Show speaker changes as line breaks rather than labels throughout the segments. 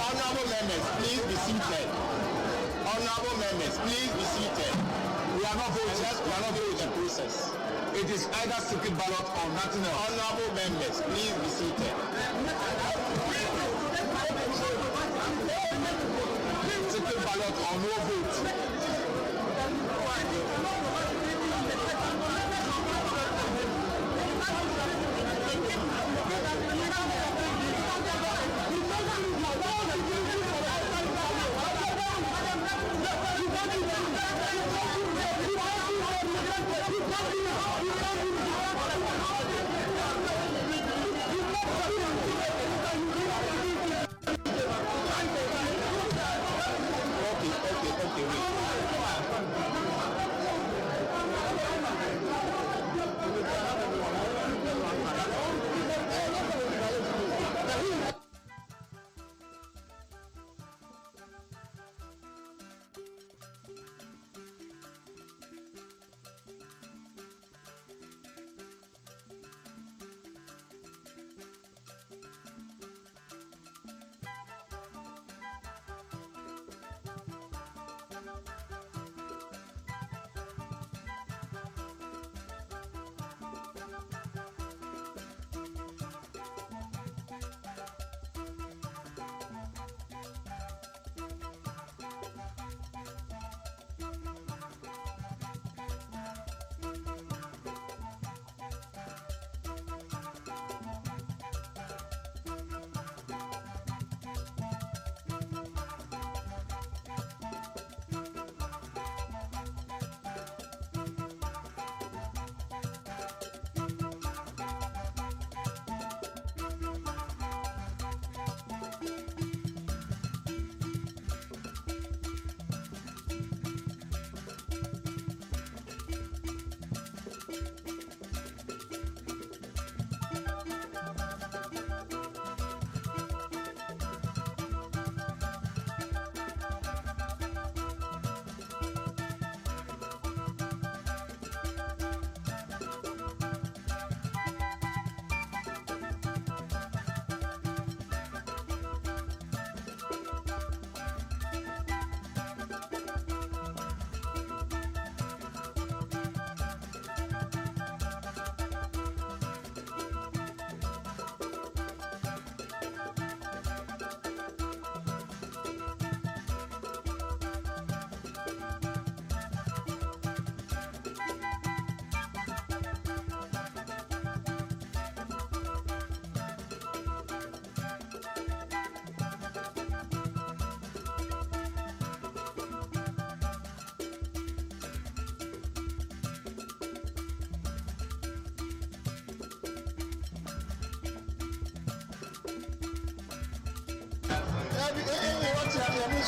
Honorable members, please be seated. Honorable members, please be seated. We are not voting. We are not voting process. It is either secret ballot or nothing else. Honorable members, please be seated. Secret ballot or no vote.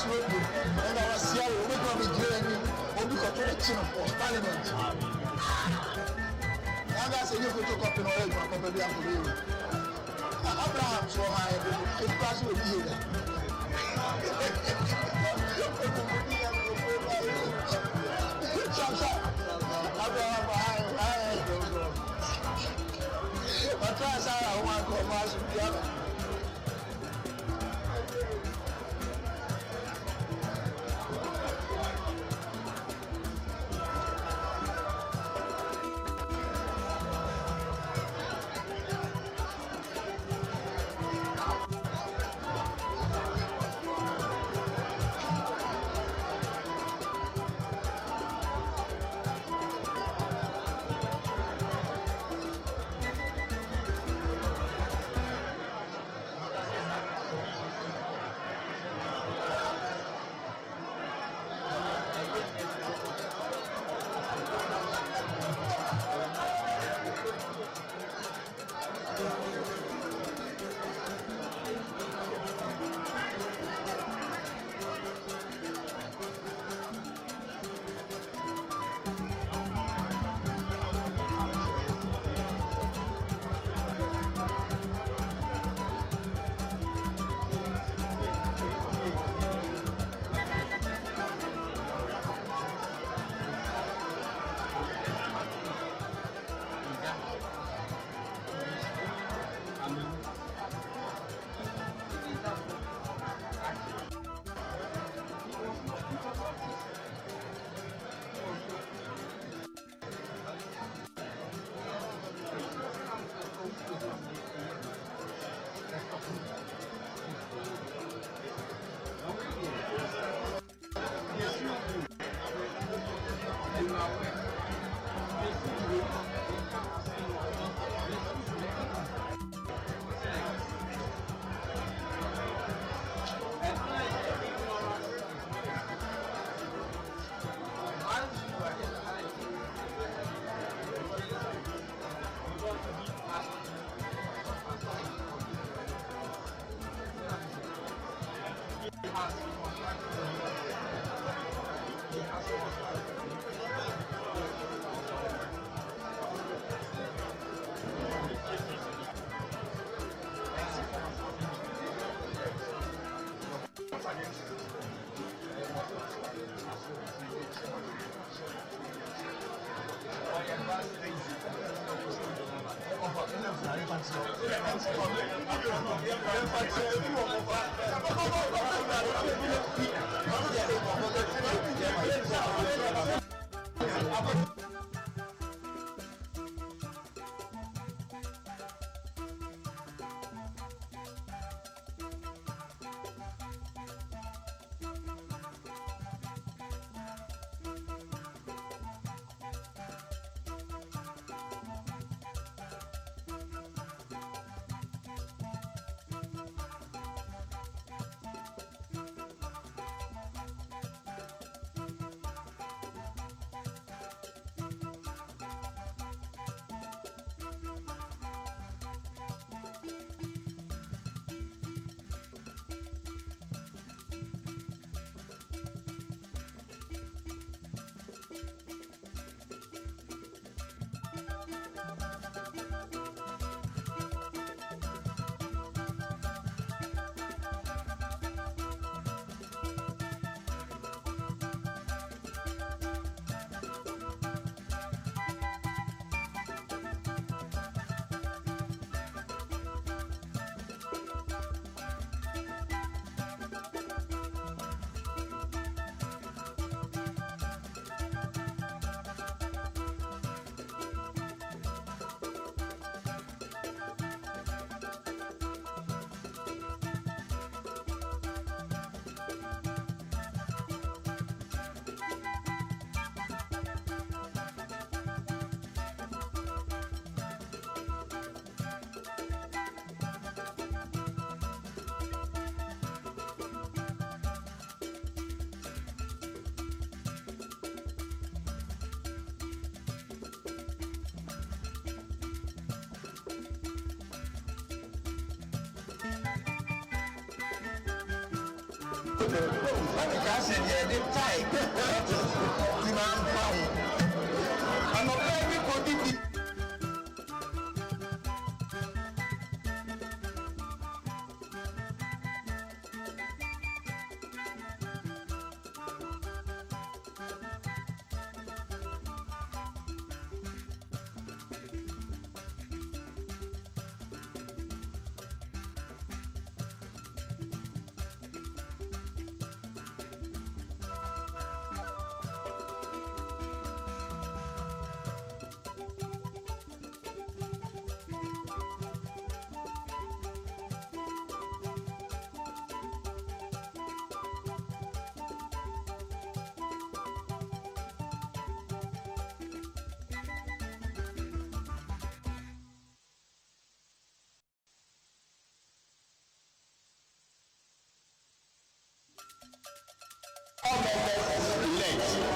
And I was here, we will be doing Parliament. And that's a new photocopy of Abraham, so it was with you. Abraham,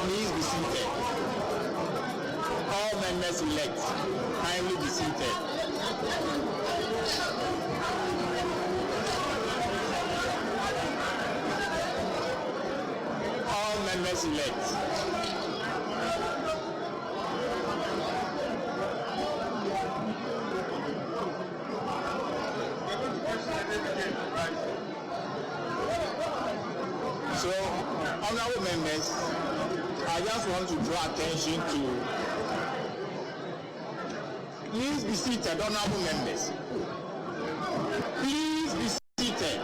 Please be seated. All members elect, kindly be seated. All members elect. So, honorable members, I just want to draw attention to, please be seated, honorable members. Please be seated.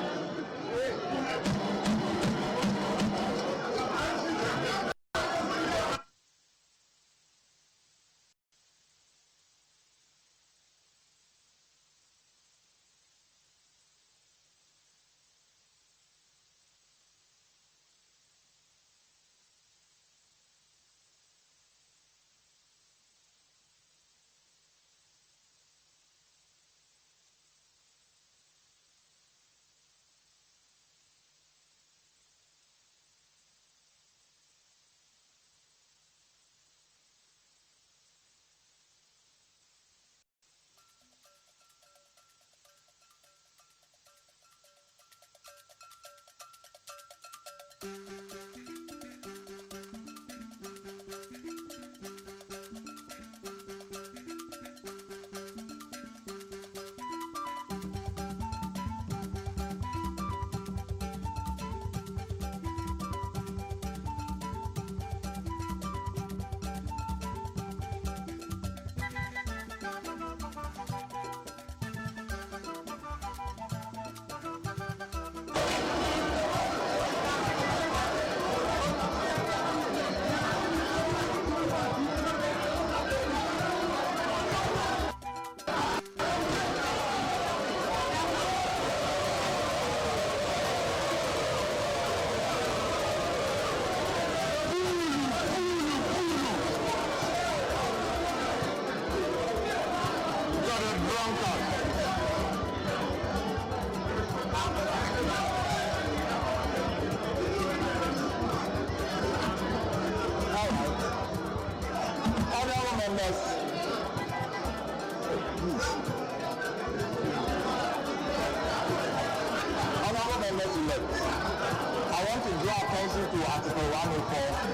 attention to Article 104,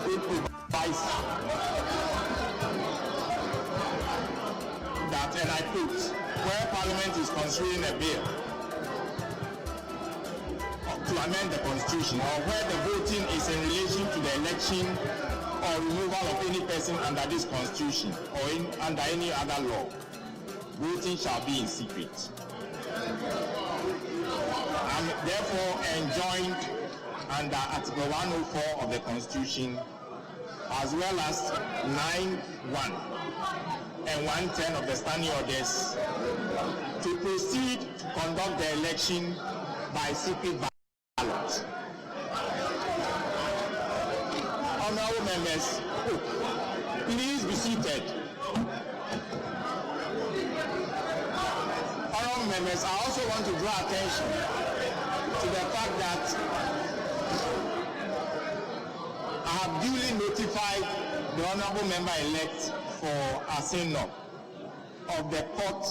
it provides that, and I quote, where Parliament is considering a bill to amend the Constitution, or where the voting is in relation to the election or removal of any person under this Constitution or under any other law, voting shall be in secret. I'm therefore enjoined under Article 104 of the Constitution, as well as 9(1) and 110 of the Standing Orders, to proceed to conduct the election by secret ballot. Honorable members, please be seated. Honorable members, I also want to draw attention to the fact that I have duly notified the Honorable Member-elect for Asino of the court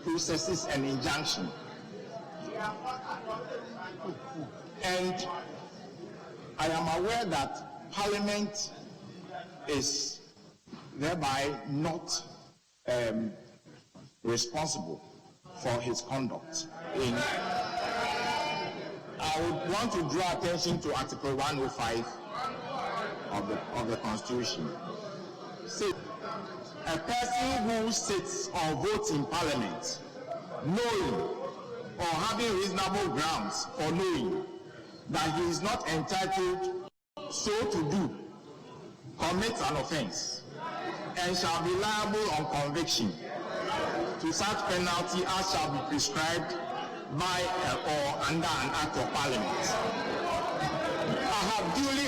processes and injunction. And I am aware that Parliament is thereby not responsible for his conduct. I would want to draw attention to Article 105 of the Constitution. Say, a person who sits or votes in Parliament, knowing or having reasonable grounds for knowing that he is not entitled so to do, commits an offense and shall be liable on conviction to such penalty as shall be prescribed by or under an act of Parliament. I have duly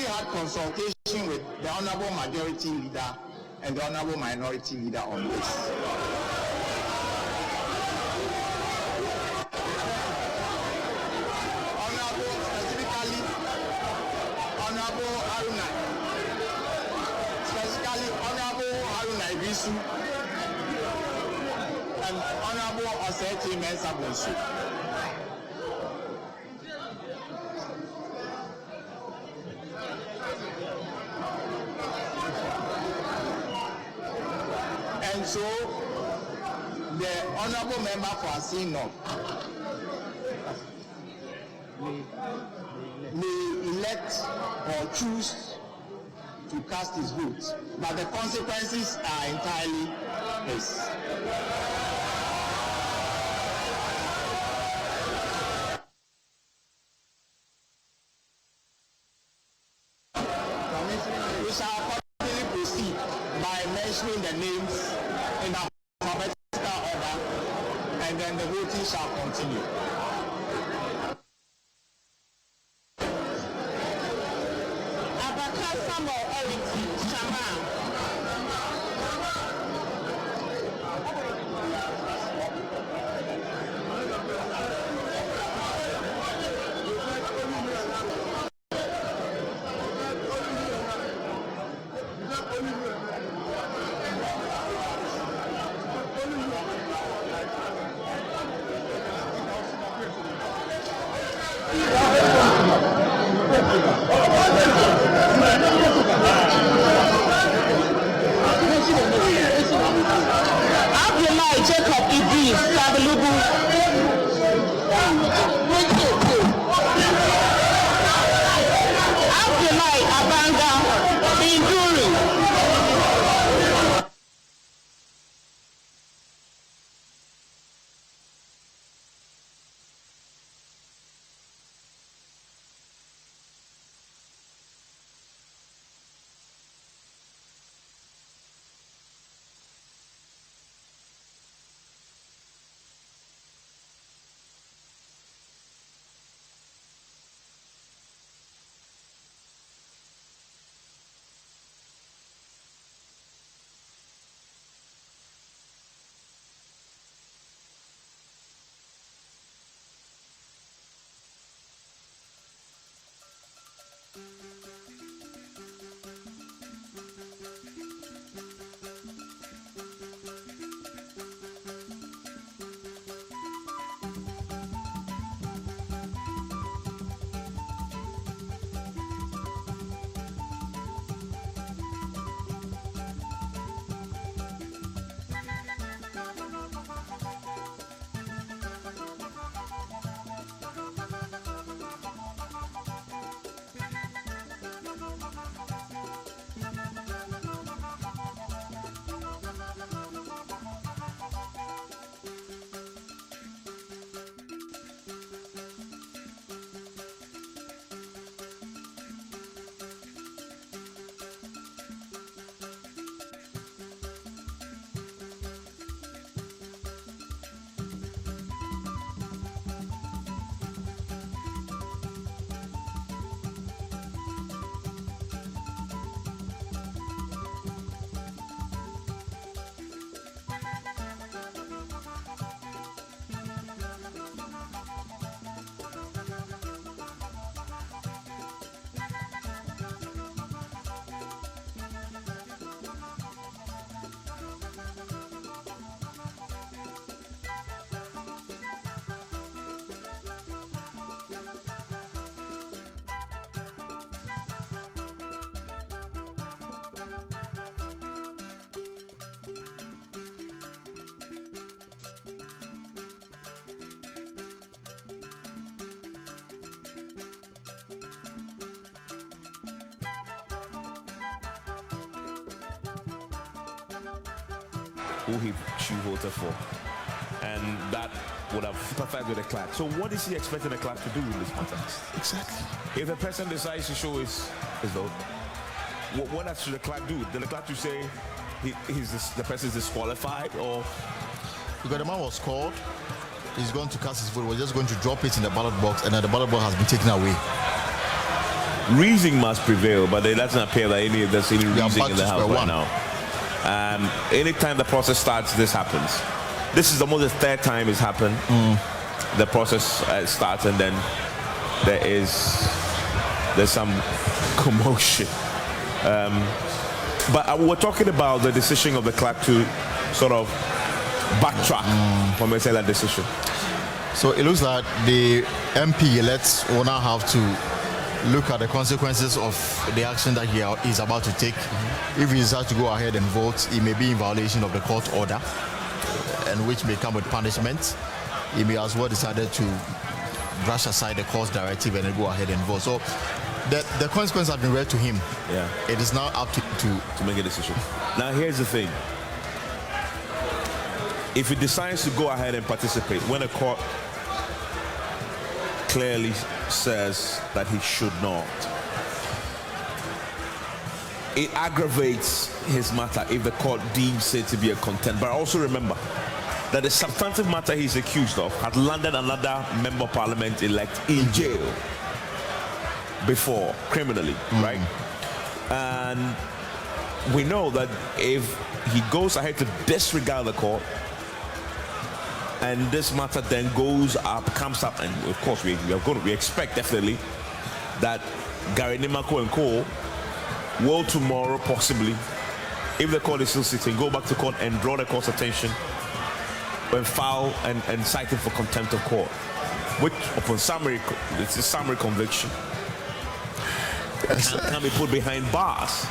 had consultation with the Honourable Majority Leader and the Honourable Minority Leader on this. And Honorable Osei Mensah Bonsu. And so the Honorable Member for Asino may elect or choose to cast his vote, but the consequences are entirely his. We shall accordingly proceed by mentioning the names in alphabetical order, and then the voting shall continue.
she voted for. And that would have sympathized with the clerk. So what is he expecting the clerk to do in this matter?
Exactly.
If the person decides to show his vote, what else should the clerk do? Did the clerk to say the person is disqualified, or?
Because the man was called, he's going to cast his vote. We're just going to drop it in the ballot box, and then the ballot box has been taken away.
Reasoning must prevail, but it doesn't appear that there's any reasoning in the house right now. Anytime the process starts, this happens. This is almost the third time it's happened. The process starts, and then there's some commotion. But we're talking about the decision of the clerk to sort of backtrack when we say that decision.
So it looks like the MP elects will now have to look at the consequences of the action that he is about to take. If he decides to go ahead and vote, he may be in violation of the court order, and which may come with punishment. He may as well decided to brush aside the court's directive and then go ahead and vote. So the consequences have been read to him.
Yeah.
It is now up to
make a decision. Now here's the thing. If he decides to go ahead and participate, when a court clearly says that he should not, it aggravates his matter if the court deems it to be a contempt. But also remember that the substantive matter he's accused of had landed another member of parliament elect in jail before, criminally, right? And we know that if he goes ahead to disregard the court, and this matter then comes up, and of course we expect definitely that Gary Nimako and Co will tomorrow possibly, if the court is still sitting, go back to court and draw the court's attention and file and cite him for contempt of court, which upon summary, it's a summary conviction, can be put behind bars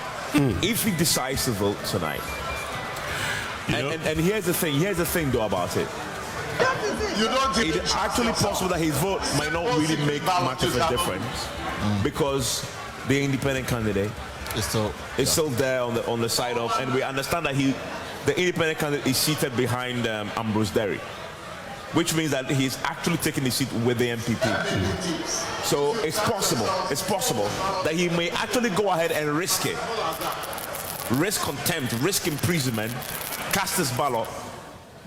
if he decides to vote tonight. And here's the thing though about it. It's actually possible that his vote might not really make much of a difference because the independent candidate is still there on the side of, and we understand that the independent candidate is seated behind Ambrose Derry, which means that he's actually taking his seat with the MPP. So it's possible that he may actually go ahead and risk it, risk contempt, risk imprisonment, cast his ballot,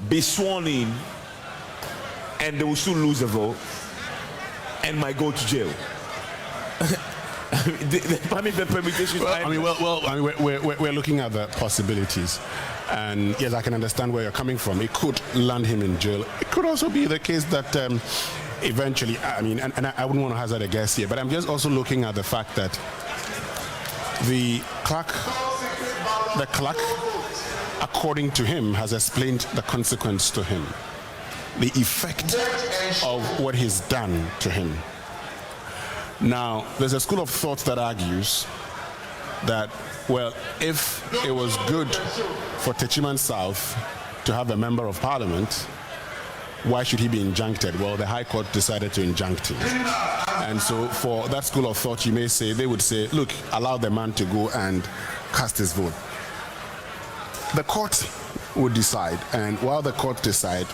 be sworn in, and they will still lose a vote and might go to jail. The permutations.
We're looking at the possibilities, and yes, I can understand where you're coming from. It could land him in jail. It could also be the case that eventually, and I wouldn't want to hazard a guess here, but I'm just also looking at the fact that the clerk, according to him, has explained the consequence to him, the effect of what he's done to him. Now, there's a school of thought that argues that, well, if it was good for Techiman South to have a member of parliament, why should he be injuncted? Well, the High Court decided to injunct him. And so for that school of thought, they would say, look, allow the man to go and cast his vote. The court would decide, and while the court decide,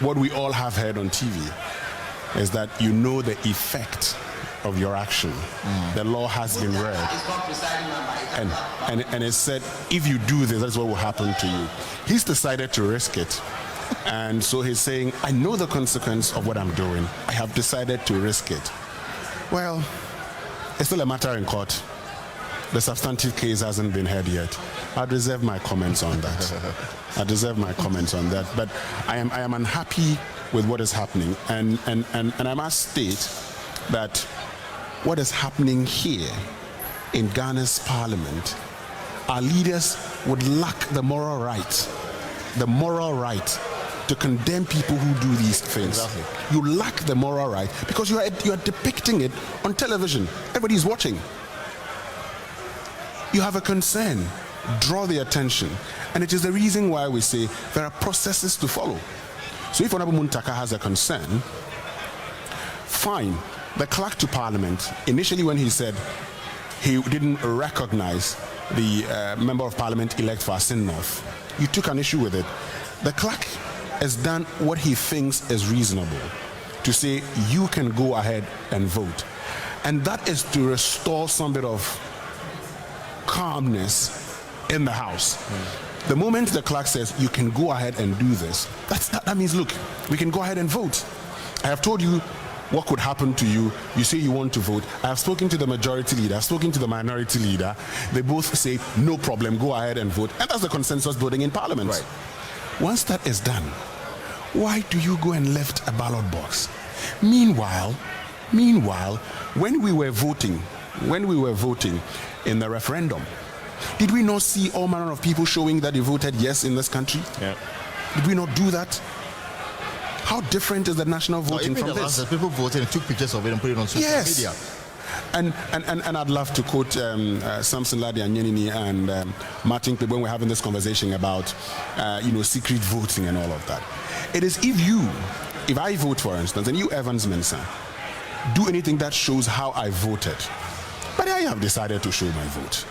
what we all have heard on TV is that you know the effect of your action. The law has been read. And it said, if you do this, that's what will happen to you. He's decided to risk it. And so he's saying, I know the consequence of what I'm doing. I have decided to risk it. Well, it's still a matter in court. The substantive case hasn't been heard yet. I reserve my comments on that. But I am unhappy with what is happening. And I must state that what is happening here in Ghana's parliament, our leaders would lack the moral right to condemn people who do these things.
Exactly.
You lack the moral right because you are depicting it on television. Everybody's watching. You have a concern. Draw the attention. And it is the reason why we say there are processes to follow. So if Honorable Muntaka has a concern, fine. The clerk to Parliament, initially when he said he didn't recognize the Member of Parliament elect for Asin North, you took an issue with it. The clerk has done what he thinks is reasonable to say you can go ahead and vote. And that is to restore some bit of calmness in the House. The moment the clerk says you can go ahead and do this, that means, look, we can go ahead and vote. I have told you what could happen to you. You say you want to vote. I have spoken to the majority leader. I've spoken to the minority leader. They both say, no problem, go ahead and vote. And that's the consensus building in Parliament.
Right.
Once that is done, why do you go and lift a ballot box? Meanwhile, when we were voting in the referendum, did we not see all manner of people showing that they voted yes in this country?
Yeah.
Did we not do that? How different is the national voting from this?
People voted and took pictures of it and put it on social media.
And I'd love to quote Samson Ladi Anyenini and Martin Kpe when we're having this conversation about secret voting and all of that. It is if I vote, for instance, and you, Evans Mensah, do anything that shows how I voted, but I have decided to show my vote.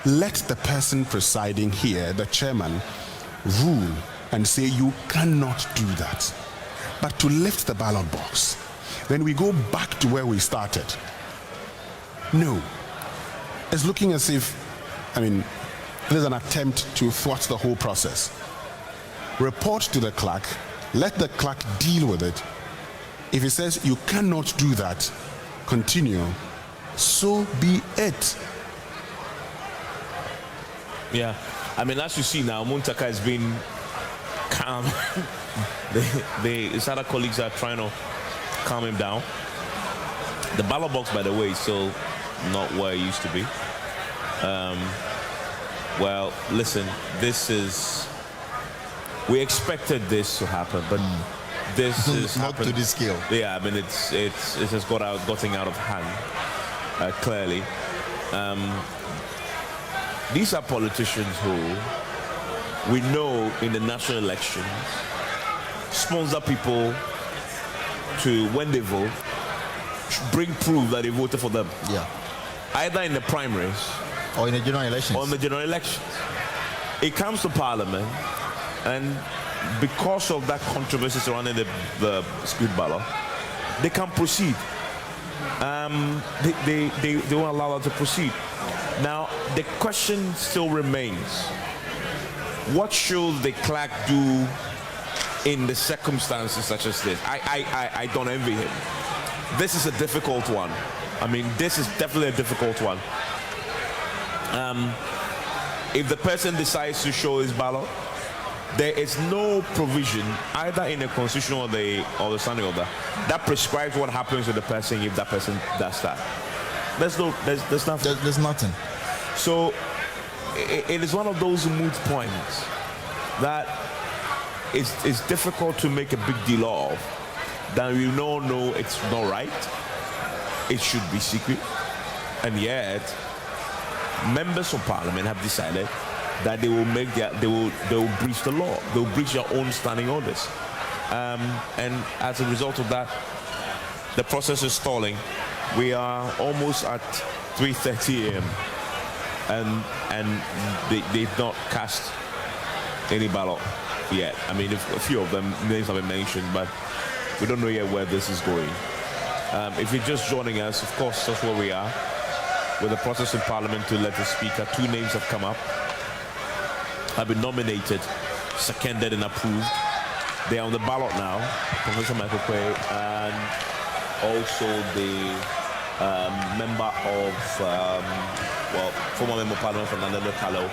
Let the person presiding here, the chairman, rule and say you cannot do that. But to lift the ballot box, then we go back to where we started. No. It's looking as if, there's an attempt to thwart the whole process. Report to the clerk, let the clerk deal with it. If he says you cannot do that, continue, so be it.
Yeah, as you see now, Muntaka has been calm. His other colleagues are trying to calm him down. The ballot box, by the way, is still not where it used to be. Well, listen, we expected this to happen, but this is
not to this scale.
Yeah, it has gotten out of hand, clearly. These are politicians who we know in the national elections sponsor people to, when they vote, bring proof that they voted for them.
Yeah.
Either in the primaries
or in the general elections.
It comes to Parliament, and because of that controversy surrounding the secret ballot, they can proceed. They won't allow them to proceed. Now, the question still remains: what should the clerk do in the circumstances such as this? I don't envy him. This is a difficult one. This is definitely a difficult one. If the person decides to show his ballot, there is no provision either in the constitution or the standing order that prescribes what happens with the person if that person does that. There's nothing.
There's nothing.
So it is one of those moot points that it's difficult to make a big deal of. That we all know it's not right. It should be secret, and yet members of Parliament have decided that they will breach the law. They will breach their own standing orders, and as a result of that, the process is stalling. We are almost at 3:30 a.m. and they've not cast any ballot yet. A few of them names have been mentioned, but we don't know yet where this is going. If you're just joining us, of course, that's where we are with the process in Parliament to elect the Speaker. 2 names have come up, have been nominated, seconded and approved. They are on the ballot now, Professor Michael Quay and also the member of, former member of Parliament Fernando Localo,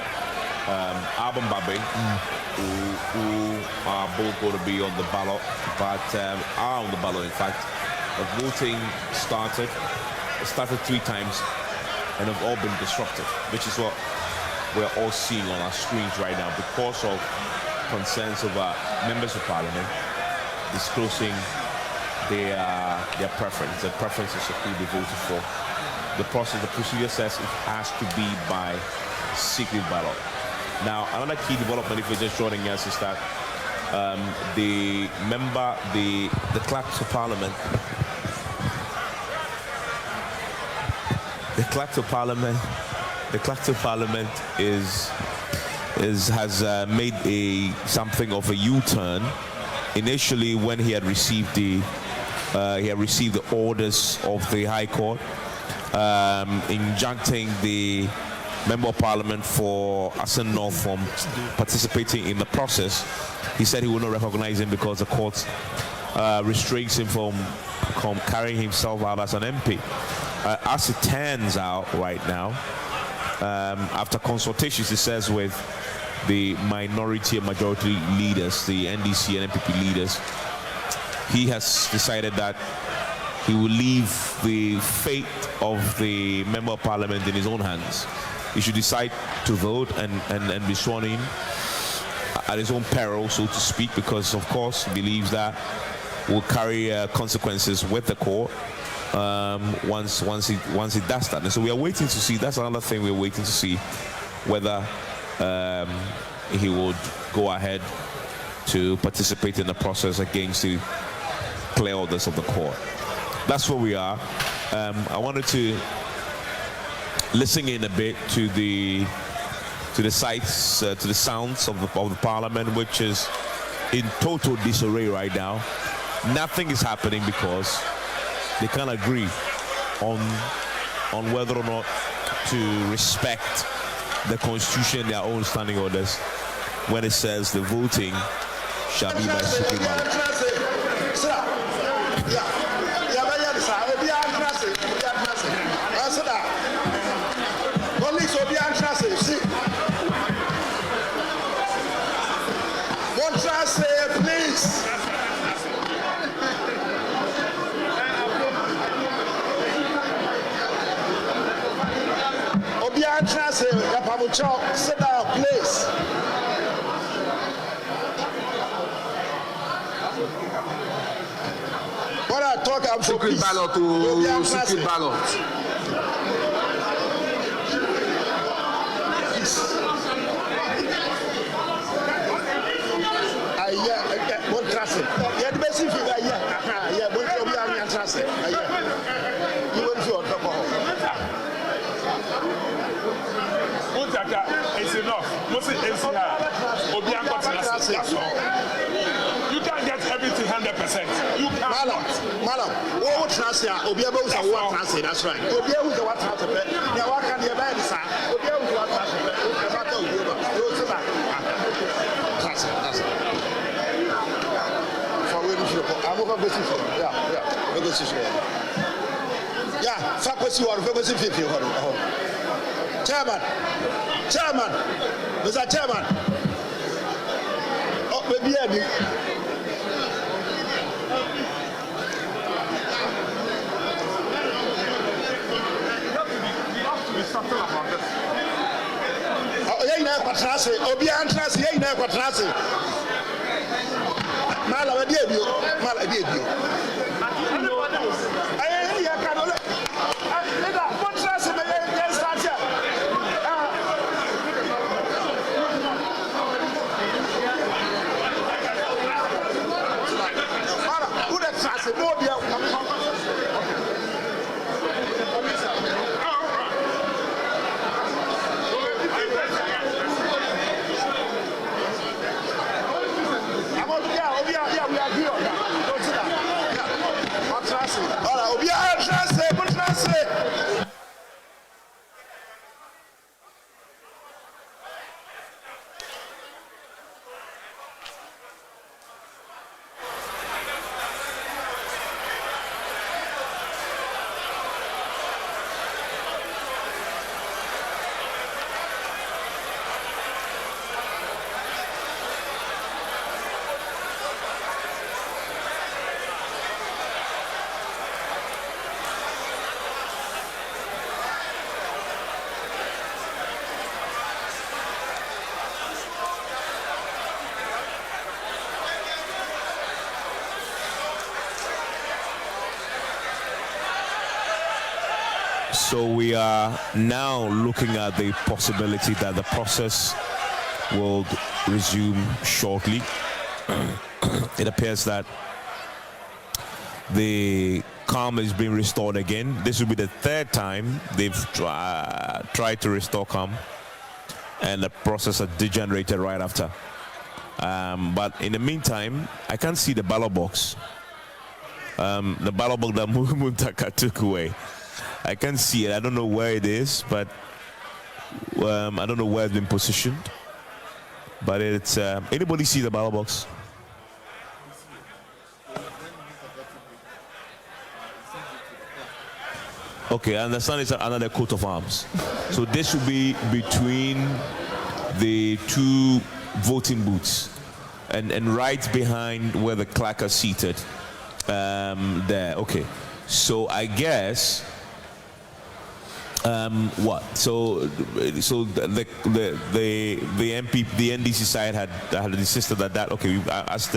Alban Babe, who are both going to be on the ballot, but are on the ballot in fact. The voting started 3 times and have all been disrupted, which is what we're all seeing on our screens right now because of concerns of members of Parliament disclosing their preference. Their preferences of who they voted for. The procedure says it has to be by secret ballot. Now, another key development, if you're just joining us, is that the clerk to Parliament, the clerk to Parliament is has made something of a U-turn. Initially, when he had received the orders of the High Court, injuncting the Member of Parliament for Assin North from participating in the process, he said he would not recognize him because the court restrains him from carrying himself out as an MP. As it turns out right now, after consultations, it says, with the minority and majority leaders, the NDC and NPP leaders, he has decided that he will leave the fate of the Member of Parliament in his own hands. He should decide to vote and be sworn in at his own peril, so to speak, because of course he believes that will carry consequences with the court once he does that. And so we are waiting to see. That's another thing we're waiting to see, whether he would go ahead to participate in the process against the clear orders of the court. That's where we are. I wanted to listen in a bit to the sights, to the sounds of the Parliament, which is in total disarray right now. Nothing is happening because they can't agree on whether or not to respect the Constitution, their own standing orders, when it says the voting shall be by secret ballot.
Please. Sit down, please. When I talk, I'm for
secret
peace.
Ballot to secret ballot.
One trust. Yeah, the best thing yeah, one job you trust. You went for
it's enough. That's all. You can't get everything 100%. You can't.
Madam, what trust ya? Obia was a one trust. That's right. Obia was a one trust. Yeah, what can you buy this? Obia was one trust. That's it. For where you go? I'm over busy for. Yeah. We're going to see. Yeah, faculty or faculty people. Chairman, Mr. Chairman. Oh, maybe I do.
We have to be subtle about this.
Oh, yeah, you know what trust. Obi Antras, yeah, you know what trust. Mala, dear you.
So we are now looking at the possibility that the process will resume shortly. It appears that the calm is being restored again. This will be the third time they've tried to restore calm and the process had degenerated right after. But in the meantime, I can't see the ballot box. The ballot box that Muntaka took away. I can't see it. I don't know where it is, but I don't know where it's been positioned. But it's anybody see the ballot box? Okay, I understand it's another coat of arms. So this will be between the two voting booths and right behind where the clerk are seated. There, okay. So I guess what? So the NDC side had insisted that okay, as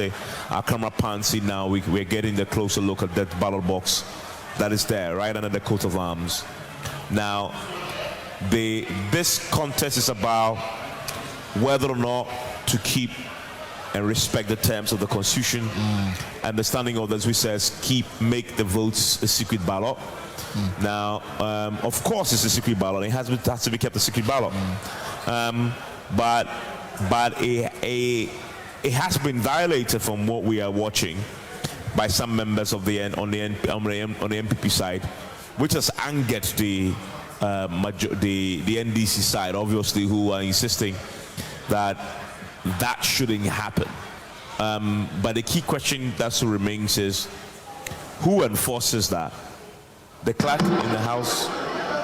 our camera pans in now, we're getting the closer look at that ballot box that is there, right under the coat of arms. Now, this contest is about whether or not to keep and respect the terms of the Constitution, understanding of, as we says, make the votes a secret ballot. Now, of course, it's a secret ballot. It has to be kept a secret ballot. But it has been violated from what we are watching by some members of the MPP side, which has angered the NDC side, obviously, who are insisting that shouldn't happen. But the key question that still remains is, who enforces that? The clerk in the House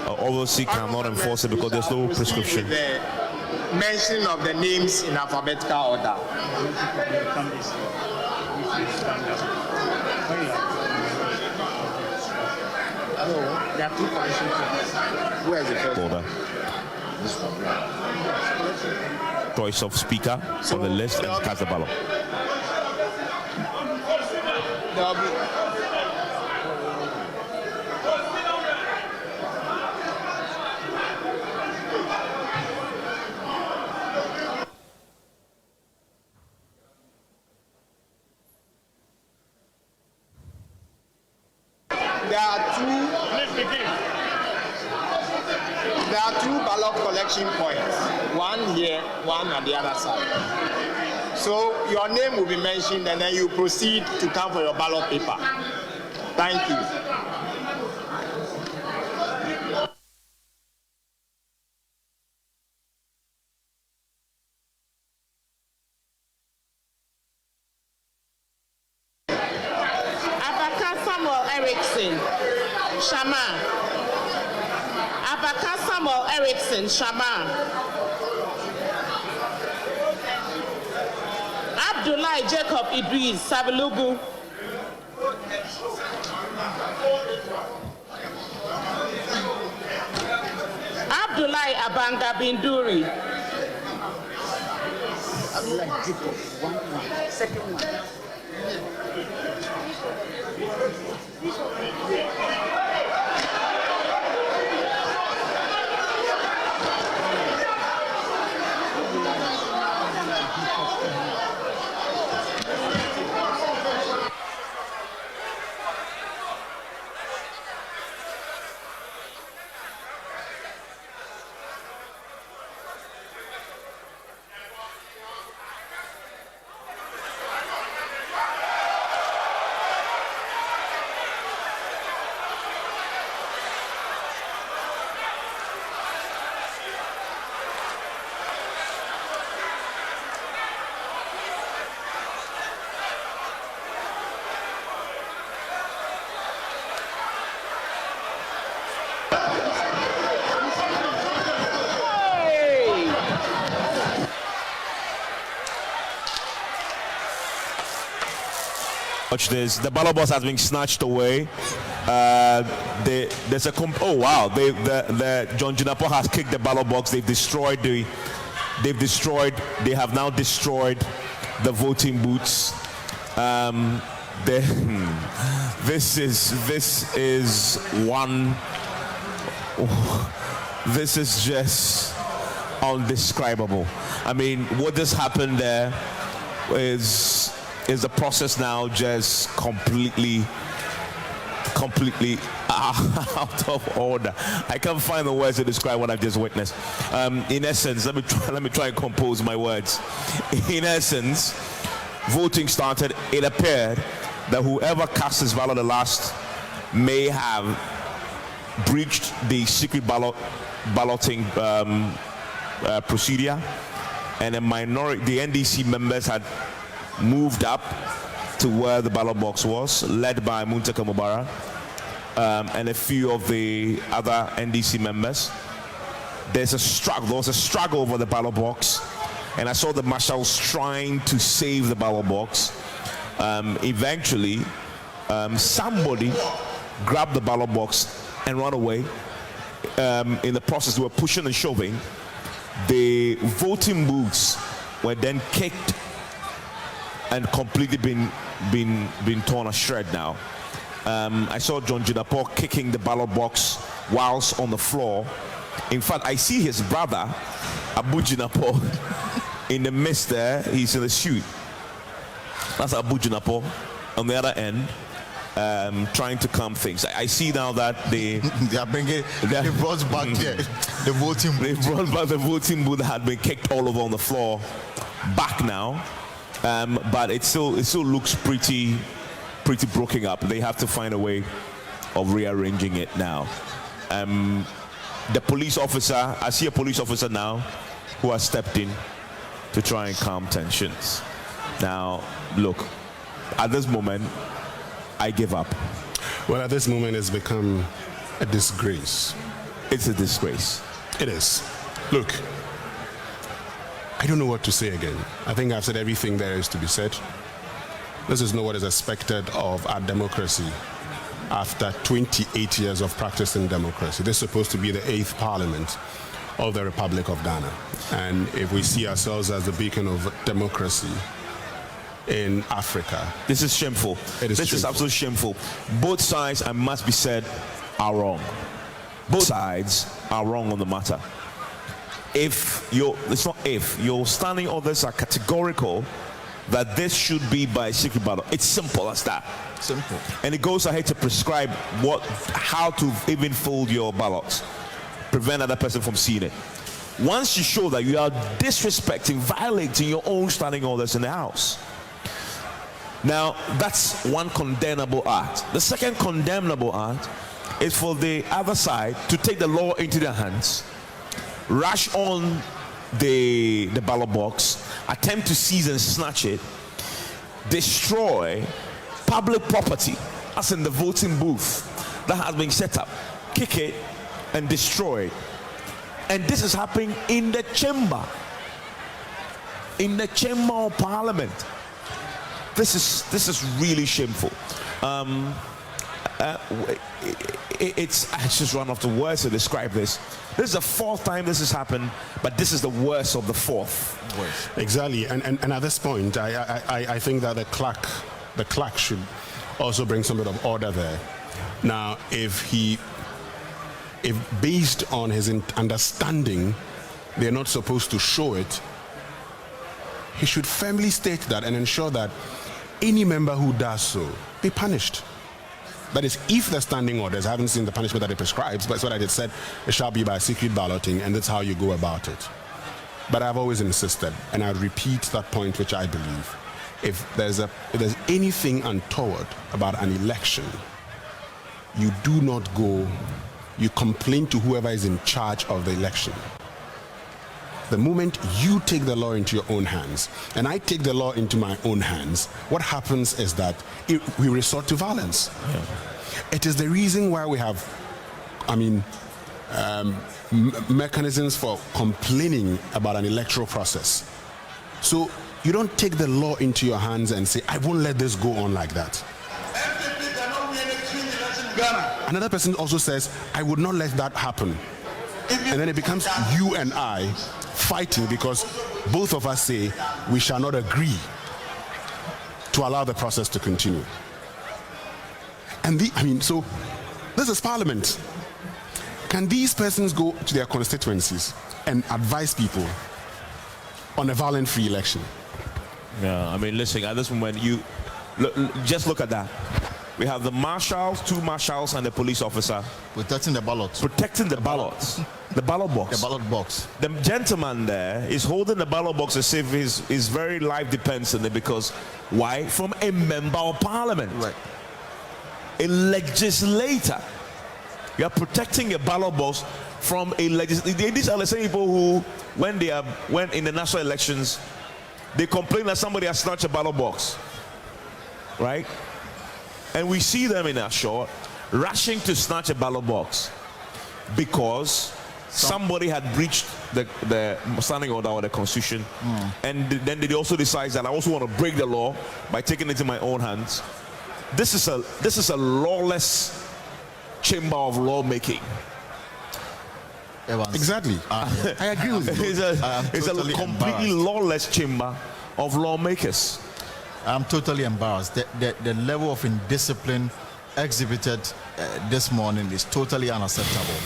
obviously cannot enforce it because there's no prescription.
The mention of the names in alphabetical order. There are two collection points. Where is the first
order? Choice of speaker on the list and cast the ballot.
There are two ballot collection points, one here, one on the other side. So your name will be mentioned and then you proceed to come for your ballot paper. Thank you.
Abaka Samuel Erickson, Shama. Abaka Samuel Erickson, Shama. Abdullahi Jacob Idris, Sabalugu. Abdullahi Abanga Binduri.
Abdullahi Jacob, second one.
Watch this. The ballot box has been snatched away. There's a oh wow! The John Jinapo has kicked the ballot box. They have now destroyed the voting booths. This is just undescribable. I mean, what just happened there is the process now just completely completely out of order. I can't find the words to describe what I've just witnessed. In essence, let me try and compose my words. In essence, voting started. It appeared that whoever cast his ballot the last may have breached the secret balloting procedure, and a minority, the NDC members, had moved up to where the ballot box was, led by Muntaka Mubarak and a few of the other NDC members. There was a struggle over the ballot box, and I saw the marshals trying to save the ballot box. Eventually, somebody grabbed the ballot box and ran away. In the process, they were pushing and shoving. The voting booths were then kicked and completely been torn a shred now. I saw John Jinapor kicking the ballot box whilst on the floor. In fact, I see his brother, Abu Jinapor, in the midst there. He's in the suit. That's Abu Jinapor on the other end, trying to calm things. I see now that they brought
back the voting booth. They
brought back the voting booth that had been kicked all over on the floor back now. But it still looks pretty broken up. They have to find a way of rearranging it now. The police officer, I see a police officer now who has stepped in to try and calm tensions. Now, look, at this moment, I give up.
Well, at this moment, it's become a disgrace.
It's a disgrace.
It is. Look, I don't know what to say again. I think I've said everything there is to be said. This is not what is expected of our democracy after 28 years of practicing democracy. This is supposed to be the 8th parliament of the Republic of Ghana. And if we see ourselves as the beacon of democracy in Africa,
this is shameful. This is absolutely shameful. Both sides, I must be said, are wrong. Both sides are wrong on the matter. Your standing orders are categorical that this should be by secret ballot. It's simple as that.
Simple.
And it goes ahead to prescribe how to even fold your ballots, prevent another person from seeing it. Once you show that you are disrespecting, violating your own standing orders in the House. Now, that's one condemnable act. The second condemnable act is for the other side to take the law into their hands, rush on the ballot box, attempt to seize and snatch it, destroy public property, as in the voting booth that has been set up, kick it and destroy it. And this is happening in the chamber of parliament. This is really shameful. It's I just run off the words to describe this. This is the 4th time this has happened, but this is the worst of the 4th.
Exactly, and at this point, I think that the clerk should also bring some bit of order there. Now, if based on his understanding, they're not supposed to show it, he should firmly state that and ensure that any member who does so be punished. That is, if the standing orders, I haven't seen the punishment that it prescribes, but it's what I just said, it shall be by secret balloting, and that's how you go about it. But I've always insisted, and I repeat that point, which I believe, if there's anything untoward about an election, you do not go, you complain to whoever is in charge of the election. The moment you take the law into your own hands, and I take the law into my own hands, what happens is that we resort to violence. Yeah. It is the reason why we have, mechanisms for complaining about an electoral process. So you don't take the law into your hands and say, I won't let this go on like that. Another person also says, I would not let that happen. And then it becomes you and I fighting because both of us say we shall not agree to allow the process to continue. And so this is Parliament. Can these persons go to their constituencies and advise people on a violent-free election?
Yeah, listen, at this moment, just look at that. We have the marshals, 2 marshals, and the police officer
protecting the ballots.
protecting the ballots, the ballot box.
The ballot box.
The gentleman there is holding the ballot box as if his very life depends on it, because why? From a member of parliament,
Right.
a legislator. You are protecting a ballot box from a legislator. These are the same people who, when in the national elections, they complain that somebody has snatched a ballot box, right? And we see them in our short rushing to snatch a ballot box because somebody had breached the standing order or the constitution, and then they also decide that I also want to break the law by taking it into my own hands. This is a lawless chamber of lawmaking.
Evans.
Exactly.
I agree with you.
It's a completely lawless chamber of lawmakers.
I'm totally embarrassed. The level of indiscipline exhibited this morning is totally unacceptable.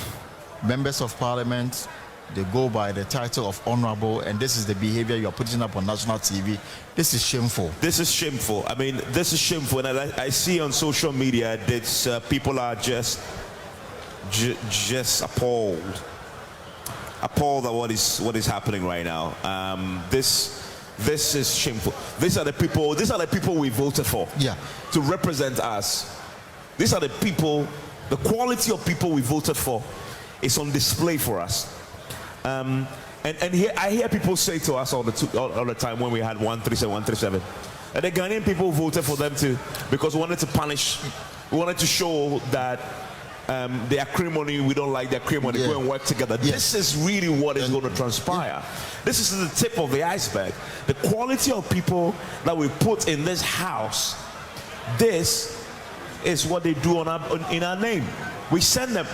Members of parliament, they go by the title of honorable, and this is the behavior you are putting up on national TV. This is shameful.
This is shameful. I mean, this is shameful. And I see on social media that people are just appalled at what is happening right now. This is shameful. These are the people we voted for.
Yeah.
To represent us. These are the people, the quality of people we voted for is on display for us. And here I hear people say to us all the time when we had 137, 137, and the Ghanaian people voted for them too, because we wanted to show that their acrimony, we don't like their acrimony, go and work together. This is really what is going to transpire. This is the tip of the iceberg. The quality of people that we put in this house, this is what they do in our name. We send them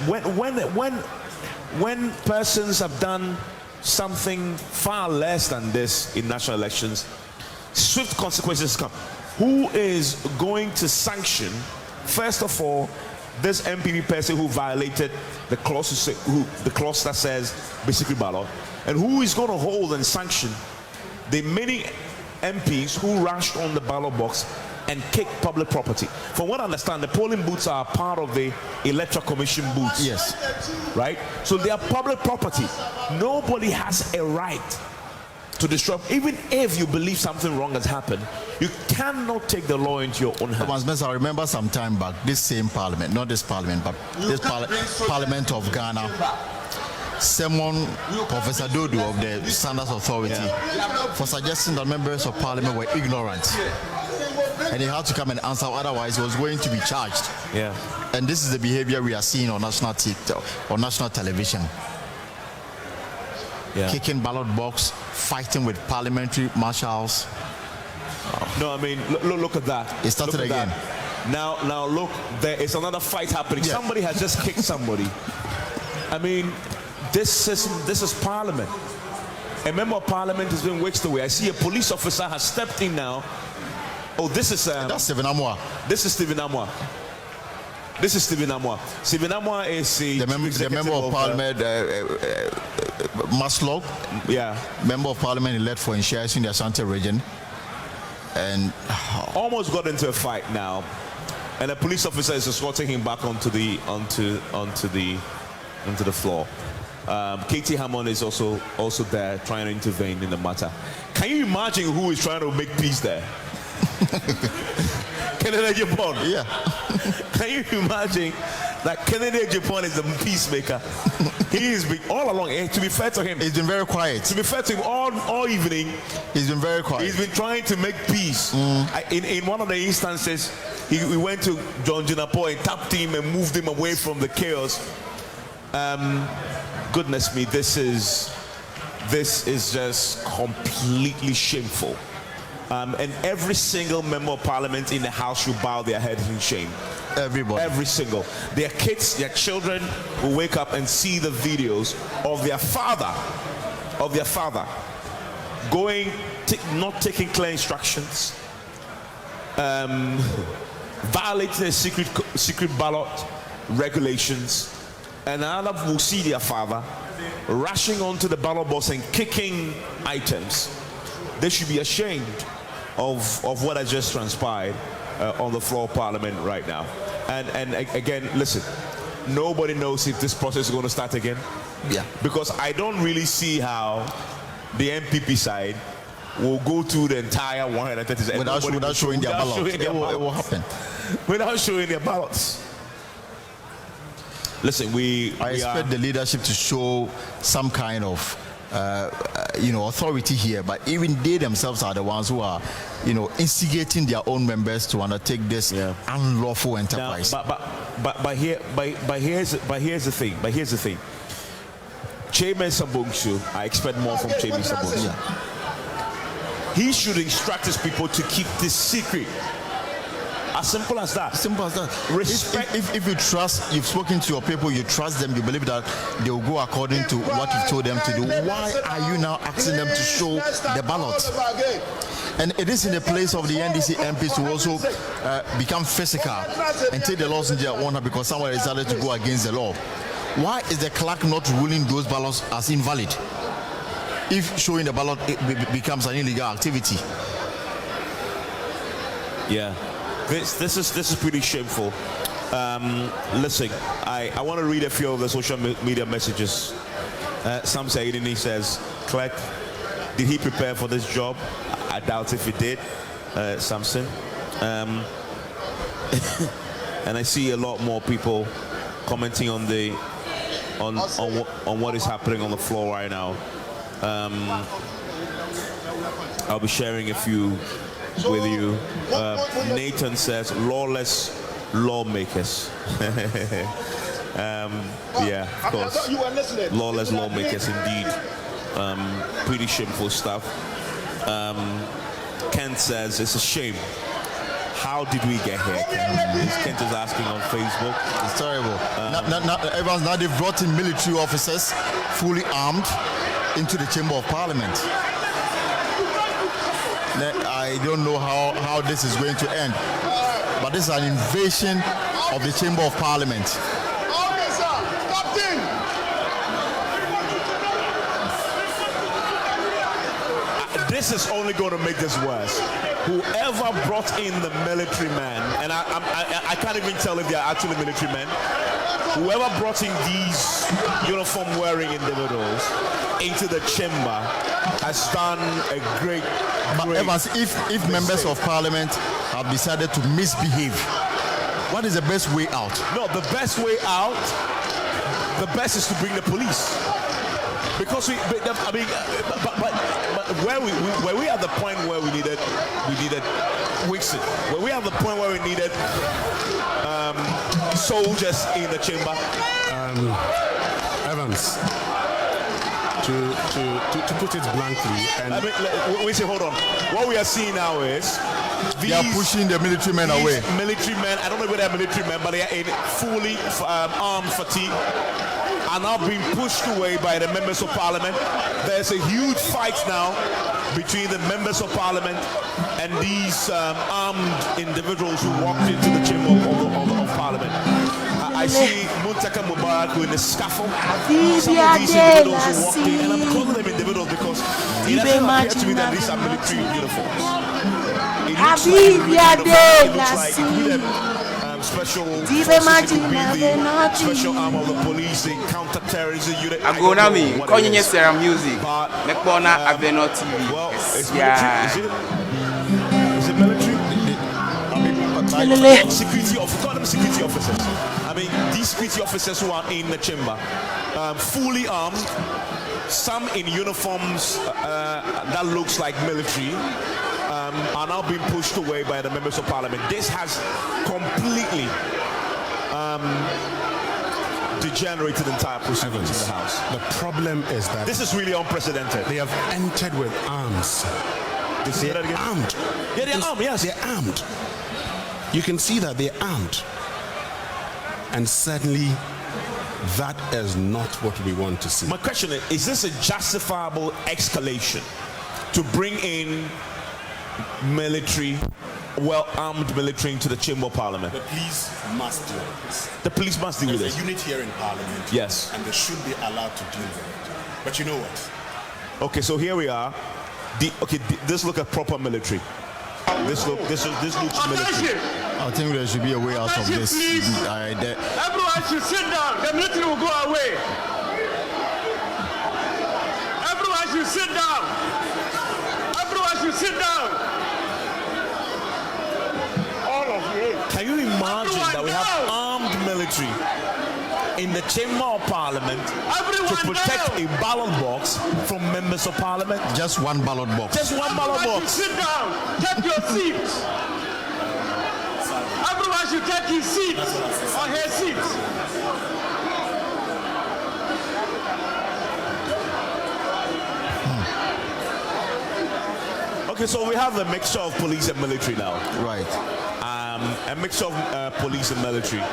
when persons have done something far less than this in national elections, swift consequences come. Who is going to sanction, first of all, this MPP person who violated the clause that says basically ballot, and who is going to hold and sanction the many MPs who rushed on the ballot box and kicked public property? From what I understand, the polling booths are part of the Electoral Commission booths.
Yes.
Right? So they are public property. Nobody has a right to destroy. Even if you believe something wrong has happened, you cannot take the law into your own hands.
I remember some time back, this same parliament, not this parliament, but this parliament of Ghana, someone, Professor Dodo of the Standards Authority, for suggesting that members of parliament were ignorant. And he had to come and answer, otherwise he was going to be charged.
Yeah.
And this is the behavior we are seeing on national TikTok, on national television.
Yeah.
Kicking ballot box, fighting with parliamentary marshals.
No, I mean, look at that.
It started
Look at
again.
that. Now look, there is another fight happening.
Yeah.
Somebody has just kicked somebody. I mean, this is parliament. A member of parliament has been whisked away. I see a police officer has stepped in now. Oh, this is
That's Stephen Amwa.
This is Stephen Amwa. This is Stephen Amwa. Stephen Amwa is the
member of parliament, Maslog.
Yeah.
Member of parliament elect for Nshia in the Ashanti region. And
almost got into a fight now. And a police officer is escorting him back onto the floor. Katie Hammond is also there trying to intervene in the matter. Can you imagine who is trying to make peace there? Kennedy Japan.
Yeah.
Can you imagine that Kennedy Japan is the peacemaker? He has been all along. To be fair to him,
he's been very quiet.
To be fair to him, all evening,
he's been very quiet.
He's been trying to make peace. In one of the instances, he went to John Jinapo and tapped him and moved him away from the chaos. Goodness me, this is just completely shameful. And every single member of parliament in the house should bow their head in shame.
Everybody.
Every single. Their kids, their children will wake up and see the videos of their father, not taking clear instructions, violating the secret ballot regulations, and another will see their father rushing onto the ballot box and kicking items. They should be ashamed of what has just transpired. on the floor of Parliament right now. And again, listen, nobody knows if this process is going to start again.
Yeah.
Because I don't really see how the MPP side will go through the entire 130
without showing their ballot. It will happen.
Without showing their ballots. Listen, I
expect the leadership to show some kind of authority here, but even they themselves are the ones who are, instigating their own members to undertake this unlawful enterprise.
Now, but here's the thing. Chairman Sambungsu, I expect more from Chairman Sambungsu.
Yeah.
He should instruct his people to keep this secret. As simple as that.
Simple as that.
Respect.
If you trust, you've spoken to your people, you trust them, you believe that they will go according to what you've told them to do. Why are you now asking them to show the ballot? And it is in the place of the NDC MPs to also become physical and take the laws into their own hand because someone decided to go against the law. Why is the clerk not ruling those ballots as invalid? If showing the ballot becomes an illegal activity.
Yeah. This is pretty shameful. Listen, I want to read a few of the social media messages. Sam Saidini says, Clerk, did he prepare for this job? I doubt if he did, Samson. And I see a lot more people commenting on what is happening on the floor right now. I'll be sharing a few with you. Nathan says, lawless lawmakers. Yeah, of course. Lawless lawmakers indeed. Pretty shameful stuff. Kent says, it's a shame. How did we get here, Kent? Kent is asking on Facebook.
It's terrible. Now they've brought in military officers, fully armed, into the Chamber of Parliament. I don't know how this is going to end, but this is an invasion of the Chamber of Parliament.
Okay, sir. Captain.
This is only going to make this worse. Whoever brought in the military men, and I can't even tell if they are actually military men, whoever brought in these uniform-wearing individuals into the chamber has done a great
Evans, if members of Parliament have decided to misbehave, what is the best way out?
No, the best way out, the best is to bring the police. Because but where we are at the point where we needed Wixon, where we are at the point where we needed soldiers in the chamber.
Evans, to put it blankly, and
we say, hold on. What we are seeing now is
they are pushing the military men away.
Military men, I don't know whether they're military men, but they are in fully armed fatigue, are now being pushed away by the members of Parliament. There's a huge fight now between the members of Parliament and these armed individuals who walked into the chamber of Parliament. I see Muntaka Mubarak in the scaffold. Some of these individuals who walked in, and I'm calling them individuals because it doesn't appear to me that these are military uniforms. It looks like special forces, it could be the special arm of the police, the counter-terrorism unit. I don't know what it is.
Music.
But, well, it's military. Is it military? Security officers. I mean, these security officers who are in the chamber, fully armed, some in uniforms that looks like military, are now being pushed away by the members of Parliament. This has completely degenerated entire proceedings in the House.
The problem is that
this is really unprecedented.
They have entered with arms.
They're
armed.
Yeah, they're armed. Yes,
they're armed. You can see that they're armed. And certainly, that is not what we want to see.
My question is this a justifiable escalation to bring in military, well-armed military into the Chamber of Parliament?
The police must deal with this.
The police must deal with this.
There's a unit here in Parliament.
Yes.
And they should be allowed to deal with it. But you know what?
Okay, so here we are. This look at proper military. This looks military.
I think there should be a way out of this.
Everyone should sit down. The military will go away. Everyone should sit down. Everyone should sit down. All of you.
Can you imagine that we have armed military in the Chamber of Parliament to protect a ballot box from members of Parliament?
Just one ballot box.
Just one ballot box.
Sit down. Take your seat. Everyone should take his seat or her seat.
Okay, so we have a mixture of police and military now.
Right.
A mixture of police and military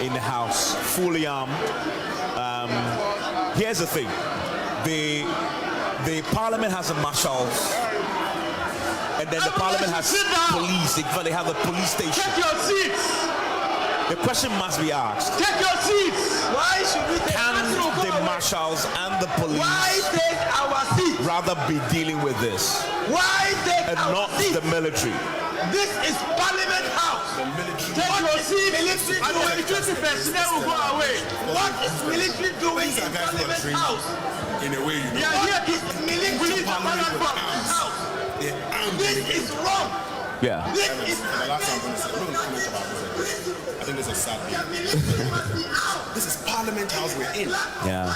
in the House, fully armed. Here's the thing: the Parliament has a marshals, and then the Parliament has police. They have a police station.
Take your seats.
The question must be asked:
Take your seats. Why should we take
can the marshals and the police
take our seats?
rather be dealing with this
Why take
and not the military?
This is Parliament House. Take your seat. Military and the military personnel will go away. What is military doing in Parliament House?
In a way, you know.
Here is military Parliament House. This is wrong.
Yeah.
This is
And the last time I'm going to say, I'm not going to comment about this. I think this is sad. This is Parliament House we're in.
Yeah.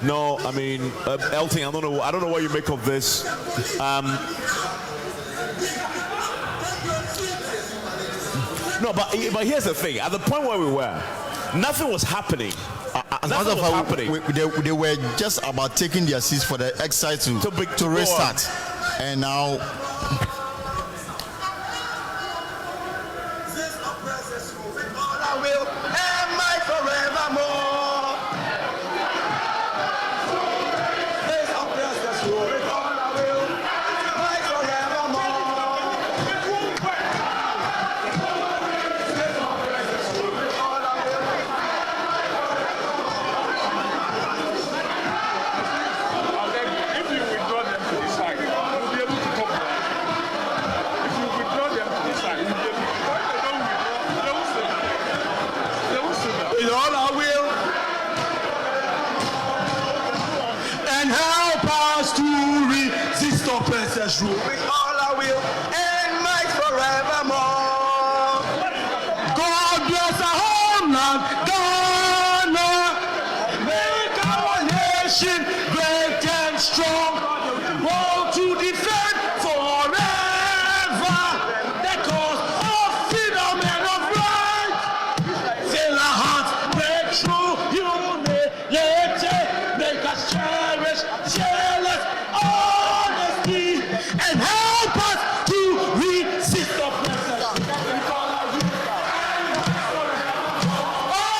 No, I mean, Elton, I don't know what you make of this. No, but here's the thing. At the point where we were, nothing was happening.
As a matter of fact, they were just about taking their seats for the exercise to restart. And now...
Rule. With all I will and might forevermore. God bless our homeland, Ghana. Make our nation great and strong. War to defend forever the cause of freedom and of right. Fill our hearts, break through unity, make us cherish, jealous, honesty. And help us to resist oppression. Oh,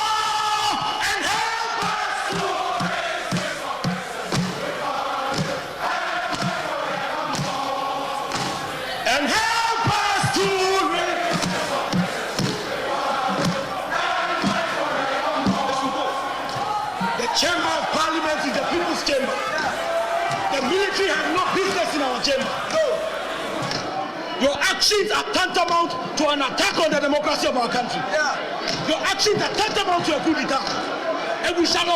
and help us to resist. And help us to resist. The Chamber of Parliament is the People's Chamber. The military has no business in our chamber. No. Your actions are tantamount to an attack on the democracy of our country. Yeah. Your actions are tantamount to a coup d'etat. And we shall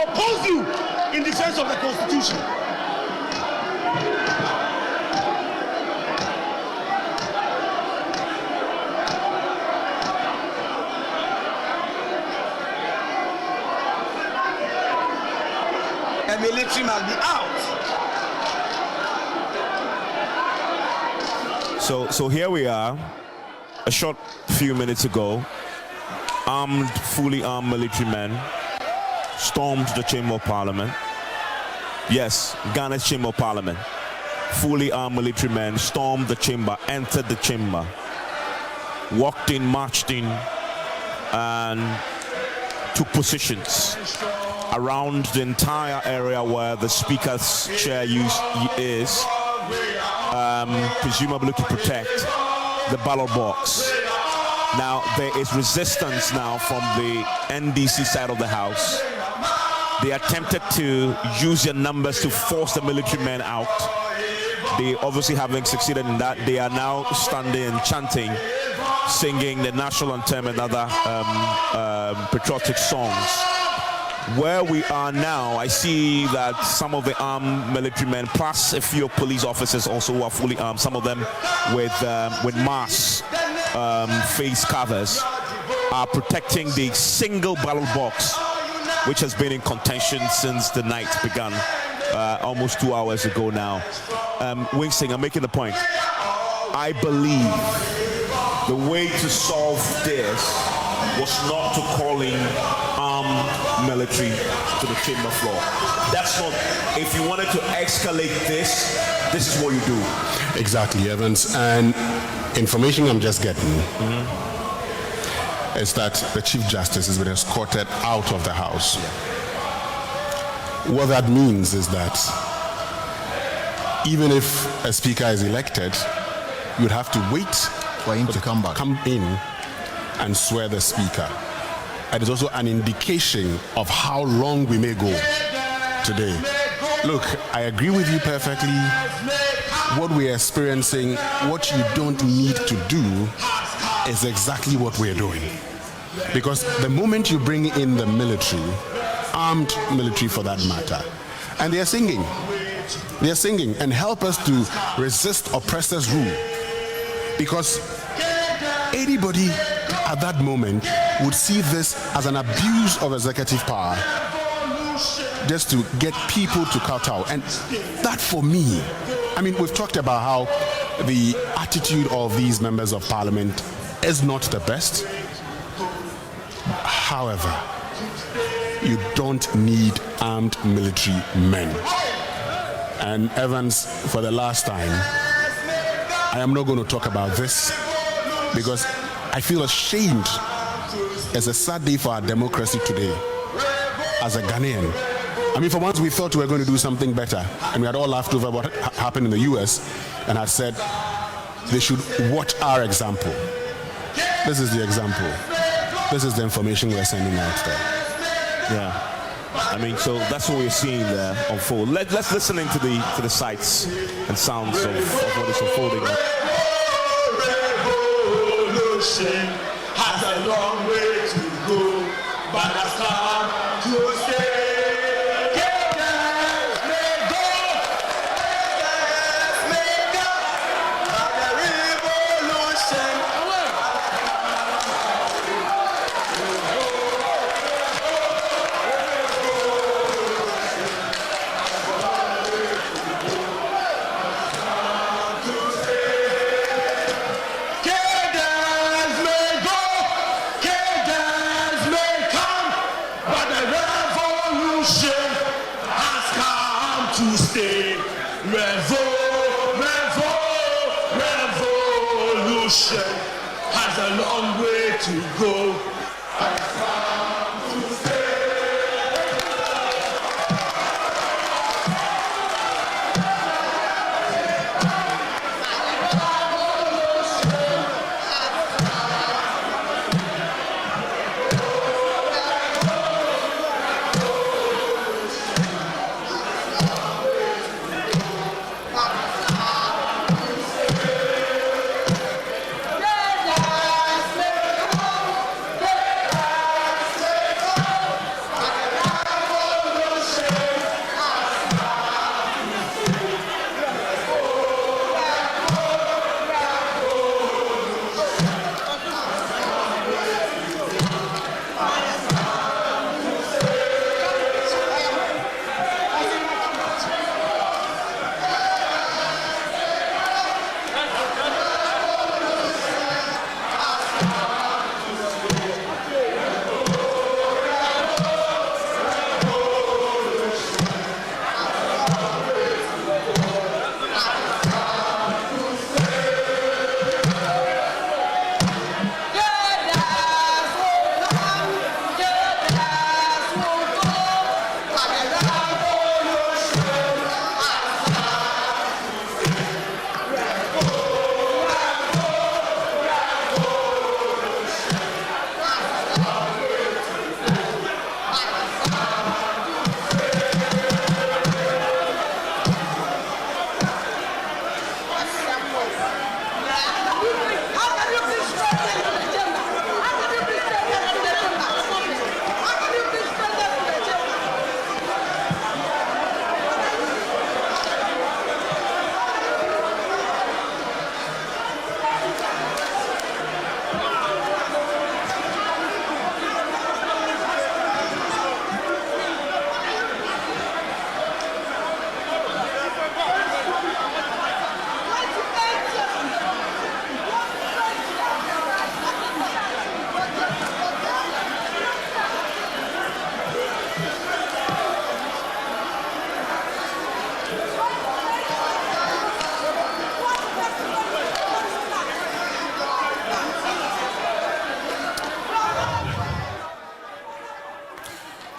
oppose you in defense of the Constitution. The military must be out.
So here we are, a short few minutes ago, fully armed military men stormed the Chamber of Parliament. Yes, Ghana's Chamber of Parliament. Fully armed military men stormed the chamber, entered the chamber, walked in, marched in, and took positions around the entire area where the Speaker's chair is. Presumably to protect the ballot box. Now there is resistance now from the NDC side of the House. They attempted to use their numbers to force the military men out. they obviously having succeeded in that, they are now standing and chanting, singing the national anthem and other patriotic songs. Where we are now, I see that some of the armed military men, plus a few police officers also who are fully armed, some of them with mask face covers, are protecting the single ballot box, which has been in contention since the night began, almost 2 hours ago now. Wingsing, I'm making the point. I believe the way to solve this was not to call in armed military to the chamber floor. That's not, if you wanted to escalate this is what you do.
Exactly, Evans. And information I'm just getting is that the Chief Justice has been escorted out of the House. What that means is that even if a speaker is elected, you'd have to wait
for him to
come in and swear the speaker. It is also an indication of how long we may go today. Look, I agree with you perfectly. What we're experiencing, what you don't need to do is exactly what we're doing. Because the moment you bring in the military, armed military for that matter, and they're singing and help us to resist oppressors' rule. Because anybody at that moment would see this as an abuse of executive power just to get people to kowtow. And that, for me, I mean, we've talked about how the attitude of these members of parliament is not the best. However, you don't need armed military men. And Evans, for the last time, I am not going to talk about this because I feel ashamed. It's a sad day for our democracy today as a Ghanaian. I mean, for once we thought we were going to do something better, and we had all laughed over what happened in the US and had said they should watch our example. This is the example. This is the information we're sending out there.
Yeah. I mean, so that's what we're seeing there unfold. Let's listen into the sights and sounds of what is unfolding.
Revolution has a long way to go, but has come to stay. Revolution has a long way to go.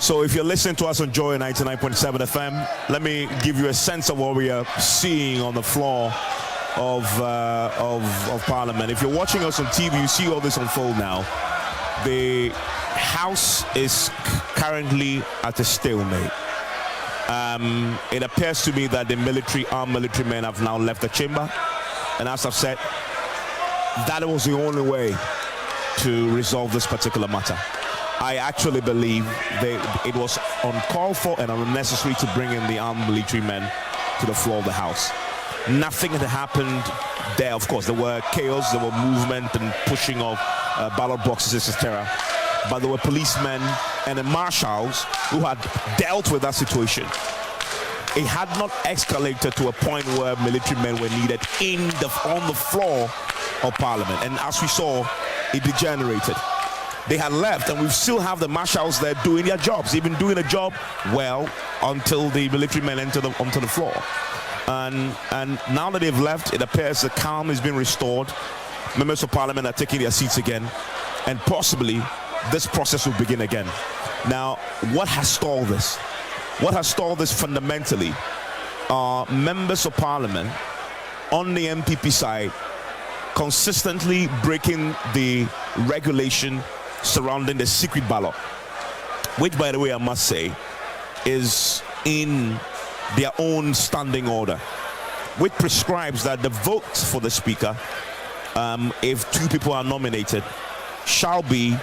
So if you're listening to us on Joy 99.7 FM, let me give you a sense of what we are seeing on the floor of Parliament. If you're watching us on TV, you see all this unfold now. The House is currently at a stalemate. It appears to me that the armed military men have now left the chamber, and as I've said, that was the only way to resolve this particular matter. I actually believe it was uncalled for and unnecessary to bring in the armed military men to the floor of the House. Nothing had happened there. Of course, there were chaos, there were movement and pushing of ballot boxes, etc. But there were policemen and the marshals who had dealt with that situation. It had not escalated to a point where military men were needed on the floor of Parliament. And as we saw, it degenerated. They had left, and we still have the marshals there doing their jobs. They've been doing a job well until the military men entered onto the floor. And now that they've left, it appears the calm has been restored. Members of Parliament are taking their seats again, and possibly this process will begin again. Now, what has stalled this? What has stalled this fundamentally are members of Parliament on the MPP side consistently breaking the regulation surrounding the secret ballot, which, by the way, I must say, is in their own standing order, which prescribes that the votes for the Speaker, if two people are nominated, shall be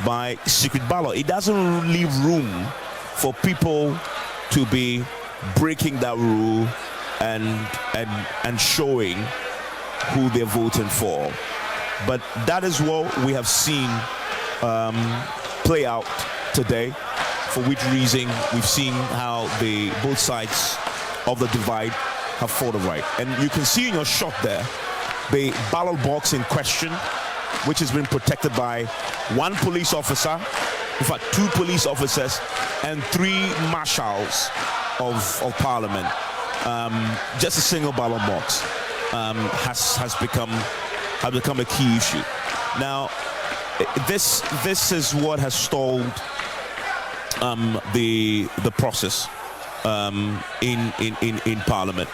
by secret ballot. It doesn't leave room for people to be breaking that rule and showing who they're voting for. But that is what we have seen play out today, for which reason we've seen how both sides of the divide have fought right. And you can see in your shot there the ballot box in question, which has been protected by one police officer, in fact 2 police officers and 3 marshals of Parliament. Just a single ballot box has become a key issue. Now, this is what has stalled the process in Parliament,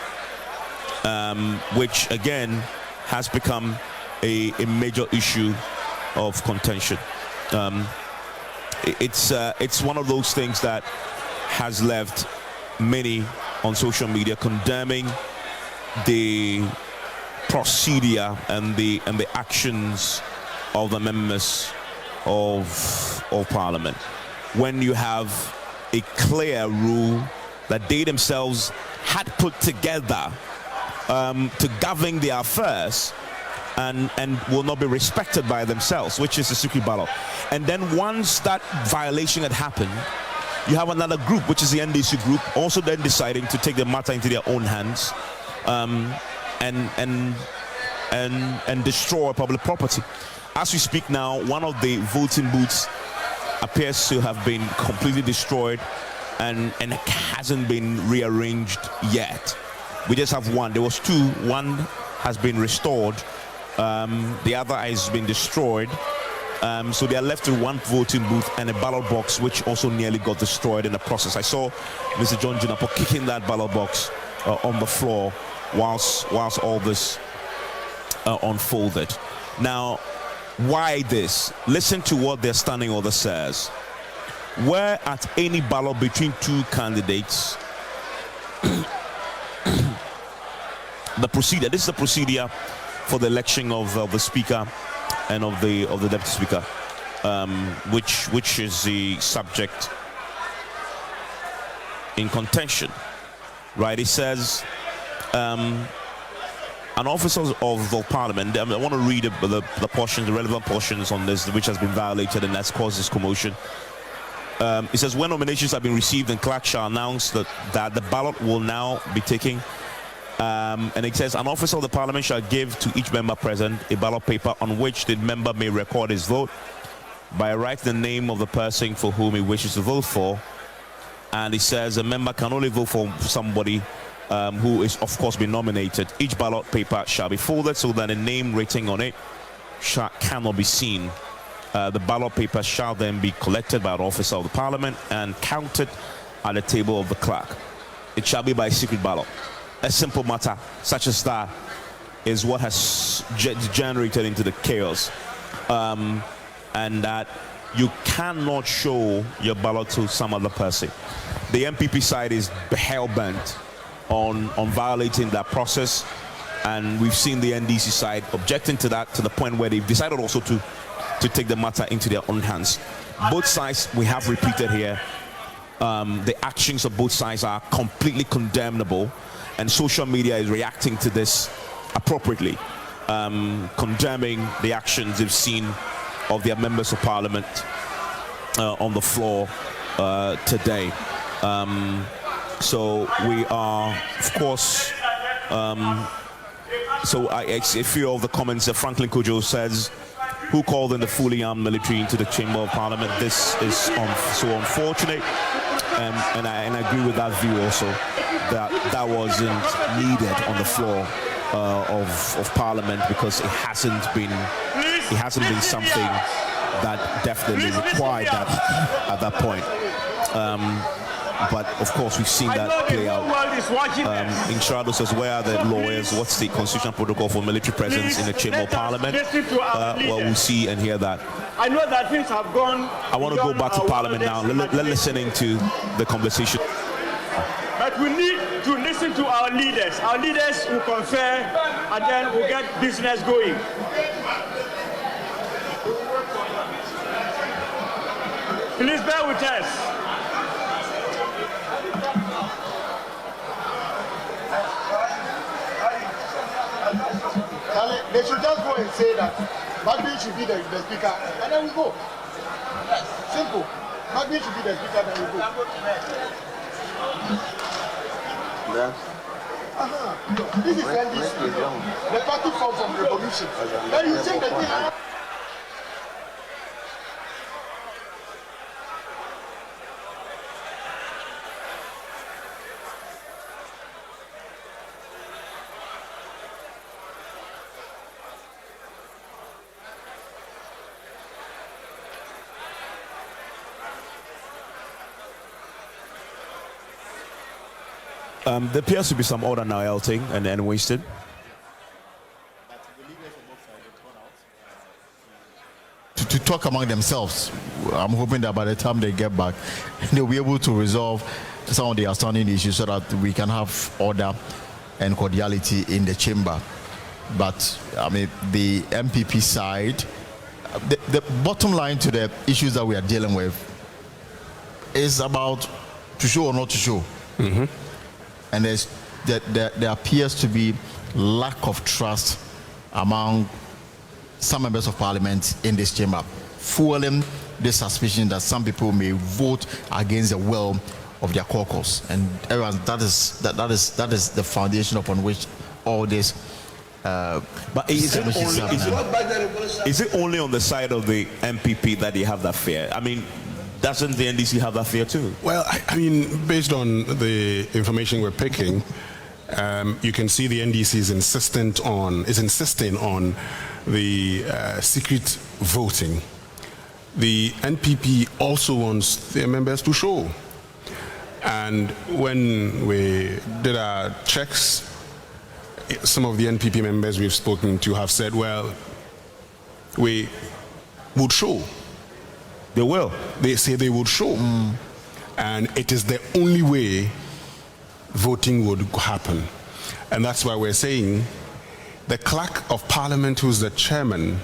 which again has become a major issue of contention. It's one of those things that has left many on social media condemning the procedure and the actions of the members of Parliament. When you have a clear rule that they themselves had put together to govern their affairs and will not be respected by themselves, which is the secret ballot. And then once that violation had happened, you have another group, which is the NDC group, also then deciding to take the matter into their own hands and destroy public property. As we speak now, one of the voting booths appears to have been completely destroyed and hasn't been rearranged yet. We just have one. There was 2. One has been restored. The other has been destroyed. So they are left with 1 voting booth and a ballot box, which also nearly got destroyed in the process. I saw Mr. John Jinapor kicking that ballot box on the floor whilst all this unfolded. Now, why this? Listen to what their standing order says. Where at any ballot between 2 candidates, this is the procedure for the election of the Speaker and of the Deputy Speaker, which is the subject in contention, right? It says an officer of the Parliament, I want to read the portions, the relevant portions on this, which has been violated and that's caused this commotion. It says, when nominations have been received, and clerk shall announce that the ballot will now be taken. And it says, an officer of the Parliament shall give to each member present a ballot paper on which the member may record his vote by writing the name of the person for whom he wishes to vote for. And it says a member can only vote for somebody who is, of course, been nominated. Each ballot paper shall be folded so that a name written on it cannot be seen The ballot papers shall then be collected by an officer of the Parliament and counted at the table of the clerk. It shall be by secret ballot. A simple matter such as that is what has generated into the chaos, and that you cannot show your ballot to some other person. The MPP side is hell-bent on violating that process, and we've seen the NDC side objecting to that to the point where they've decided also to take the matter into their own hands. Both sides, we have repeated here, the actions of both sides are completely condemnable, and social media is reacting to this appropriately, condemning the actions they've seen of their members of Parliament on the floor today. So we are, of course, so a few of the comments, Franklin Kojo says, who called in the fully armed military into the Chamber of Parliament? This is so unfortunate, and I agree with that view also, that wasn't needed on the floor of Parliament, because it hasn't been something that definitely required that at that point. But of course, we've seen that play out. Intrado says, where are the lawyers? What's the constitutional protocol for military presence in the Chamber of Parliament? Well, we'll see and hear that.
I know that things have gone.
I want to go back to Parliament now. Let's listen into the conversation.
But we need to listen to our leaders. Our leaders will confer, and then we'll get business going. Please bear with us.
They should just go and say that Magbi should be the speaker, and then we go. Simple. Magbi should be the speaker, then we go. This is NDC. The party formed from revolution. Then you take the thing.
There appears to be some order now, Elting and Winston.
To talk among themselves. I'm hoping that by the time they get back, they'll be able to resolve some of the outstanding issues so that we can have order and cordiality in the chamber. But I mean, the MPP side, the bottom line to the issues that we are dealing with is about to show or not to show.
Mm-hmm.
And there appears to be lack of trust among some members of Parliament in this chamber, fueling the suspicion that some people may vote against the will of their caucus. And everyone, that is the foundation upon which all this.
But is it only on the side of the MPP that they have that fear? I mean, doesn't the NDC have that fear too?
Well, I mean, based on the information we're picking, you can see the NDC is insisting on the secret voting. The NPP also wants their members to show. And when we did our checks, some of the NPP members we've spoken to have said, well, we would show.
They will.
They say they would show. And it is the only way voting would happen. And that's why we're saying the clerk of Parliament, who's the chairman,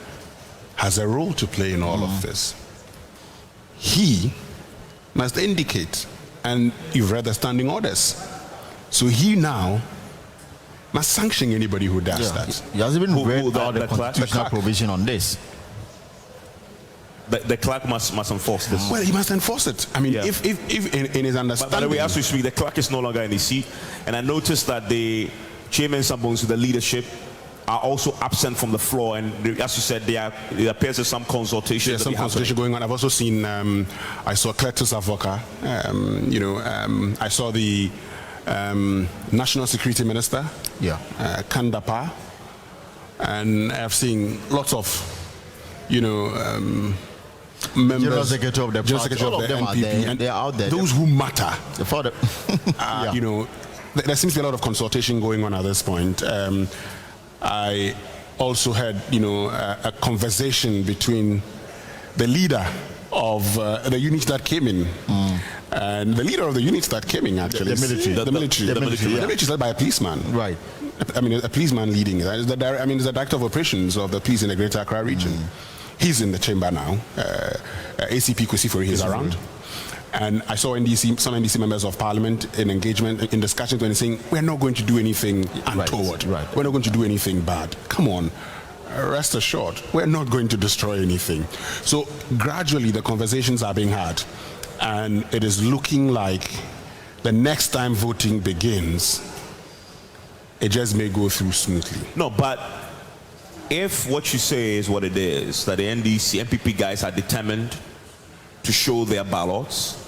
has a role to play in all of this. He must indicate, and you've read the standing orders, so he now must sanction anybody who does that.
He hasn't even read out the constitutional provision on this.
The clerk must enforce this.
Well, he must enforce it. I mean, if in his understanding.
By the way, as we speak, the clerk is no longer in the seat, and I noticed that the chairman, Sambonsu, the leadership, are also absent from the floor, and as you said, there appears there's some consultation.
Some consultation going on. I've also seen, I saw Cletus Avoka, I saw the National Security Minister, Kandapa, and I've seen lots of, members,
General Secretary of the party, all of them are there,
and
they are out there.
Those who matter.
For the
You know, there seems to be a lot of consultation going on at this point. I also had, you know, a conversation between the leader of the unit that came in, and the leader of the unit that came in, actually,
the military.
The military.
The military
is led by a policeman.
Right.
I mean, a policeman leading it. He's the director of operations of the police in the Greater Accra region. He's in the chamber now. ACP Kusifori is around. And I saw some NDC members of parliament in engagement, in discussions, when saying, we're not going to do anything untoward.
Right.
We're not going to do anything bad. Come on. Rest assured, we're not going to destroy anything. So gradually the conversations are being had, and it is looking like the next time voting begins, it just may go through smoothly.
No, but if what you say is what it is, that the NPP guys are determined to show their ballots,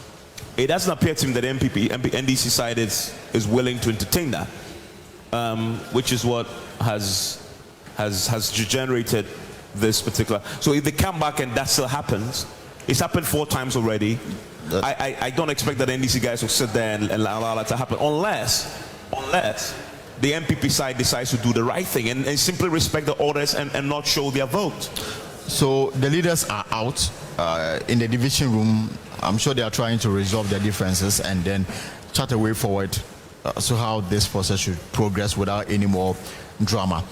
it doesn't appear to me that NDC side is willing to entertain that, which is what has generated this particular. So if they come back and that still happens, it's happened 4 times already. I don't expect that NDC guys will sit there and allow that to happen unless the NPP side decides to do the right thing and simply respect the orders and not show their vote.
So the leaders are out in the division room. I'm sure they are trying to resolve their differences and then chart a way forward so how this process should progress without any more drama.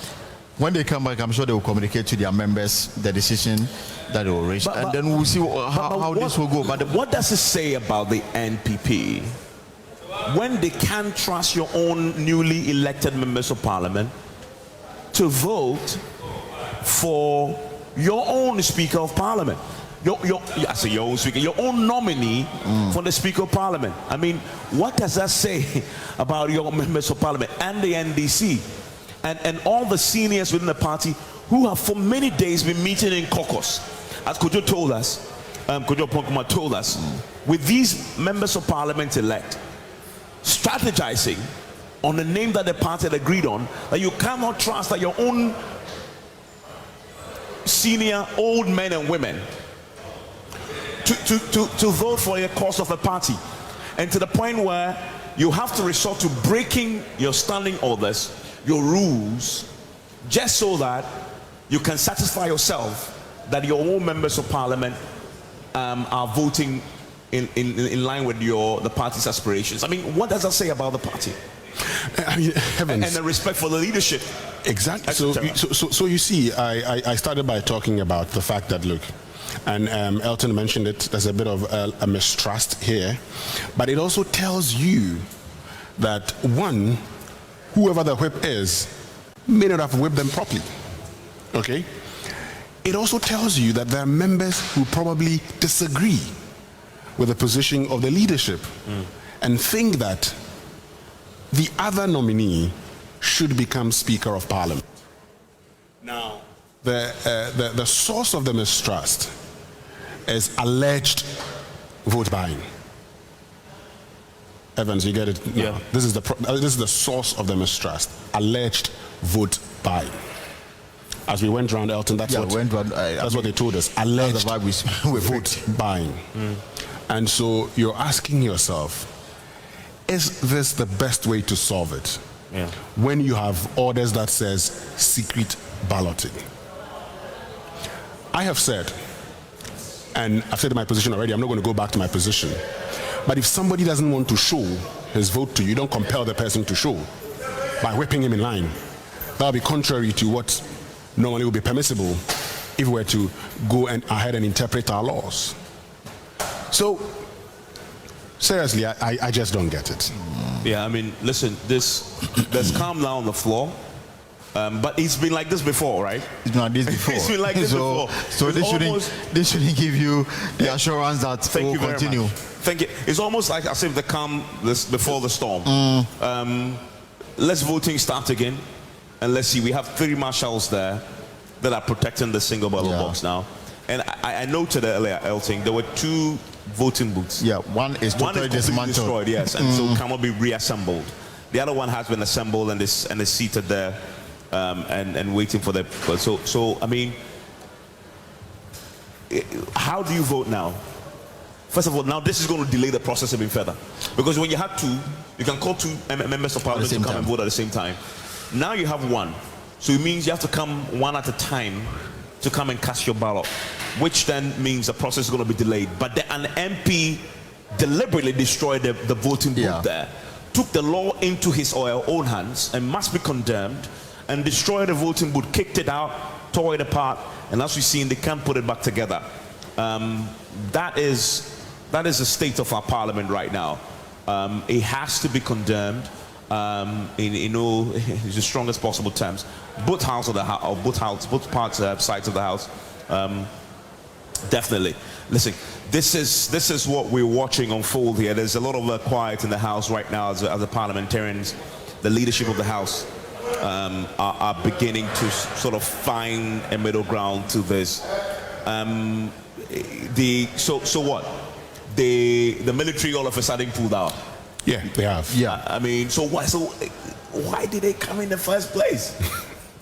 When they come back, I'm sure they will communicate to their members the decision that they will reach, and then we'll see how this will go. But
what does it say about the NPP when they can't trust your own newly elected members of parliament to vote for your own Speaker of Parliament? Your own speaker, your own nominee for the Speaker of Parliament. I mean, what does that say about your members of Parliament and the NDC and all the seniors within the party who have for many days been meeting in caucus, as Kojo told us, Kojo Ponkuma told us, with these members of Parliament elect strategizing on the name that the party had agreed on, that you cannot trust that your own senior old men and women to vote for a cause of a party, and to the point where you have to resort to breaking your standing orders, your rules, just so that you can satisfy yourself that your own members of parliament are voting in line with the party's aspirations. I mean, what does that say about the party?
I mean, heavens.
And the respect for the leadership.
Exactly. So you see, I started by talking about the fact that, look, and Elton mentioned it, there's a bit of a mistrust here, but it also tells you that, one, whoever the whip is may not have whipped them properly. Okay? It also tells you that there are members who probably disagree with the position of the leadership and think that the other nominee should become Speaker of Parliament. Now, the source of the mistrust is alleged vote buying. Evans, you get it? No.
Yeah.
This is the source of the mistrust. Alleged vote buying. As we went round, Elton, that's what they told us. Alleged vote buying. And so you're asking yourself, is this the best way to solve it?
Yeah.
When you have orders that says secret balloting. I have said, and I've said my position already, I'm not going to go back to my position. But if somebody doesn't want to show his vote to you, don't compel the person to show by whipping him in line. That would be contrary to what normally would be permissible if we were to go ahead and interpret our laws. So, seriously, I just don't get it.
Yeah, I mean, listen, there's calm now on the floor. But it's been like this before, right?
It's been like this before.
It's been like this before.
So they shouldn't give you the assurance that it will continue.
Thank you. It's almost like as if the calm before the storm. Let's voting start again, and let's see. We have 3 marshals there that are protecting the single ballot box now. And I noted earlier, Elting, there were 2 voting booths.
Yeah, one is totally
destroyed, yes, and so cannot be reassembled. The other one has been assembled and is seated there and waiting for the. So I mean, how do you vote now? First of all, now this is going to delay the process even further. Because when you had two, you can call two members of parliament to come and vote at the same time. Now you have one. So it means you have to come one at a time to come and cast your ballot, which then means the process is going to be delayed. But an MP deliberately destroyed the voting booth there, took the law into his or her own hands and must be condemned, and destroyed the voting booth, kicked it out, tore it apart, and as we've seen, they can't put it back together. That is the state of our parliament right now. It has to be condemned in all the strongest possible terms. Both parts of the house, both sides of the house, definitely. Listen, this is what we're watching unfold here. There's a lot of quiet in the house right now as the parliamentarians, the leadership of the house, are beginning to sort of find a middle ground to this. So what? The military all of a sudden pulled out.
Yeah, they have.
Yeah, I mean, so why did they come in the first place?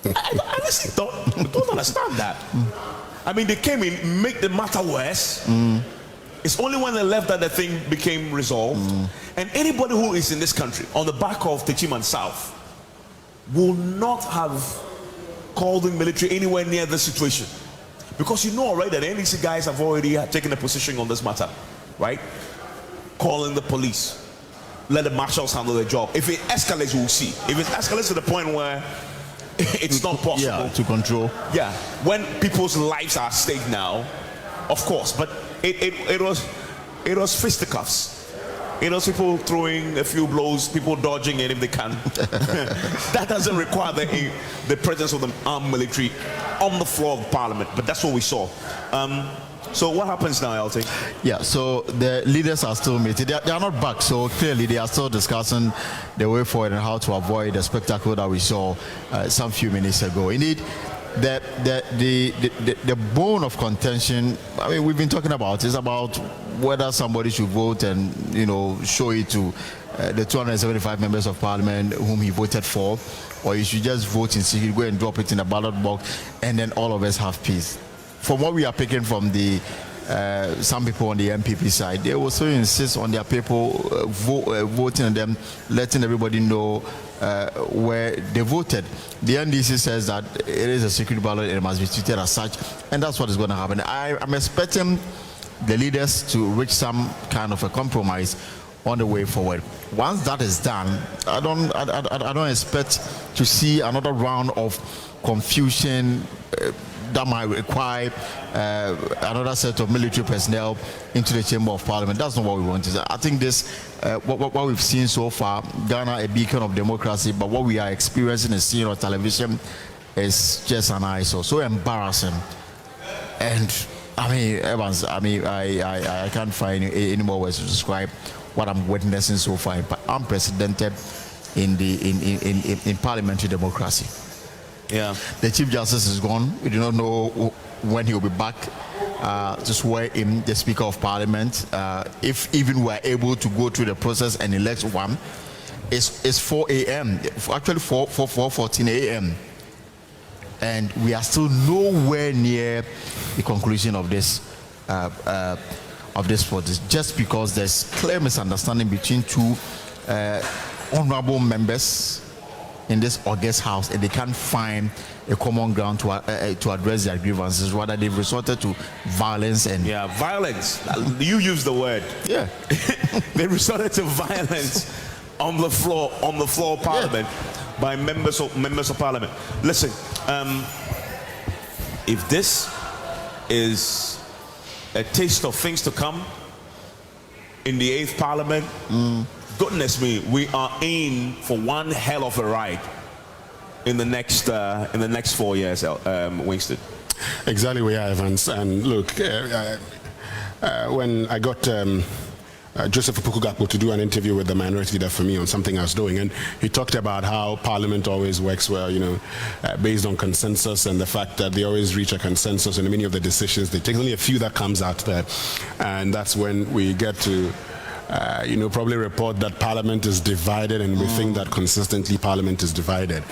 I honestly don't understand that. I mean, they came in, make the matter worse. It's only when they left that the thing became resolved. And anybody who is in this country on the back of Techiman South will not have called in military anywhere near this situation. Because you know already that the NDC guys have already taken a position on this matter, right? Calling the police. Let the marshals handle their job. If it escalates, we'll see. If it escalates to the point where it's not possible
to control.
Yeah, when people's lives are at stake now, of course. But it was fisticuffs. It was people throwing a few blows, people dodging it if they can. That doesn't require the presence of the armed military on the floor of Parliament. But that's what we saw. So what happens now, LT?
Yeah, so the leaders are still meeting. They are not back, so clearly they are still discussing the way forward and how to avoid the spectacle that we saw some few minutes ago. Indeed, the bone of contention, I mean, we've been talking about is about whether somebody should vote and, you know, show it to the 275 members of Parliament whom he voted for, or you should just vote in secret, go and drop it in a ballot box, and then all of us have peace. From what we are picking from the some people on the MPP side, they also insist on their people voting and them letting everybody know where they voted. The NDC says that it is a secret ballot and it must be treated as such, and that's what is going to happen. I'm expecting the leaders to reach some kind of a compromise on the way forward. Once that is done, I don't expect to see another round of confusion that might require another set of military personnel into the Chamber of Parliament. That's not what we want. I think this, what we've seen so far, Ghana, a beacon of democracy, but what we are experiencing and seeing on television is just an eyesore. So embarrassing. And I mean, Evans, I mean, I can't find any more words to describe what I'm witnessing so far, unprecedented in parliamentary democracy.
Yeah.
The Chief Justice is gone. We do not know when he will be back to swear in the Speaker of Parliament. If even we're able to go through the process and elect one, it's 4 a.m. Actually 4:14 a.m. And we are still nowhere near the conclusion of this process, just because there's clear misunderstanding between two honorable members in this august house, and they can't find a common ground to address their grievances. Rather, they've resorted to violence and
violence. You use the word.
Yeah,
they resorted to violence on the floor of Parliament by members of Parliament. Listen, if this is a taste of things to come in the 8th Parliament, goodness me, we are in for one hell of a ride in the next 4 years, Winston.
Exactly where Evans. And look, when I got Joseph Opoku-Gakpo to do an interview with the minority leader for me on something I was doing, and he talked about how Parliament always works well, you know, based on consensus, and the fact that they always reach a consensus on many of the decisions they take. Only a few that comes out there, and that's when we get to probably report that Parliament is divided, and we think that consistently Parliament is divided.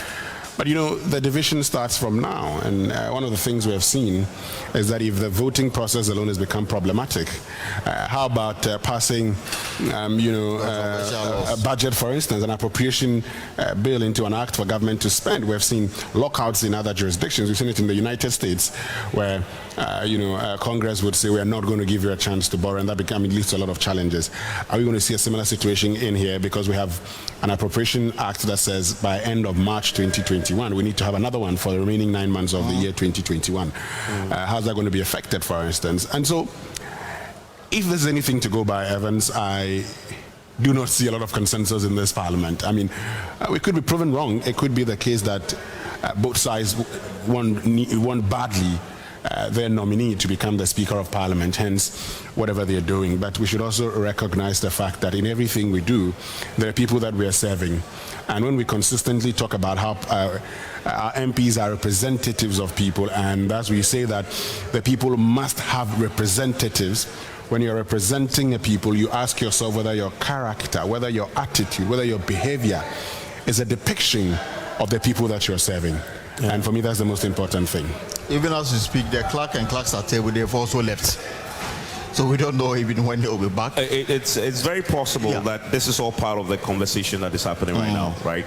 But you know, the division starts from now, and one of the things we have seen is that if the voting process alone has become problematic, how about passing, a budget, for instance, an appropriation bill into an act for government to spend? We've seen lockouts in other jurisdictions. We've seen it in the United States, where Congress would say we are not going to give you a chance to borrow, and that leads to a lot of challenges. Are we going to see a similar situation in here, because we have an appropriation act that says by end of March 2021 we need to have another one for the remaining 9 months of the year 2021? How's that going to be affected, for instance? And so, if there's anything to go by, Evans, I do not see a lot of consensus in this parliament. I mean, we could be proven wrong. It could be the case that both sides want badly their nominee to become the Speaker of Parliament, hence whatever they're doing. But we should also recognize the fact that in everything we do, there are people that we are serving. And when we consistently talk about how our MPs are representatives of people, and as we say that the people must have representatives, when you're representing a people, you ask yourself whether your character, whether your attitude, whether your behavior is a depiction of the people that you're serving. Yeah. And for me, that's the most important thing.
Even as we speak, the clerk and clerks at table, they've also left. So we don't know even when they'll be back.
It's very possible that this is all part of the conversation that is happening right now, right?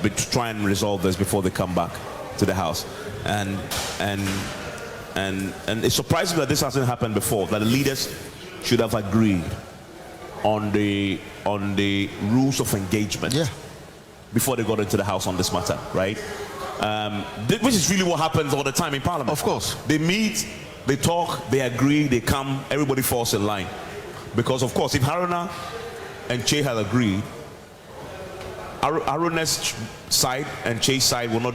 To try and resolve this before they come back to the House. And it's surprising that this hasn't happened before, that the leaders should have agreed on the rules of engagement before they got into the House on this matter, right? Which is really what happens all the time in Parliament.
Of course.
They meet, they talk, they agree, they come, everybody falls in line. Because of course, if Haruna and Che had agreed, Haruna's side and Che's side will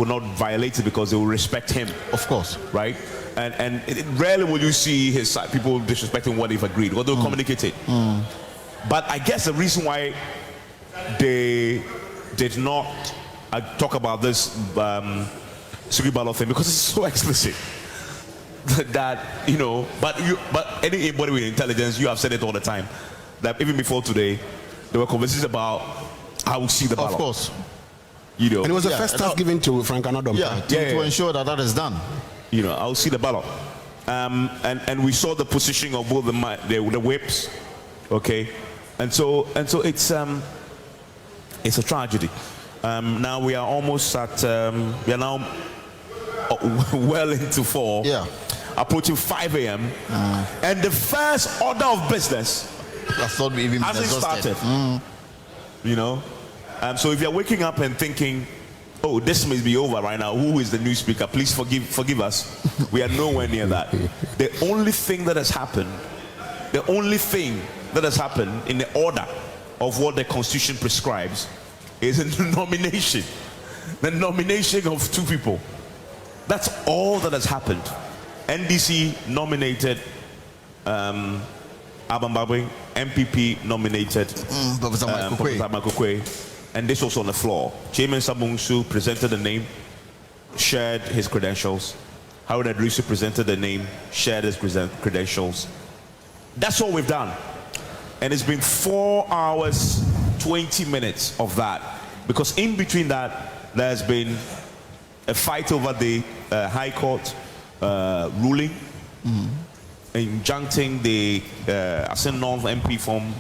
not violate it because they will respect him.
Of course.
Right? And rarely will you see his side, people disrespecting what they've agreed, what they'll communicate it. But I guess the reason why they did not talk about this secret ballot thing, because it's so explicit that, but anybody with intelligence, you have said it all the time, that even before today, there were conversations about how we see the ballot.
Of course.
And it was the first task given to Frank Anadom.
To ensure that is done.
I'll see the ballot. And we saw the positioning of both the whips, okay? And so it's a tragedy. Now we are almost at, we are now well into 4, approaching 5 a.m. And the first order of business hasn't started. So if you're waking up and thinking, oh, this may be over right now, who is the new speaker? Please forgive us. We are nowhere near that. The only thing that has happened in the order of what the Constitution prescribes is a nomination. The nomination of 2 people. That's all that has happened. NDC nominated Alban Bagbin, MPP nominated Professor Makokwe, and this was on the floor. Chairman Sabungsu presented the name, shared his credentials. Haruna Iddrisu presented the name, shared his credentials. That's all we've done. And it's been 4 hours, 20 minutes of that. Because in between that, there's been a fight over the High Court ruling, injuncting the Asin North MP from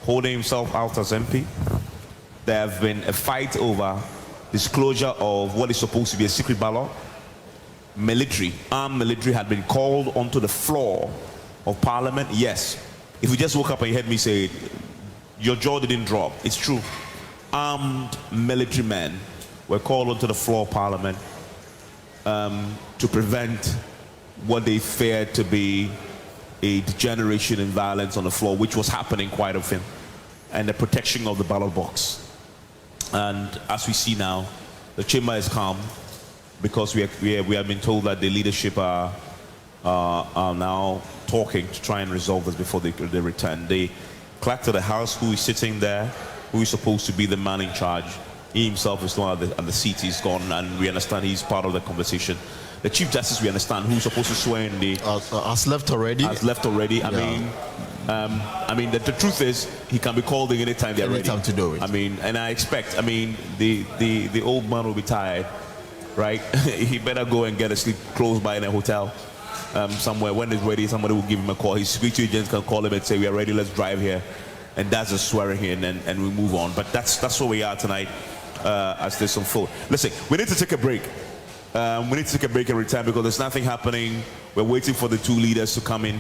holding himself out as MP. There have been a fight over disclosure of what is supposed to be a secret ballot. Armed military had been called onto the floor of Parliament. Yes, if you just woke up and you heard me say it, your jaw didn't drop. It's true. Armed military men were called onto the floor of Parliament to prevent what they feared to be a degeneration in violence on the floor, which was happening quite often, and the protection of the ballot box. And as we see now, the chamber is calm because we have been told that the leadership are now talking to try and resolve this before they return. The clerk to the House, who is sitting there, who is supposed to be the man in charge, he himself is not at the seat. He's gone, and we understand he's part of the conversation. The Chief Justice, we understand, who's supposed to swear in the...
Has left already.
Has left already. I mean, I mean, the truth is, he can be called in anytime they're ready.
Anytime to do it.
I mean, and I expect, I mean, the old man will be tired, right? He better go and get a sleep close by in a hotel somewhere. When he's ready, somebody will give him a call. His security agents can call him and say, we are ready, let's drive here. And that's a swearing in, and we move on. But that's where we are tonight as this unfolds. Listen, we need to take a break. We need to take a break and return because there's nothing happening. We're waiting for the two leaders to come in.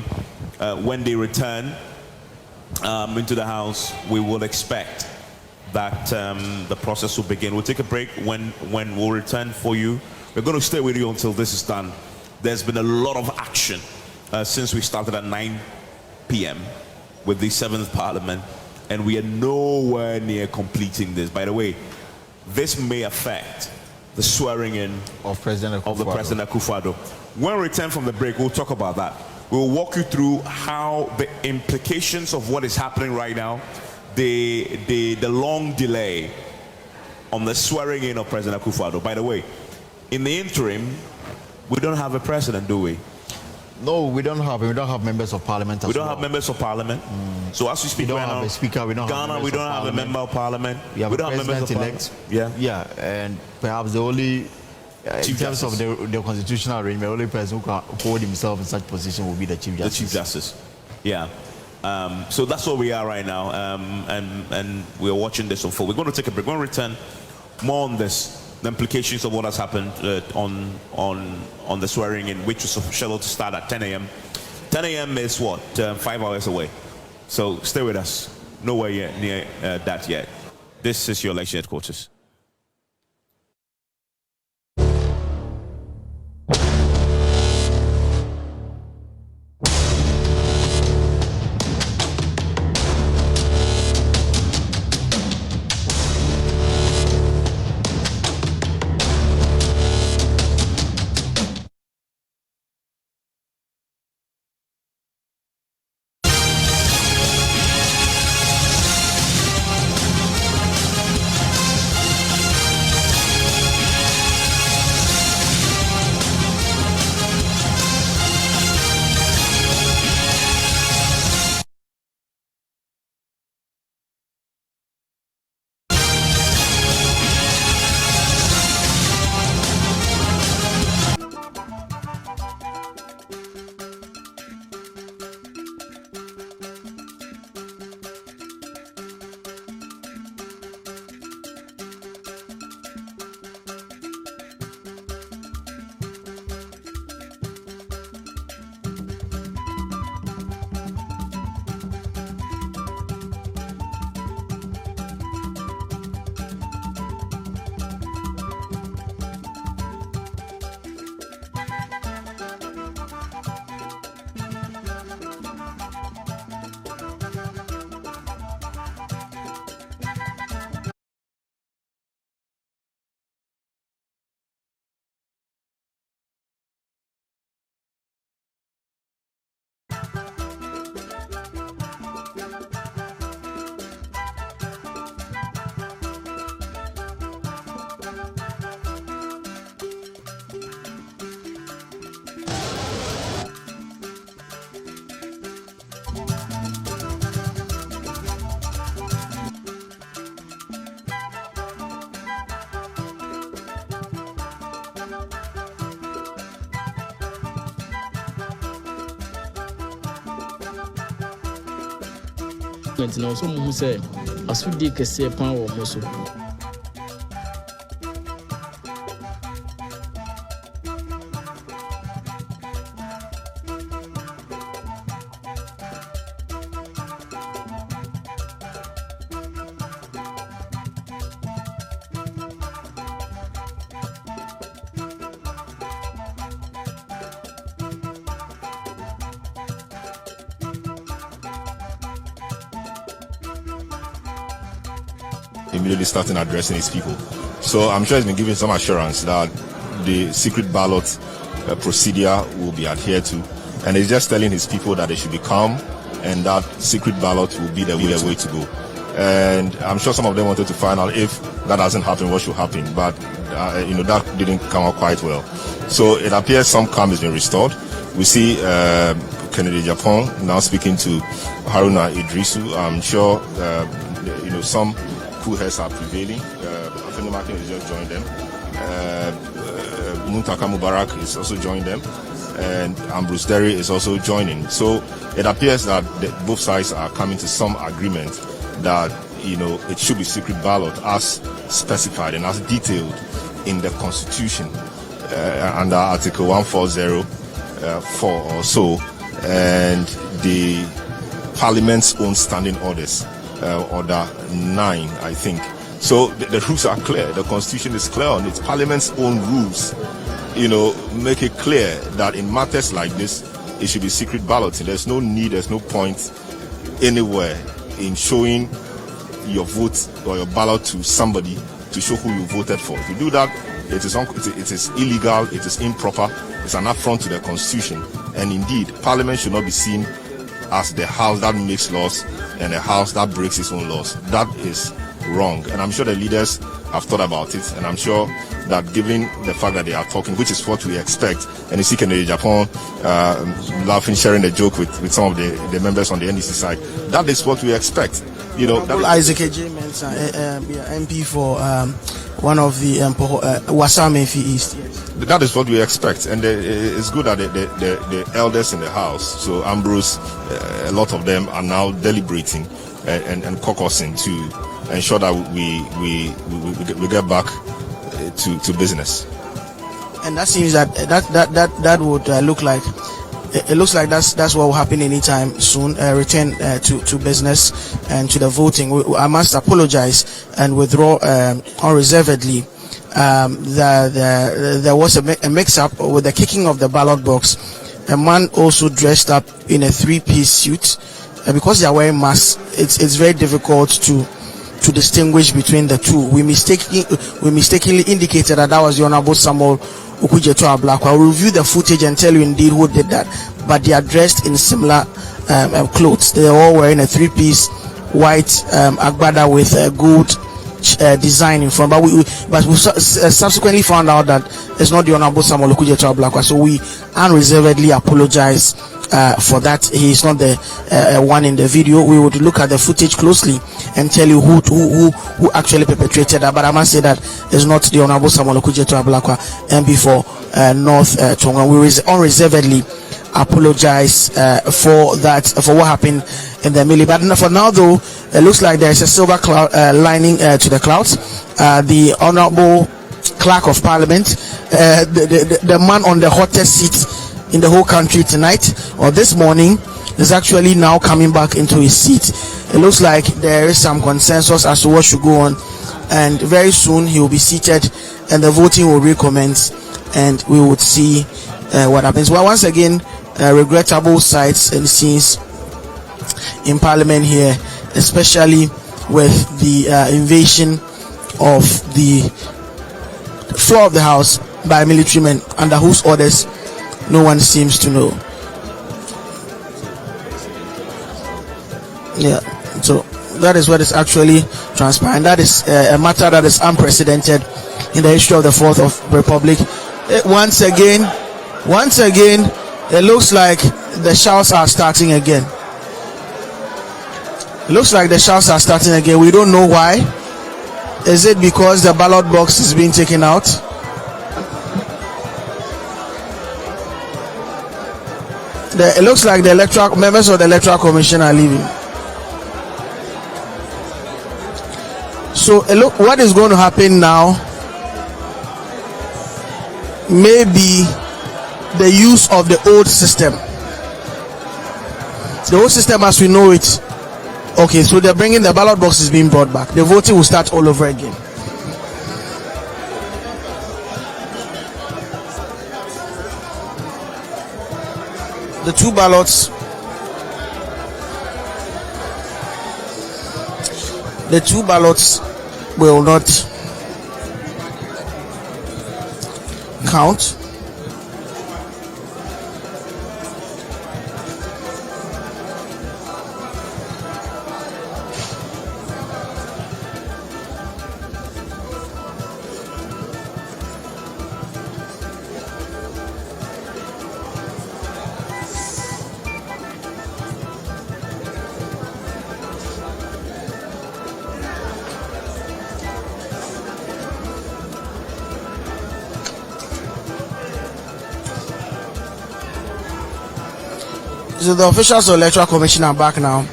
When they return into the House, we will expect that the process will begin. We'll take a break. When we'll return for you, we're going to stay with you until this is done. There's been a lot of action since we started at 9 p.m. with the 7th Parliament, and we are nowhere near completing this. By the way, this may affect the swearing in
of President
Akufo-Addo. When we return from the break, we'll talk about that. We'll walk you through how the implications of what is happening right now, the long delay on the swearing in of President Akufo-Addo. By the way, in the interim, we don't have a president, do we?
No, we don't have members of parliament.
We don't have members of parliament. So as we speak right now,
we don't have a speaker. We don't
Ghana,
have
we don't have a member of parliament.
We have a president-elect.
Yeah,
and perhaps the only, in terms of the constitutional arrangement, the only person who can hold himself in such position will be the Chief Justice.
The Chief Justice. Yeah. So that's where we are right now, and we're watching this unfold. We're going to take a break. We're going to return more on this. The implications of what has happened on the swearing in, which was scheduled to start at 10 a.m. 10 a.m. is what? 5 hours away. So stay with us. Nowhere near that yet. This is your election headquarters.
Now, some who say, as we dig a say, power muscle.
Immediately starting addressing his people. So I'm sure he's been given some assurance that the secret ballot procedure will be adhered to, and he's just telling his people that they should be calm and that secret ballot will be the way to go. And I'm sure some of them wanted to find out if that doesn't happen, what should happen, but that didn't come out quite well. So it appears some calm has been restored. We see Kennedy Japan now speaking to Haruna Idrisu. I'm sure some cool heads are prevailing. Afeni Martin has just joined them. Muntaka Mubarak is also joining them, and Ambrose Derry is also joining. So it appears that both sides are coming to some agreement that it should be secret ballot as specified and as detailed in the Constitution under Article 140(4) or so, and the Parliament's own standing orders, Order 9, I think. So the rules are clear. The Constitution is clear on it. Parliament's own rules, make it clear that in matters like this, it should be secret balloting. There's no need, there's no point anywhere in showing your vote or your ballot to somebody to show who you voted for. If you do that, it is illegal, it is improper, it's an affront to the Constitution. And indeed, Parliament should not be seen as the house that makes laws and a house that breaks its own laws. That is wrong. And I'm sure the leaders have thought about it, and I'm sure that given the fact that they are talking, which is what we expect, and you see Kennedy Japan laughing, sharing a joke with some of the members on the NDC side, that is what we expect.
Isaac J. Mensah, MP for one of the Wasam East. Yes.
That is what we expect, and it's good that the elders in the House, so Ambrose, a lot of them are now deliberating and caucusing to ensure that we get back to business.
And that seems that would look like. It looks like that's what will happen anytime soon. Return to business and to the voting. I must apologize and withdraw unreservedly. There was a mix-up with the kicking of the ballot box. A man also dressed up in a 3-piece suit. Because they are wearing masks, it's very difficult to distinguish between the two. We mistakenly indicated that was the Honorable Samuel Okudzeto Ablakwa. I will review the footage and tell you indeed who did that. But they are dressed in similar clothes. They are all wearing a 3-piece white agbada with a gold design in front. But we subsequently found out that it's not the Honorable Samuel Okudzeto Ablakwa. So we unreservedly apologize for that. He is not the one in the video. We would look at the footage closely and tell you who actually perpetrated that. But I must say that it's not the Honorable Samuel Okudzeto Ablakwa, MP for North Tonga. We unreservedly apologize for that, for what happened in the melee. But for now, though, it looks like there is a silver cloud lining to the clouds. The Honorable Clerk of Parliament, the man on the hottest seat in the whole country tonight or this morning, is actually now coming back into his seat. It looks like there is some consensus as to what should go on, and very soon he will be seated and the voting will recommence, and we would see what happens. Well, once again, regrettable sights and scenes in Parliament here, especially with the invasion of the floor of the House by military men under whose orders no one seems to know. Yeah, so that is what is actually transpiring. That is a matter that is unprecedented in the history of the Fourth Republic. Once again, it looks like the shouts are starting again. It looks like the shouts are starting again. We don't know why. Is it because the ballot box is being taken out? It looks like the members of the Electoral Commission are leaving. So look, what is going to happen now may be the use of the old system. The old system as we know it. Okay, so they're bringing the ballot box is being brought back. The voting will start all over again. The two ballots will not count. So the officials of Electoral Commission are back now,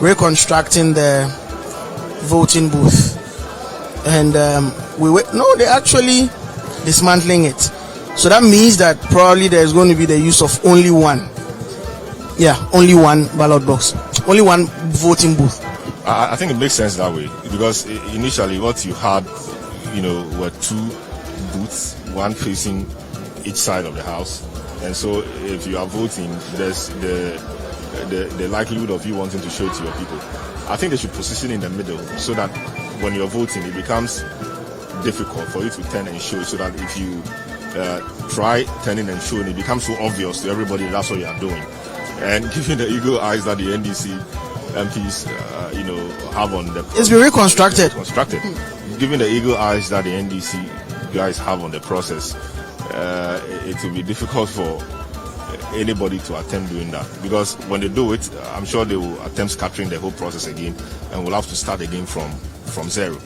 reconstructing the voting booth, and they're actually dismantling it. So that means that probably there's going to be the use of only one ballot box, only one voting booth.
I think it makes sense that way, because initially what you had, were two booths, one facing each side of the house, and so if you are voting, there's the likelihood of you wanting to show it to your people. I think they should position in the middle so that when you're voting, it becomes difficult for you to turn and show, so that if you try turning and showing, it becomes so obvious to everybody that's what you are doing. And given the eagle eyes that the NDC MPs, have on the process,
it's been reconstructed.
Given the eagle eyes that the NDC guys have on the process, it will be difficult for anybody to attempt doing that, because when they do it, I'm sure they will attempt scattering the whole process again, and we'll have to start again from zero.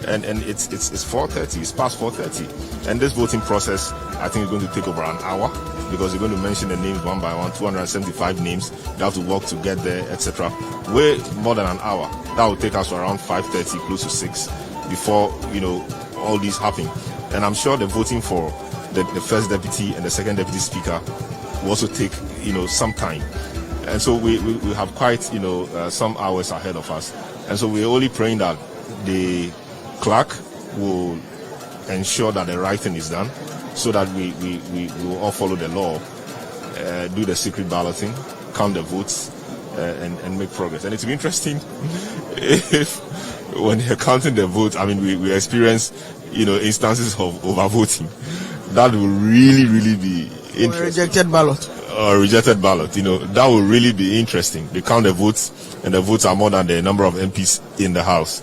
And it's 4:30. It's past 4:30, and this voting process, I think, is going to take over an hour, because you're going to mention the names one by one, 275 names. They have to work to get there, etc. Way more than an hour. That will take us to around 5:30, close to 6, before all these happen. And I'm sure the voting for the first deputy and the second deputy speaker will also take some time. And so we have quite some hours ahead of us. And so we're only praying that the clerk will ensure that the right thing is done, so that we will all follow the law, do the secret balloting, count the votes, and make progress. And it will be interesting if when they're counting the votes, I mean, we experience instances of overvoting. That will really be interesting.
Or rejected ballot.
That will really be interesting. They count the votes, and the votes are more than the number of MPs in the House.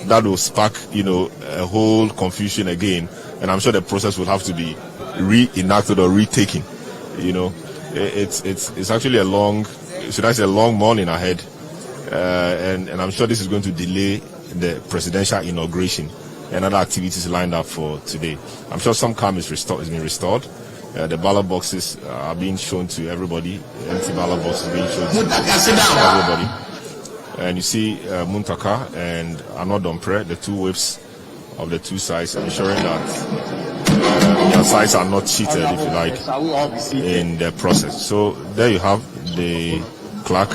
That will spark, a whole confusion again, and I'm sure the process will have to be reenacted or retaken. It's actually a long morning ahead, and I'm sure this is going to delay the presidential inauguration and other activities lined up for today. I'm sure some calm has been restored. The ballot boxes are being shown to everybody. Empty ballot boxes being shown to everybody. And you see Muntaka and Anodompre, the two whips of the two sides, ensuring that their sides are not cheated, if you like, in the process. So there you have the clerk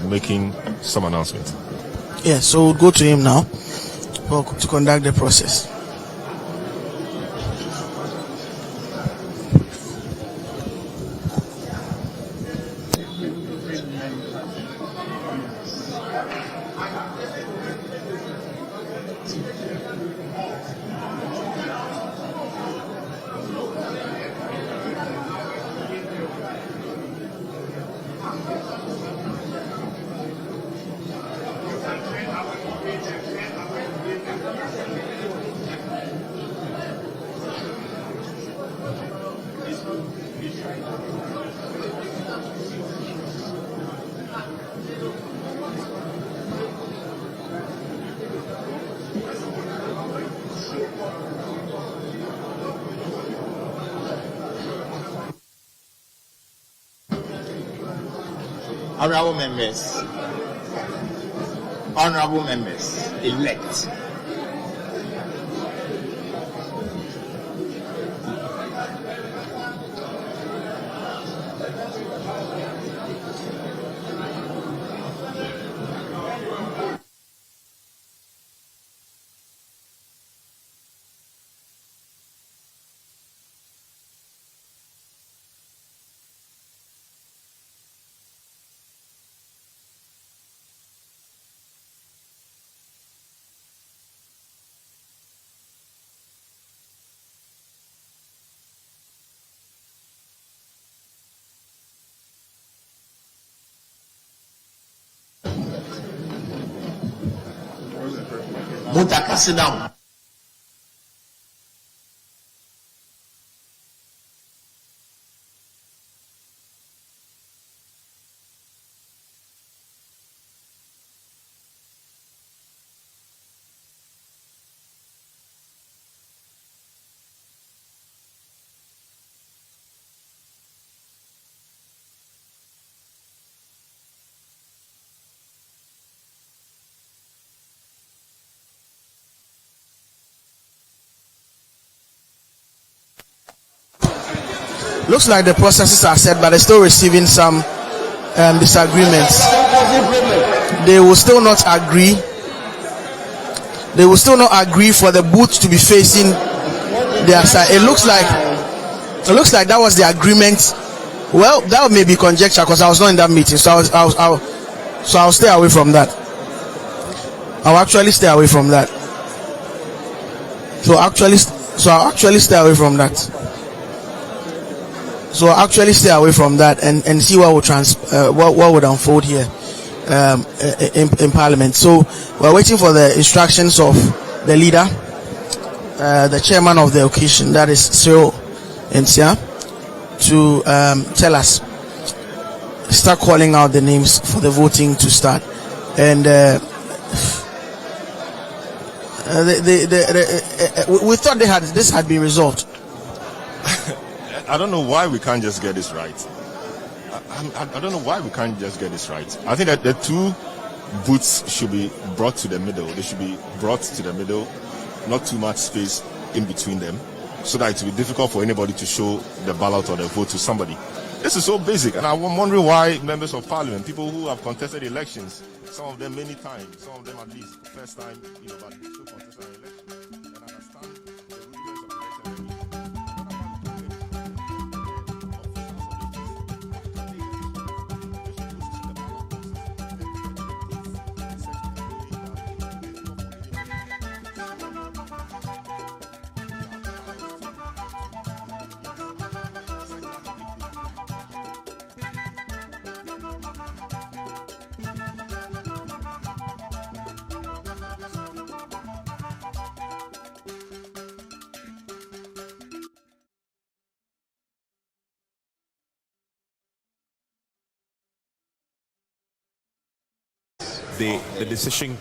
making some announcement.
Yeah, so we'll go to him now to conduct the process.
Honorable members elect. Muntaka, sit down.
looks like the processes are set, but they're still receiving some disagreements. They will still not agree. They will still not agree for the booth to be facing their side. It looks like that was the agreement. Well, that may be conjecture because I was not in that meeting, so I'll stay away from that. I'll actually stay away from that. So I'll actually stay away from that. So I'll actually stay away from that and see what what would unfold here in Parliament. So we're waiting for the instructions of the leader, the chairman of the occasion, that is Cyril Nsia, to tell us, start calling out the names for the voting to start. And we thought this had been resolved.
I don't know why we can't just get this right. I don't know why we can't just get this right. I think that the two booths should be brought to the middle. They should be brought to the middle, not too much space in between them, so that it will be difficult for anybody to show the ballot or the vote to somebody. This is so basic, and I'm wondering why members of parliament, people who have contested elections, some of them many times, some of them at least first time, but still contested an election, and understand the rudiments of election.
The decision.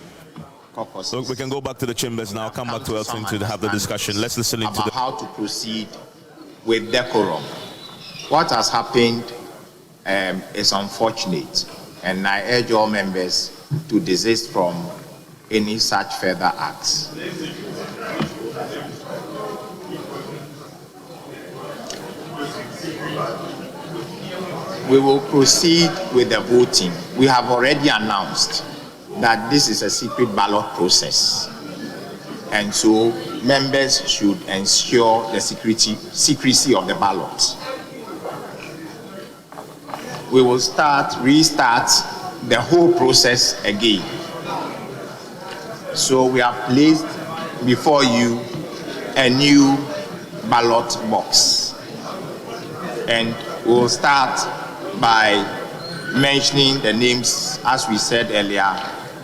So we can go back to the chambers now. Come back to Elton to have the discussion. Let's listen into
about how to proceed with decorum. What has happened is unfortunate, and I urge all members to desist from any such further acts. We will proceed with the voting. We have already announced that this is a secret ballot process, and so members should ensure the secrecy of the ballot. We will restart the whole process again. So we have placed before you a new ballot box, and we'll start by mentioning the names, as we said earlier,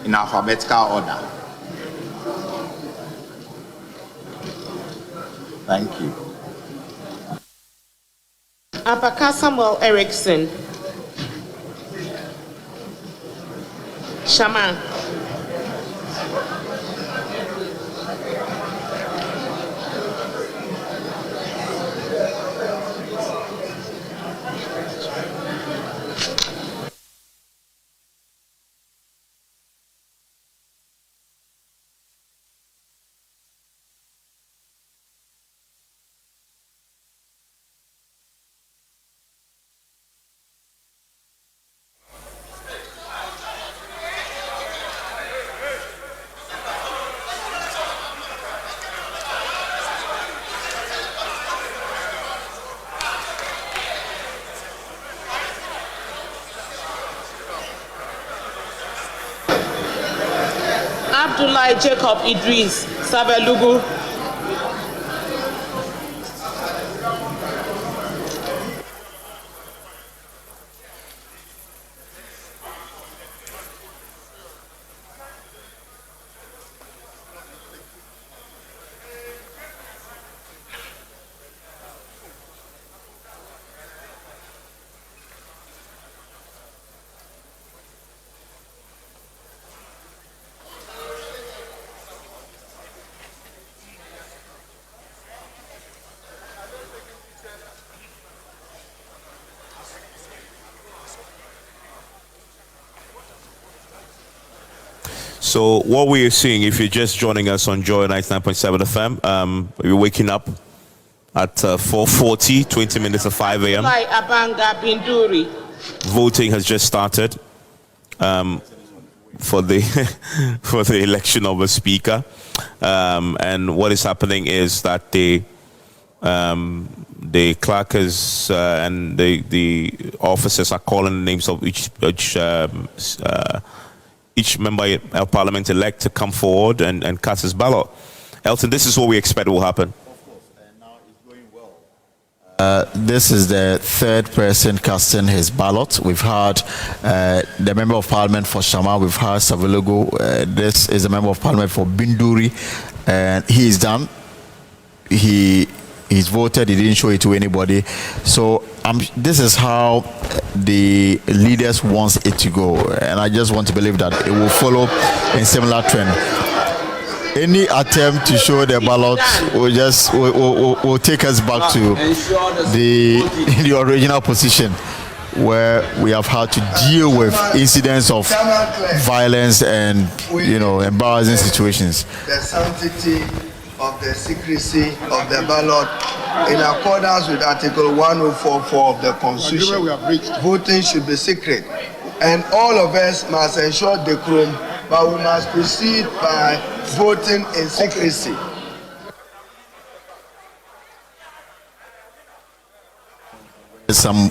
in alphabetical order. Thank you.
Abaka Samuel Erickson. Shama. Abdullahi Jacob Idris Sabelugu.
So what we are seeing, if you're just joining us on Joy 99.7 FM, you're waking up at 4:40, 20 minutes to 5 a.m.
Abanga Binduri.
Voting has just started for the for the election of a speaker, and what is happening is that the clerks and the officers are calling the names of each member of parliament elect to come forward and cast his ballot. Elton, this is what we expect will happen.
This is the third person casting his ballot. We've had the member of parliament for Shama. We've had Savelugu. This is the member of parliament for Binduri, and he is done. He's voted. He didn't show it to anybody. So this is how the leaders want it to go, and I just want to believe that it will follow a similar trend. Any attempt to show the ballot will take us back to the original position where we have had to deal with incidents of violence and embarrassing situations.
The sanctity of the secrecy of the ballot in accordance with Article 104.4 of the Constitution. Voting should be secret, and all of us must ensure decorum, but we must proceed by voting in secrecy.
An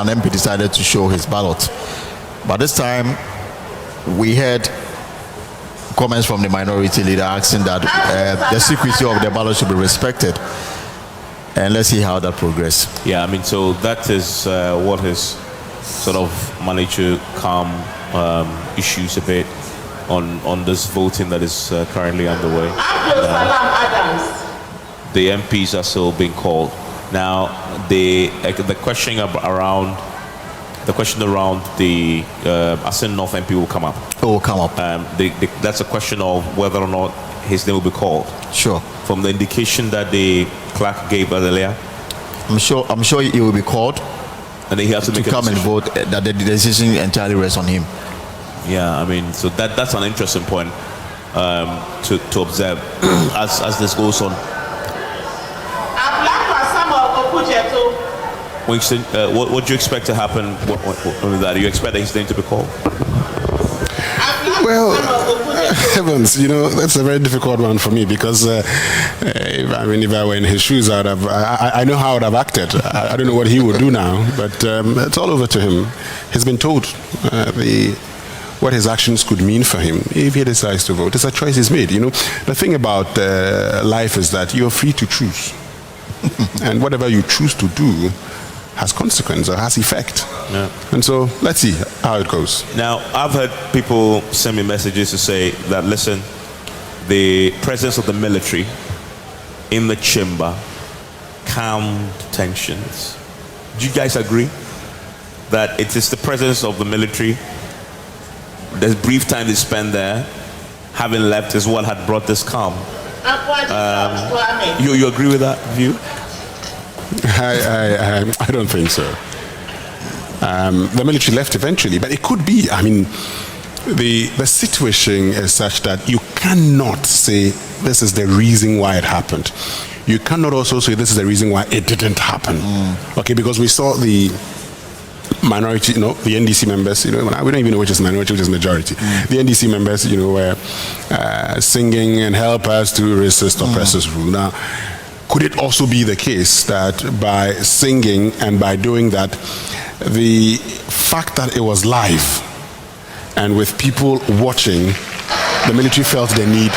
MP decided to show his ballot, but this time we heard comments from the minority leader asking that the secrecy of the ballot should be respected, and let's see how that progresses.
Yeah, I mean, so that is what has sort of managed to calm issues a bit on this voting that is currently underway. The MPs are still being called. Now, the question around the Asin North MP will come up.
It will come up.
That's a question of whether or not his name will be called.
Sure.
From the indication that the clerk gave earlier,
I'm sure he will be called,
and then he has to
come and vote. That the decision entirely rests on him.
Yeah, I mean, so that's an interesting point to observe as this goes on. Winston, what do you expect to happen with that? Do you expect his name to be called?
Well, heavens, that's a very difficult one for me because, if I were in his shoes, I know how I would have acted. I don't know what he would do now, but it's all over to him. He's been told what his actions could mean for him if he decides to vote. It's a choice he's made. The thing about life is that you're free to choose. And whatever you choose to do has consequence or has effect. Yeah. And so let's see how it goes.
Now, I've heard people send me messages to say that, listen, the presence of the military in the chamber calmed tensions. Do you guys agree that it is the presence of the military, the brief time they spent there, having left, is what had brought this calm? You agree with that view?
I don't think so. The military left eventually, but it could be. I mean, the situation is such that you cannot say this is the reason why it happened. You cannot also say this is the reason why it didn't happen. Okay, because we saw the minority, the NDC members, we don't even know which is minority, which is majority. The NDC members, were singing and help us to resist oppressors' rule. Now, could it also be the case that by singing and by doing that, the fact that it was live and with people watching, the military felt the need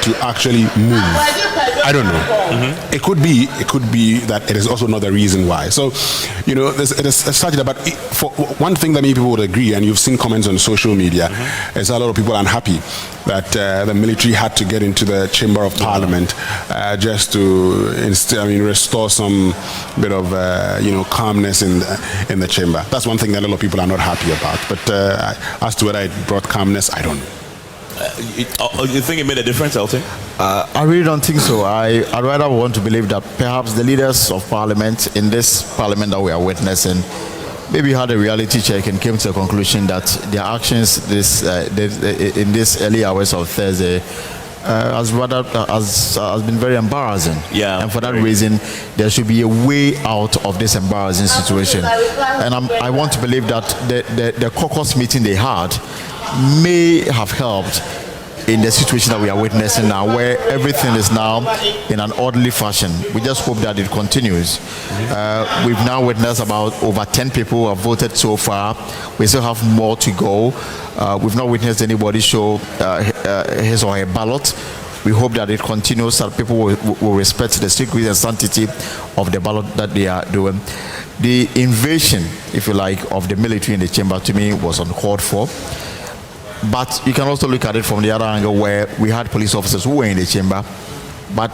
to actually move? I don't know. It could be that it is also not the reason why. So, it is started about, for one thing that many people would agree, and you've seen comments on social media, is a lot of people are unhappy that the military had to get into the chamber of parliament just to restore some bit of calmness in the chamber. That's one thing that a lot of people are not happy about. But as to whether it brought calmness, I don't know.
You think it made a difference, Elton?
I really don't think so. I'd rather want to believe that perhaps the leaders of parliament in this parliament that we are witnessing maybe had a reality check and came to a conclusion that their actions in these early hours of Thursday has been very embarrassing.
Yeah.
And for that reason, there should be a way out of this embarrassing situation. And I want to believe that the caucus meeting they had may have helped in the situation that we are witnessing now, where everything is now in an orderly fashion. We just hope that it continues. We've now witnessed about over 10 people who have voted so far. We still have more to go. We've not witnessed anybody show his or her ballot. We hope that it continues, that people will respect the secrecy and sanctity of the ballot that they are doing. The invasion, if you like, of the military in the chamber, to me, was uncalled for. But you can also look at it from the other angle, where we had police officers who were in the chamber but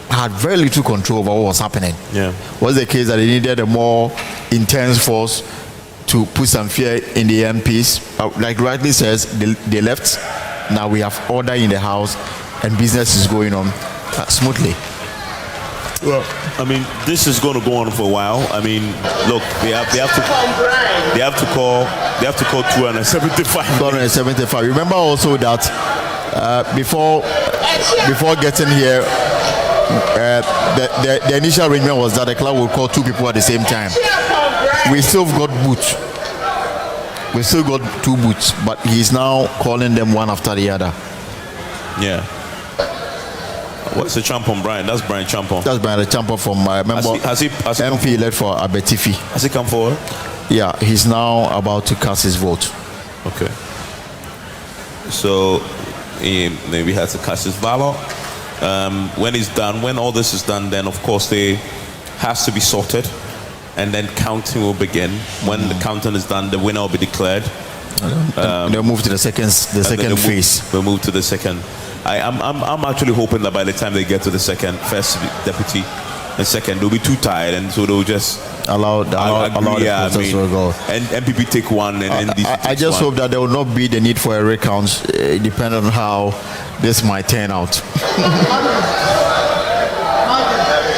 had very little control over what was happening.
Yeah.
Was the case that they needed a more intense force to put some fear in the MPs? Like rightly says, they left. Now we have order in the house and business is going on smoothly.
Well, I mean, this is going to go on for a while. I mean, look, they have to call 275.
275. Remember also that before getting here, the initial arrangement was that the club would call 2 people at the same time. We still got boots. We still got 2 boots, but he's now calling them one after the other.
Yeah. What's the Champon, Brian? That's Brian Champon.
That's Brian the Champon from member
has he
MP led for Abetifi.
Has he come forward?
Yeah, he's now about to cast his vote.
Okay. So he maybe has to cast his ballot. When all this is done, then of course they has to be sorted, and then counting will begin. When the counting is done, the winner will be declared.
They'll move to the second phase.
We'll move to the second. I'm actually hoping that by the time they get to the first deputy and second, they'll be too tired, and so they'll just
allow the process to go.
And MPP take one, and
I just hope that there will not be the need for a recount, depending on how this might turn out.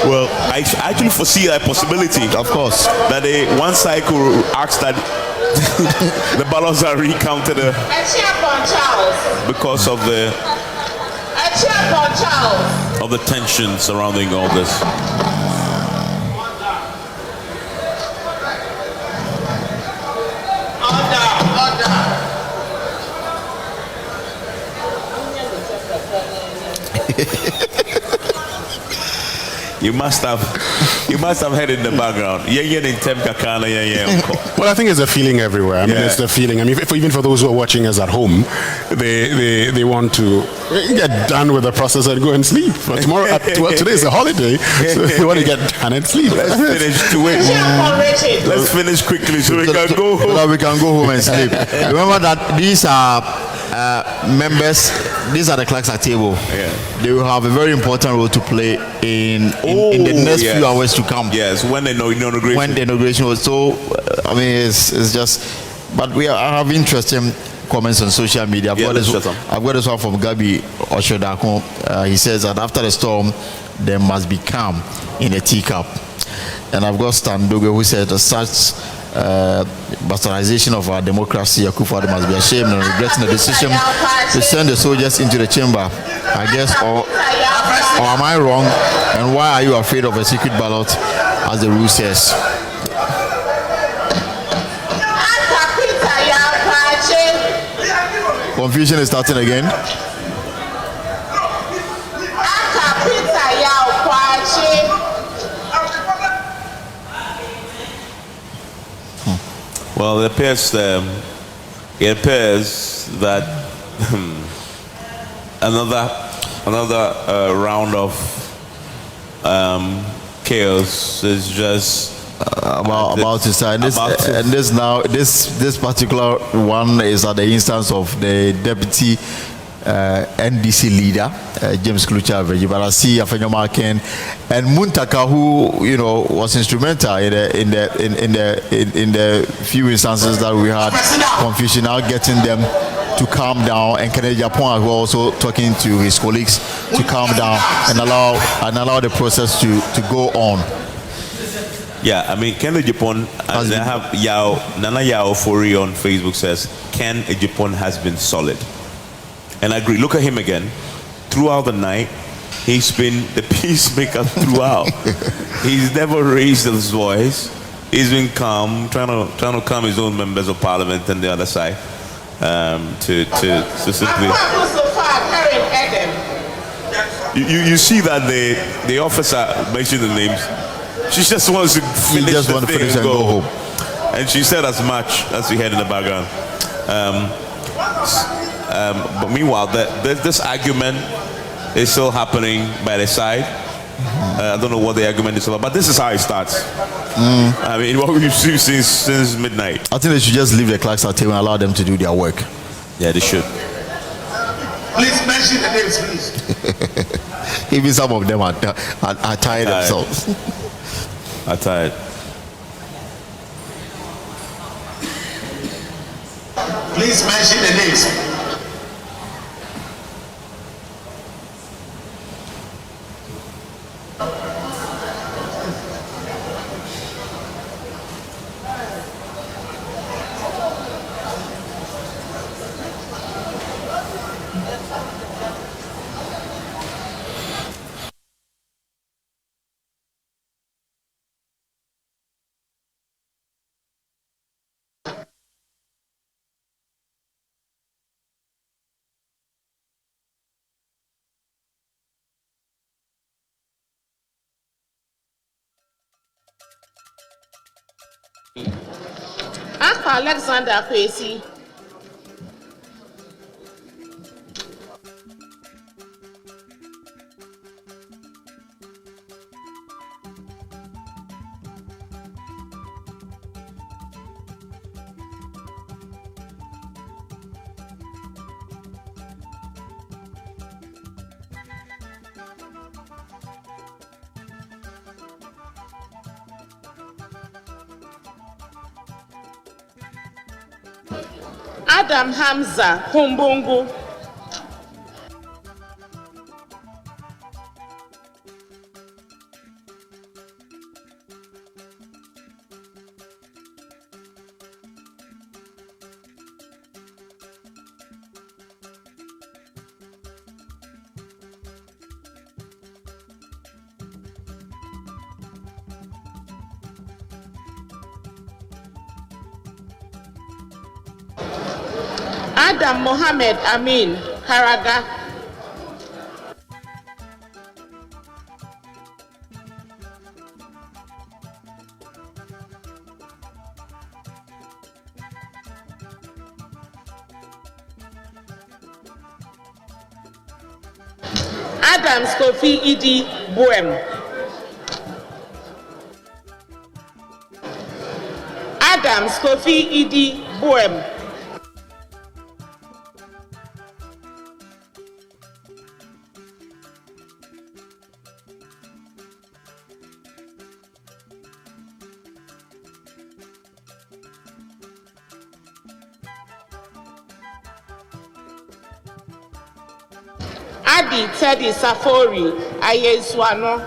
Well, I actually foresee a possibility.
Of course.
That one side could ask that the ballots are recounted because of the tension surrounding all this. You must have heard in the background.
Well, I think it's a feeling everywhere. I mean, it's the feeling. I mean, even for those who are watching us at home, they want to get done with the process and go and sleep. But today is a holiday, so they want to get done and sleep.
Let's finish quickly so we can go home.
So we can go home and sleep. Remember that these are members. These are the clerks at table.
Yeah.
They will have a very important role to play in the next few hours to come.
Yes, when the inauguration.
When the inauguration was so, I mean, it's just. But I have interesting comments on social media. I've got this one from Gabi Oshodako. He says that after the storm, there must be calm in a teacup. And I've got Stan Doge who said such bastardization of our democracy, Akufo-Addo must be ashamed and regretting the decision to send the soldiers into the chamber. I guess, or am I wrong? And why are you afraid of a secret ballot, as the rule says? Confusion is starting again.
Well, it appears that another round of chaos is just
about to start. This particular one is at the instance of the deputy NDC leader, James Klucha Vejibarasi, Afenyo Ken, and Muntaka, who was instrumental in the few instances that we had confusion, now getting them to calm down, and Kennedy Japan who also talking to his colleagues to calm down and allow the process to go on.
Yeah, I mean, Ken Ejipon, and I have Nana Yao Fori on Facebook says Ken Ejipon has been solid. And I agree. Look at him again. throughout the night, he's been the peacemaker throughout. He's never raised his voice. He's been calm, trying to calm his own members of parliament on the other side. To simply. You see that the officer mentioned the names. She just wants to finish the thing and go home. And she said as much as we heard in the background. But meanwhile, this argument is still happening by the side. I don't know what the argument is about, but this is how it starts. I mean, what we've seen since midnight.
I think they should just leave the clerks at table and allow them to do their work.
Yeah, they should.
Please mention the names, please.
Even some of them are tired themselves.
Are tired.
Please mention the names.
Uncle Alexander Kwesi. Adam Hamza Kumbungu. Adam Mohammed Amin Karaga. Adams Kofi Idi Buem. Adams Kofi Idi Buem. Adi Teddy Safori Ayeswano.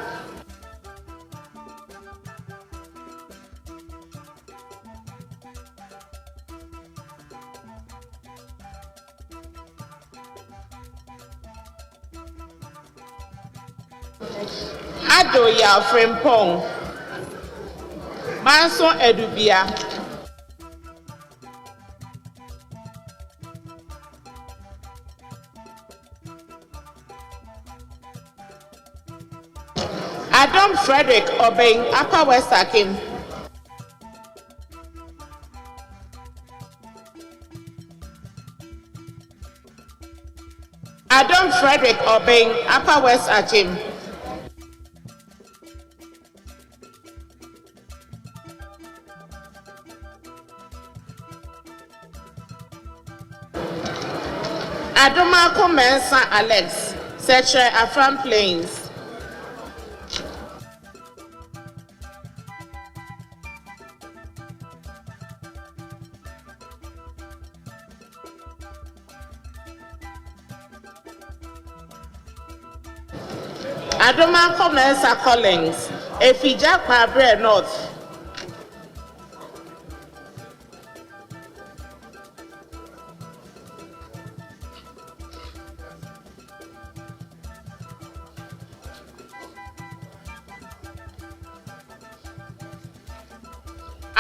Adoya Frempong. Manson Edubia. Adam Frederick Obeng, Upper West Akim. Adam Frederick Obeng, Upper West Akim. Adomako Mensa Alex, Secretary Afram Plains. Adomako Mensa Collins, Efija Kwabre North.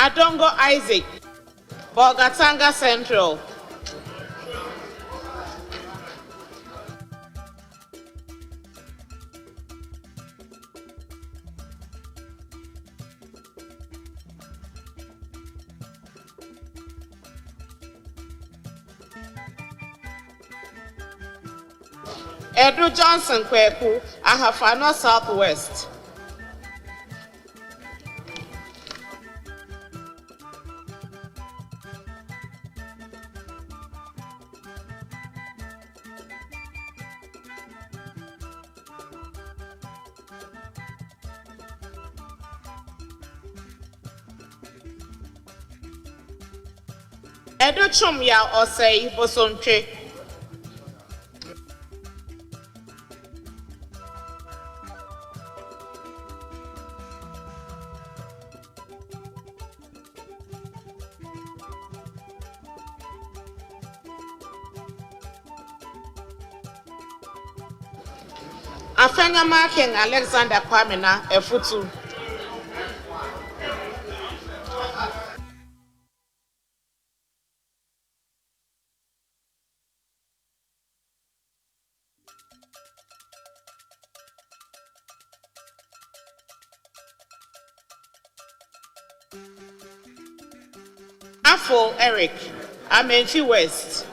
Adongo Isaac, Bolgatanga Central. Edu Johnson Kweku, Ahafano Southwest. Edu Chumya Osei Bosonche. Afenya Marking Alexander Kwamina Efutu. Afo Eric, Amenfi West.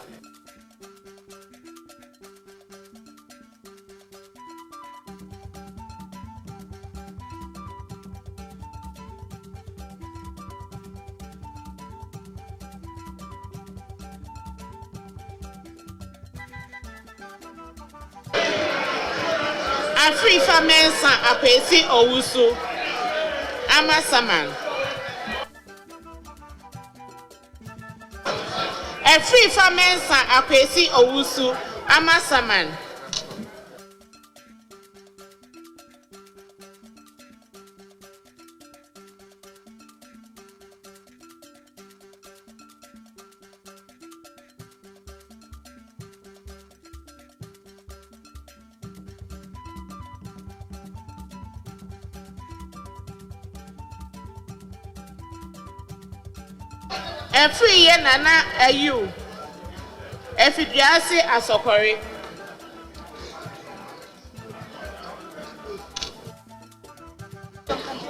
Afrifa Mensa Apesi Owusu, Amasaman. Afrifa Mensa Apesi Owusu, Amasaman. Every year Nana Ayu, Efidiasi Asokori.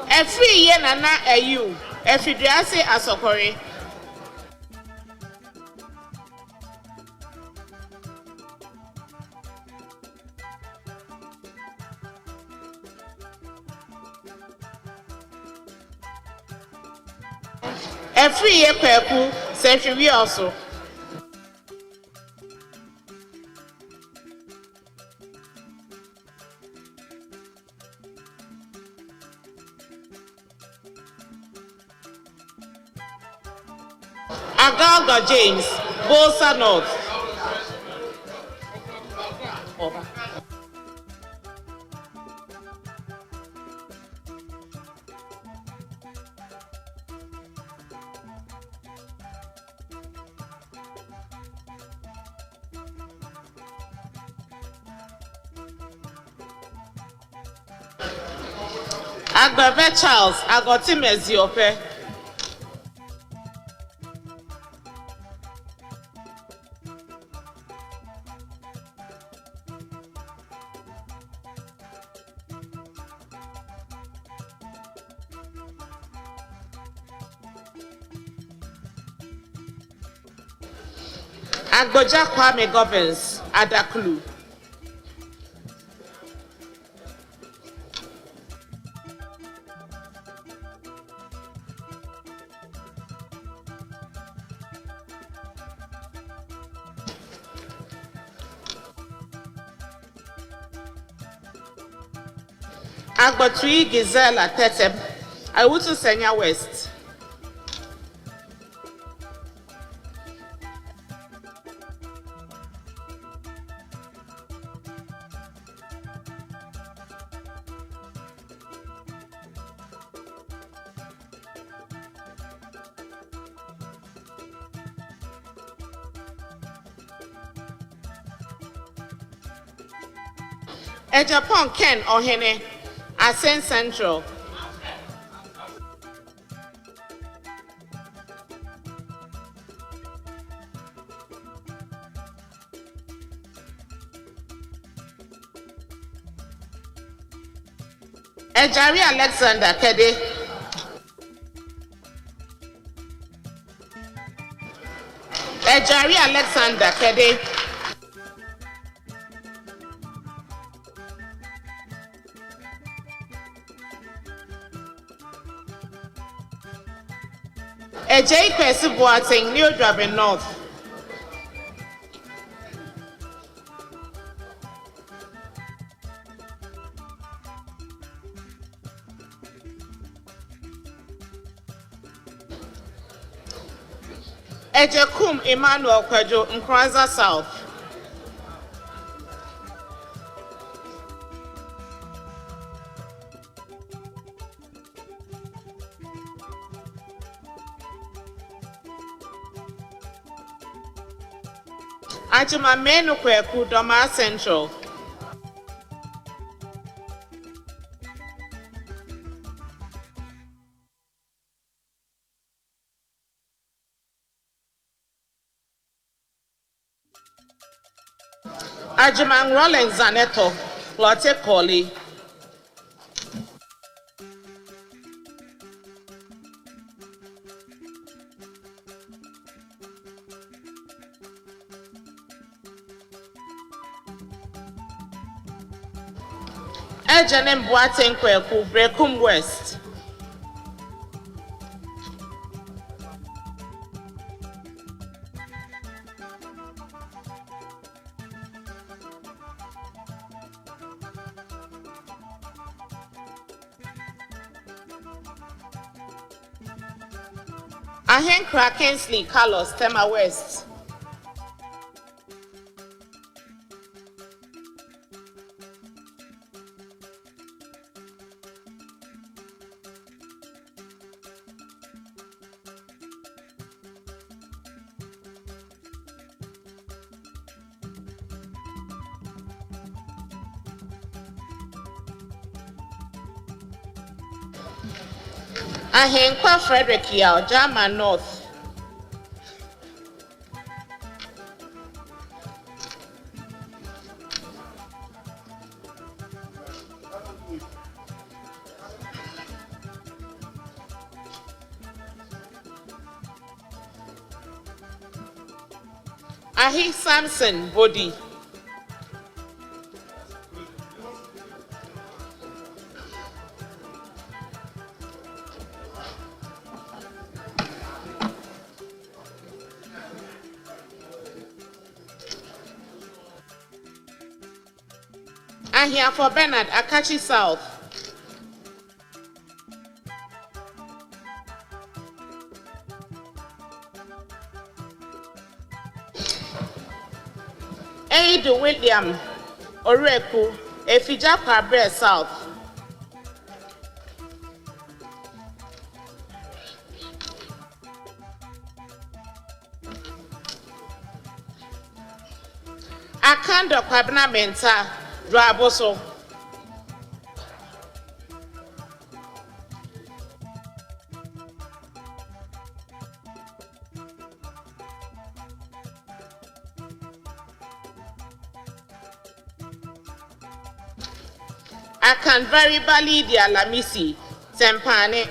Every year Nana Ayu, Efidiasi Asokori. Every year Peku, Century also. Agalga James, Bolsa North. Over. Agbave Charles, Agotim Eziope. Agboja Kwame Governs, Adaklu. Agbotui Gizela Tetem, Awutu Senya West. Japan Ken Ohene, Asen Central. Ejari Alexander Kede. Ejari Alexander Kede. Ejai Kwesi Boateng, New Draben North. Ejekum Emmanuel Kwajo, Nkranza South. Ajuma Menu Kweku, Doma Central. Ajumang Rollins Zaneto, Lotte Colley. Ejenem Boateng Kweku, Brekum West. Ahenkra Kingsley Carlos, Tema West. Ahenkwa Frederick Yao, Jama North. Ahi Samson Body. Ahia for Bernard Akachi South. Aidu William Oreku, Efija Kwabre South. Akando Kwabna Menta, Draboso. I can very badly the Alamisi, Tempane.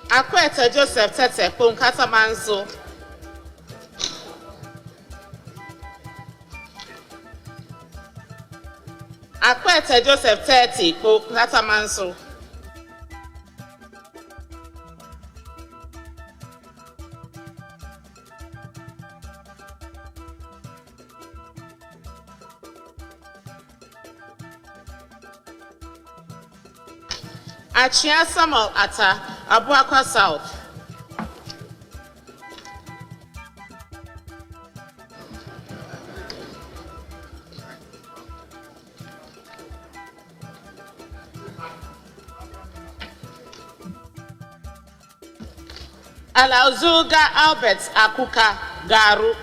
Akwete Joseph Tete Punkata Manso. Akwete Joseph Tete Punkata Manso. Achia Samuel Ata, Abuakwa South. Alauzuga Albert Akuka Garu.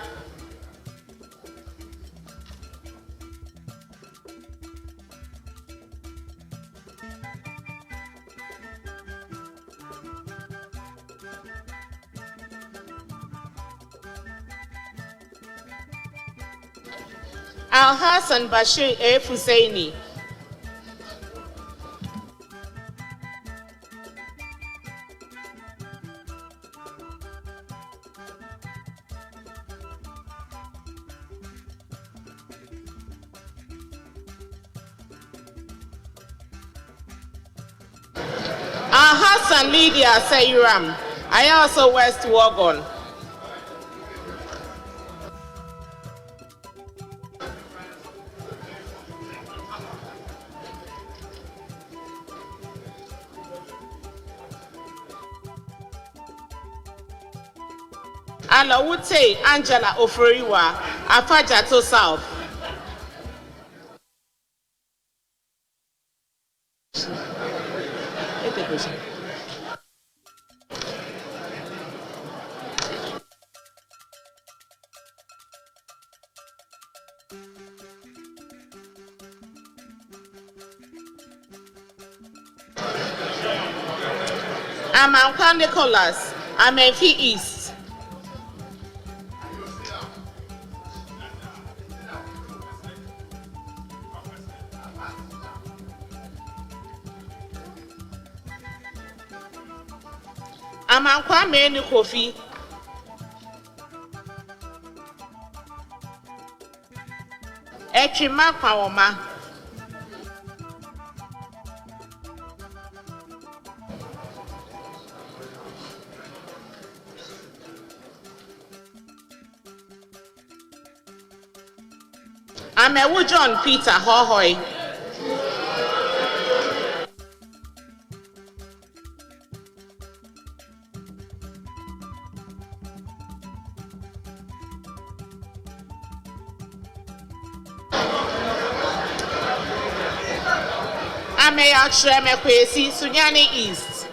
Al-Hassan Bashir F. Husseini. Al-Hassan Lydia Sayuram. I also West Wagon. Alawute Angela Oforiwa, Afajato South. Amankwa Nicholas, Amenfi East. Amankwa Meni Kofi. Echima Kwawoma. Amewu John Peter Hohoy. Ameya Treme Kwesi, Sunyani East.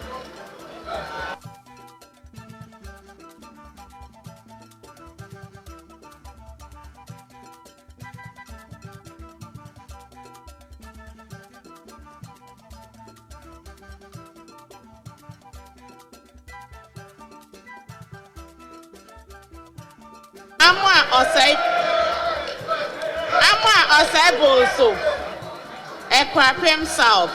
Amwa Osai Bolso. Ekwapem South.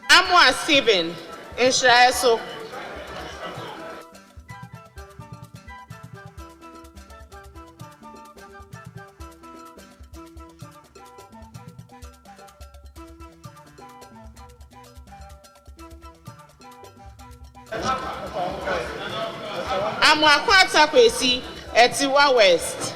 Amwa Steven Israel. Amwakwata Kwesi, Etiwa West.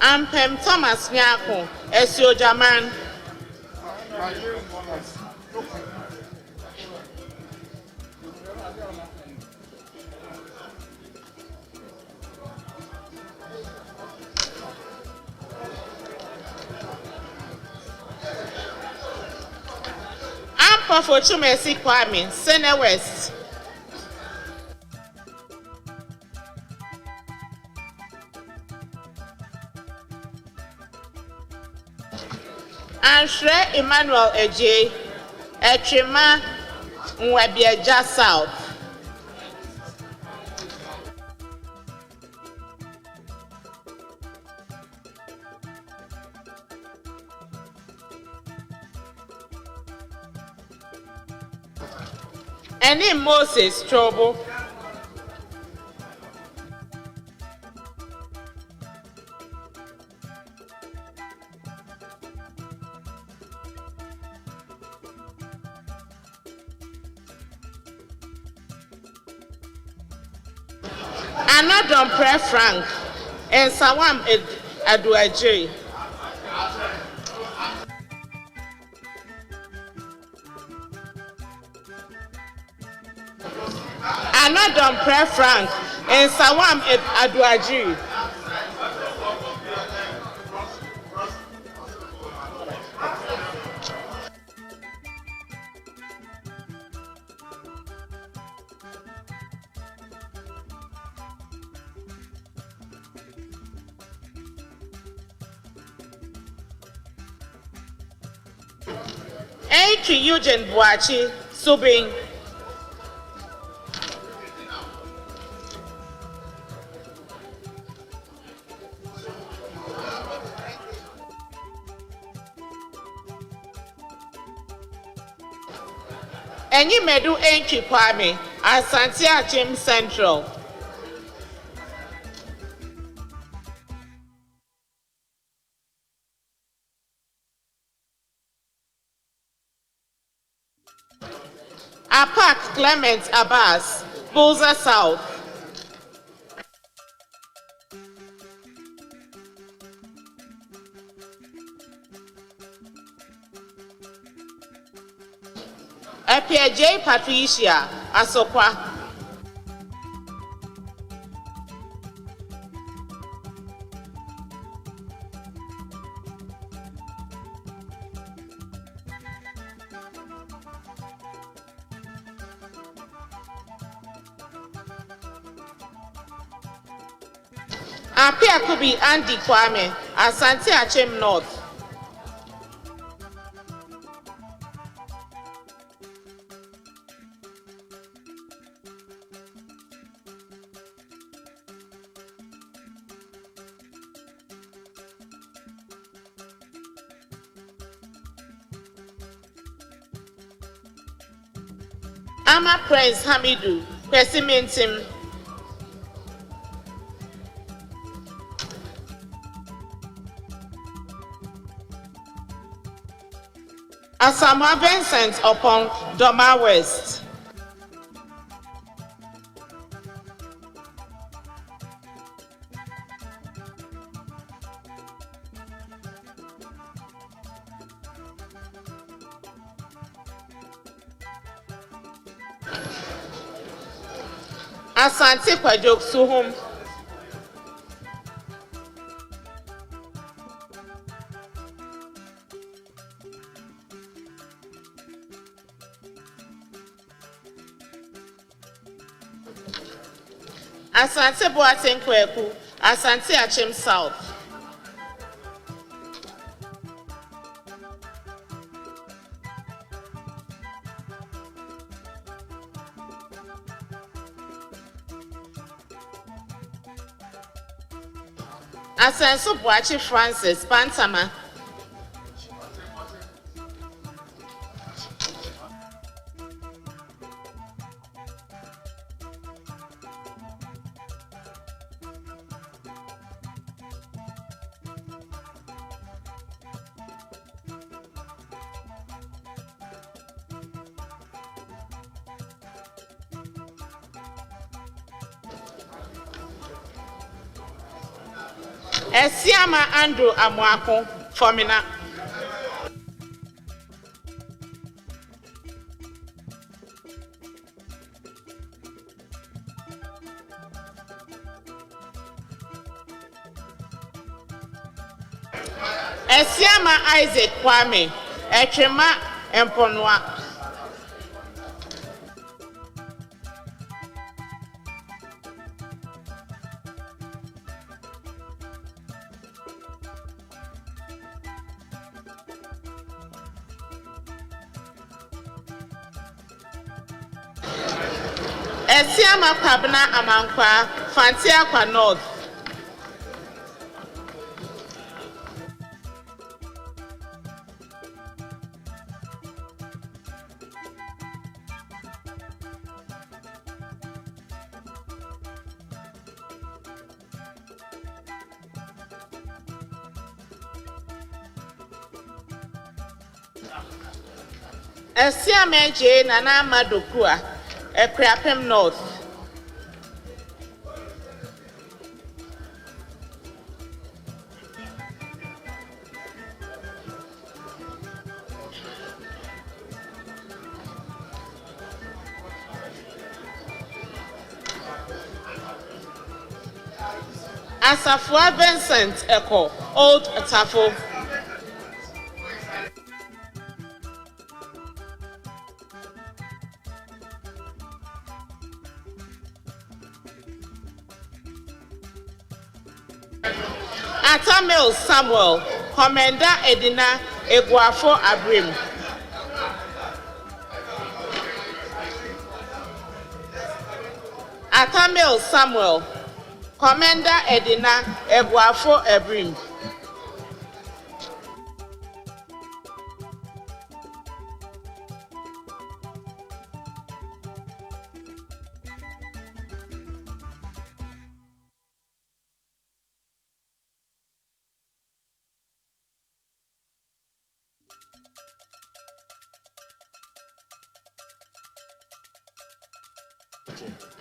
Ampem Thomas Nyako, Esio Jaman. Ampa for Chumesi Kwame, Sene West. Anshre Emmanuel Eje, Echima Nwabieja South. And in Moses Trouble. Anadon Pre Frank and Sawam Aduaje. Anadon Pre Frank and Sawam Aduaje. Entry Eugene Boachi, Subing. Enyi Medu Entry Kwame, Asante Achim Central. Apak Clement Abbas, Buza South. Epia J. Patricia, Asokwa. Apia could be Andy Kwame, Asante Achim North. Ama Prince Hamidu, Kwesimintim. Asamoah Vincent upon Doma West. Asante Kwajok Suhum. Asante Boateng Kweku, Asante Achim South. Asenso Boachi Francis, Pantama. Esiama Andrew Amwako, Formina. Esiama Isaac Kwame, Echema Emponwa. Esiama Kwabna Amankwa, Fantia Kwa North. Esiama J. Nana Madokua, Ekrapem North. Asafua Vincent Eko, Old Tafo. Atamil Samuel, Commander Edina Eguafo Abrim. Atamil Samuel, Commander Edina Eguafo Abrim.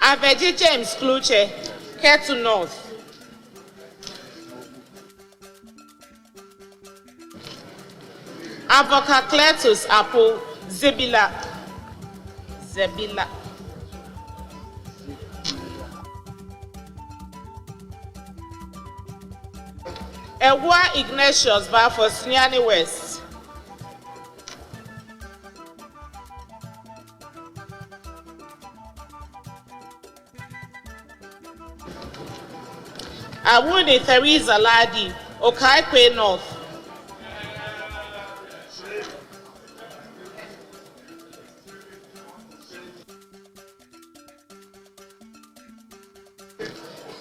Aveji James Kluche, Ketu North. Avoka Cletus Apo, Zebila. Ewa Ignatius Bafo, Sunyani West. Awuni Theresa Ladi, Okaikwe North.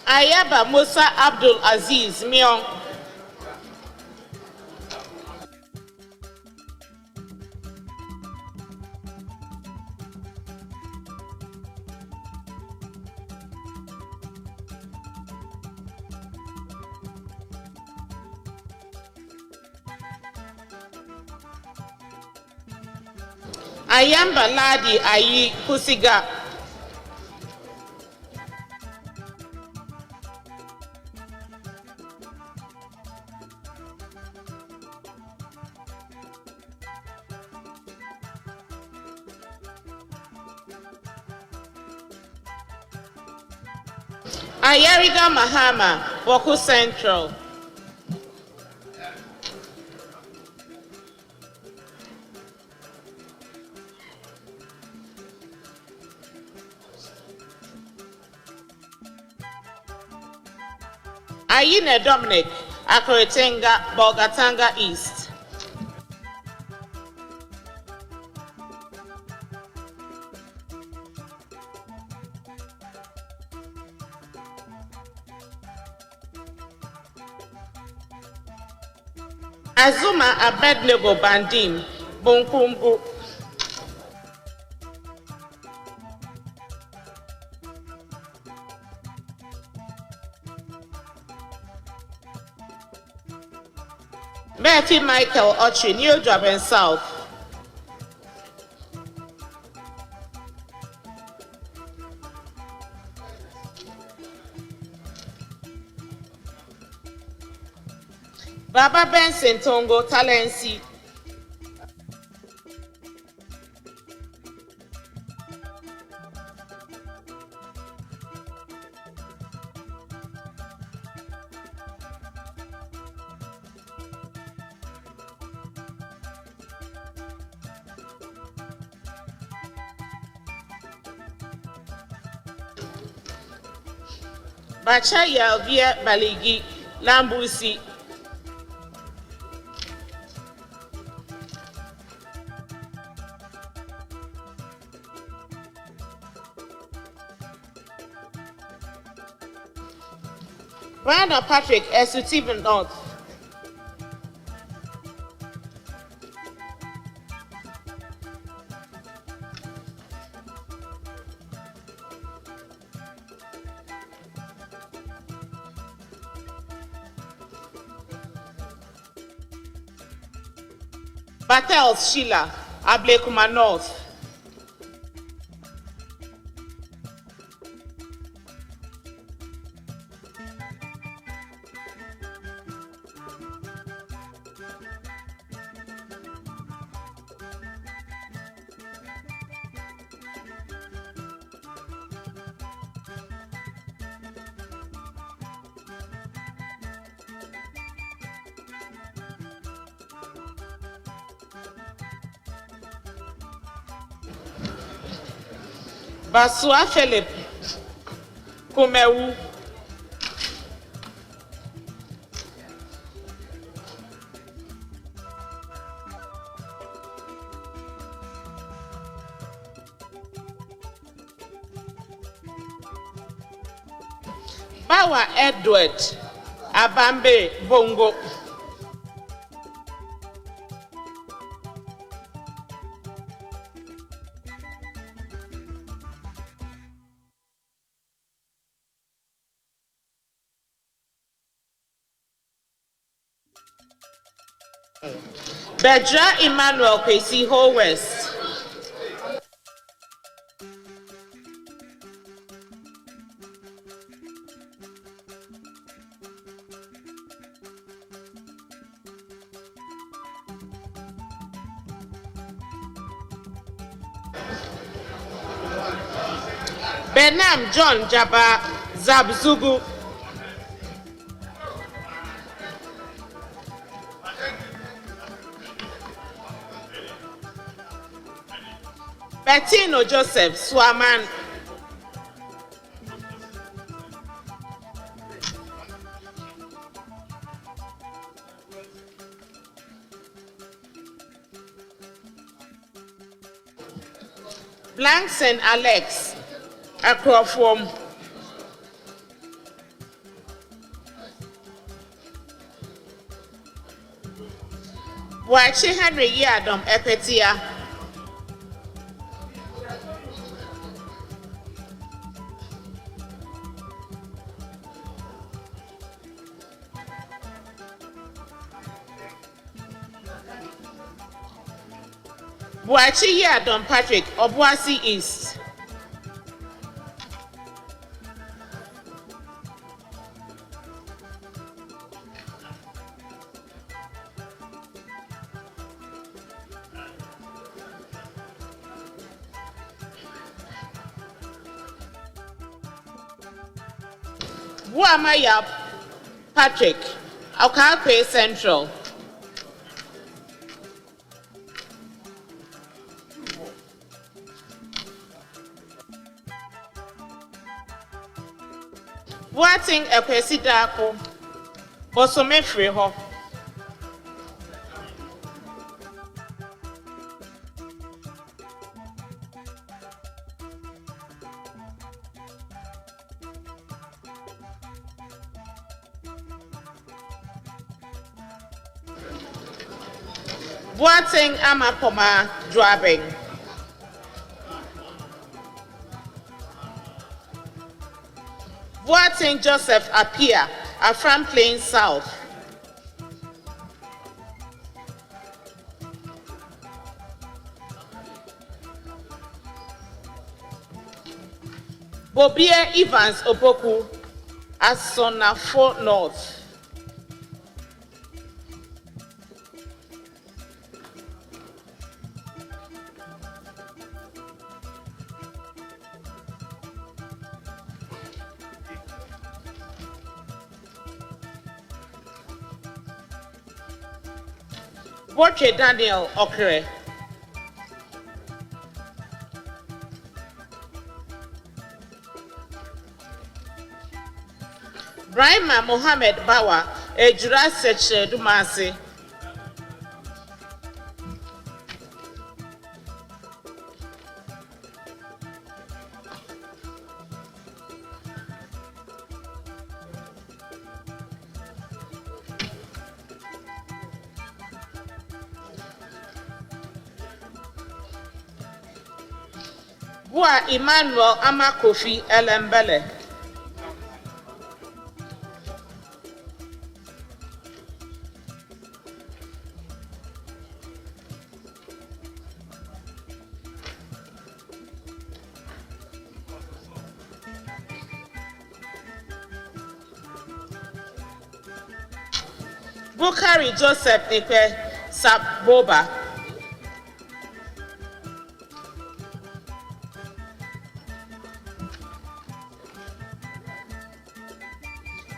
Ayaba Musa Abdul Aziz Mion. Ayamba Ladi Ayi Kusiga. Ayariga Mahama, Boku Central. Ayine Dominic, Akoretenga, Bolgatanga East. Azuma Abednego Bandim, Bunkumbu. Murphy Michael Ochi, New Joburg South. Baba Benson Tongo, Talensi. Bacha Yalvia Baligi, Lambusi. Brandon Patrick, Esutive North. Battles Sheila, Ablekuma North. Basua Philip, Kumewu. Bawa Edward Abambe Bongo. Bedra Emmanuel Kwesi Ho West. Benam John Jaba Zabzugu. Bettino Joseph Swaman. Blanks and Alex Akrofom. Wachi Henry Yadom Epetia. Wachi Yadom Patrick Obuasi East. Buamaya Patrick Okape Central. Buating Ekwesi Dako Bosome Freho. Buating Amapoma Driving. Buating Joseph Apia, Afram Plain South. Bobie Evans Opoku, Asonafo North. Boche Daniel Okere. Brahima Mohammed Bawa, Ejura Seche Dumasi. Bua Emmanuel Amakofi Elembele. Bukari Joseph Nipe Saboba.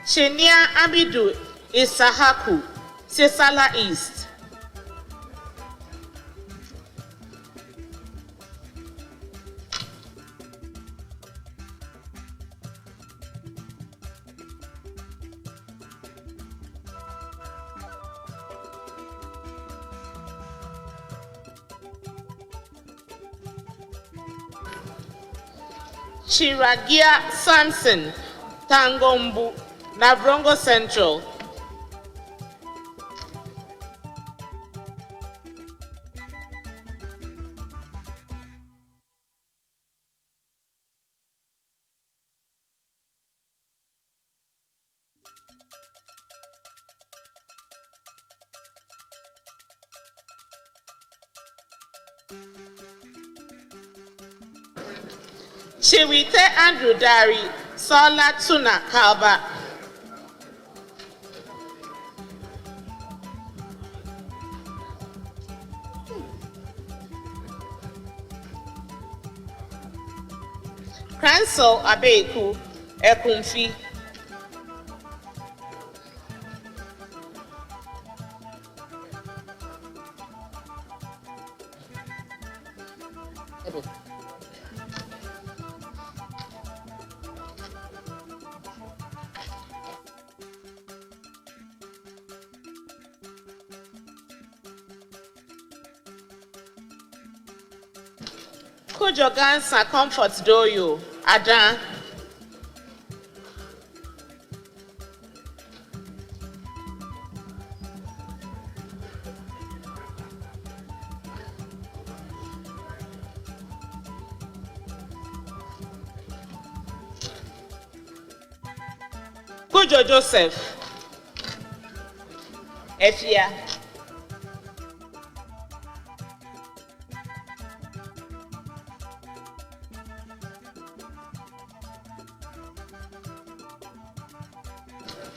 Chenia Abidu Isahaku, Sesala East. Chiragia Samson, Tangombu, Navrongo Central. Chiwite Andrew Dari, Sola Tuna Kalba. Cransel Abeku, Ekumfi. Kujo Gansa Comfort Doyo, Adan. Kujo Joseph, Efia.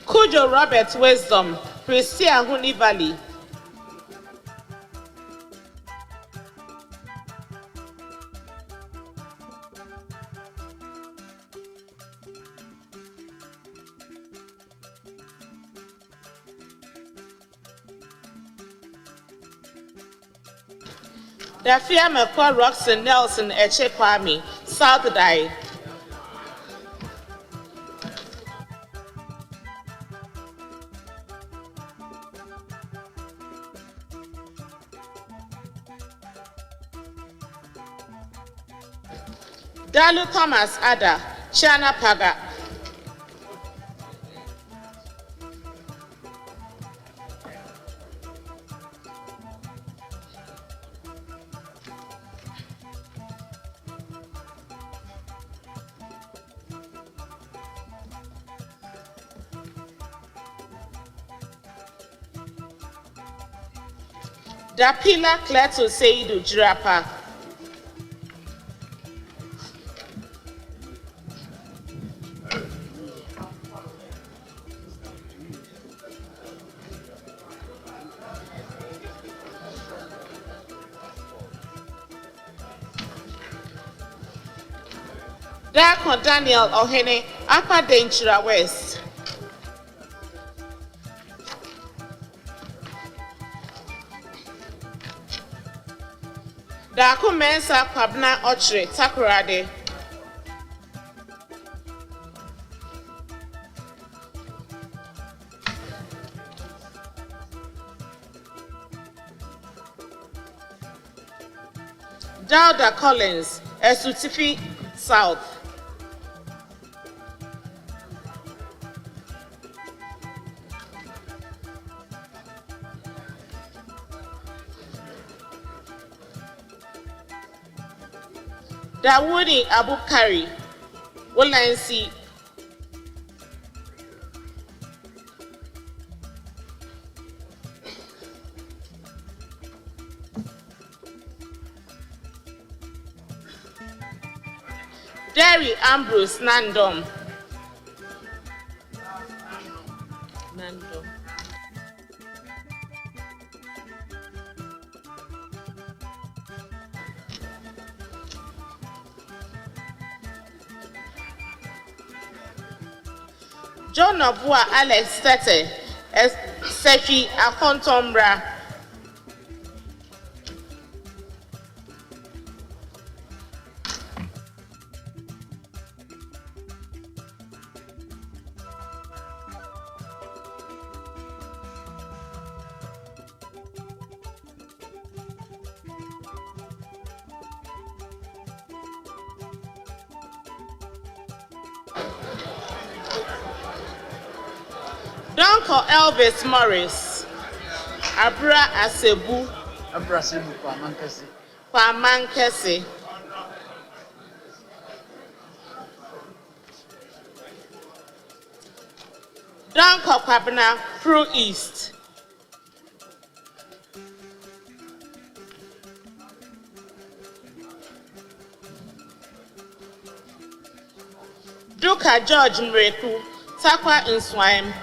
Kujo Robert Wisdom, Priscilla Huni Valley. Dafia Mekwa Roxon Nelson Echekwami, South Dai. Dalu Thomas Ada, Chana Paga. Dapila Kleto Seidu Jirapa. Dakon Daniel Ohene, Upper Denchira West. Daku Mensa Kwabna Ochre, Takurade. Dauda Collins, Esutifi South. Dawudi Abukari, Wolansi. Derry Ambrose Nandom. John Obua Alex Tete, Sefi Akontombra. Donko Elvis Morris. Abra Asebu.
Abra Asebu Kwamankese.
Kwamankese. Donko Kwabena Pro East. Duka George Mreku, Takwa Nswaim.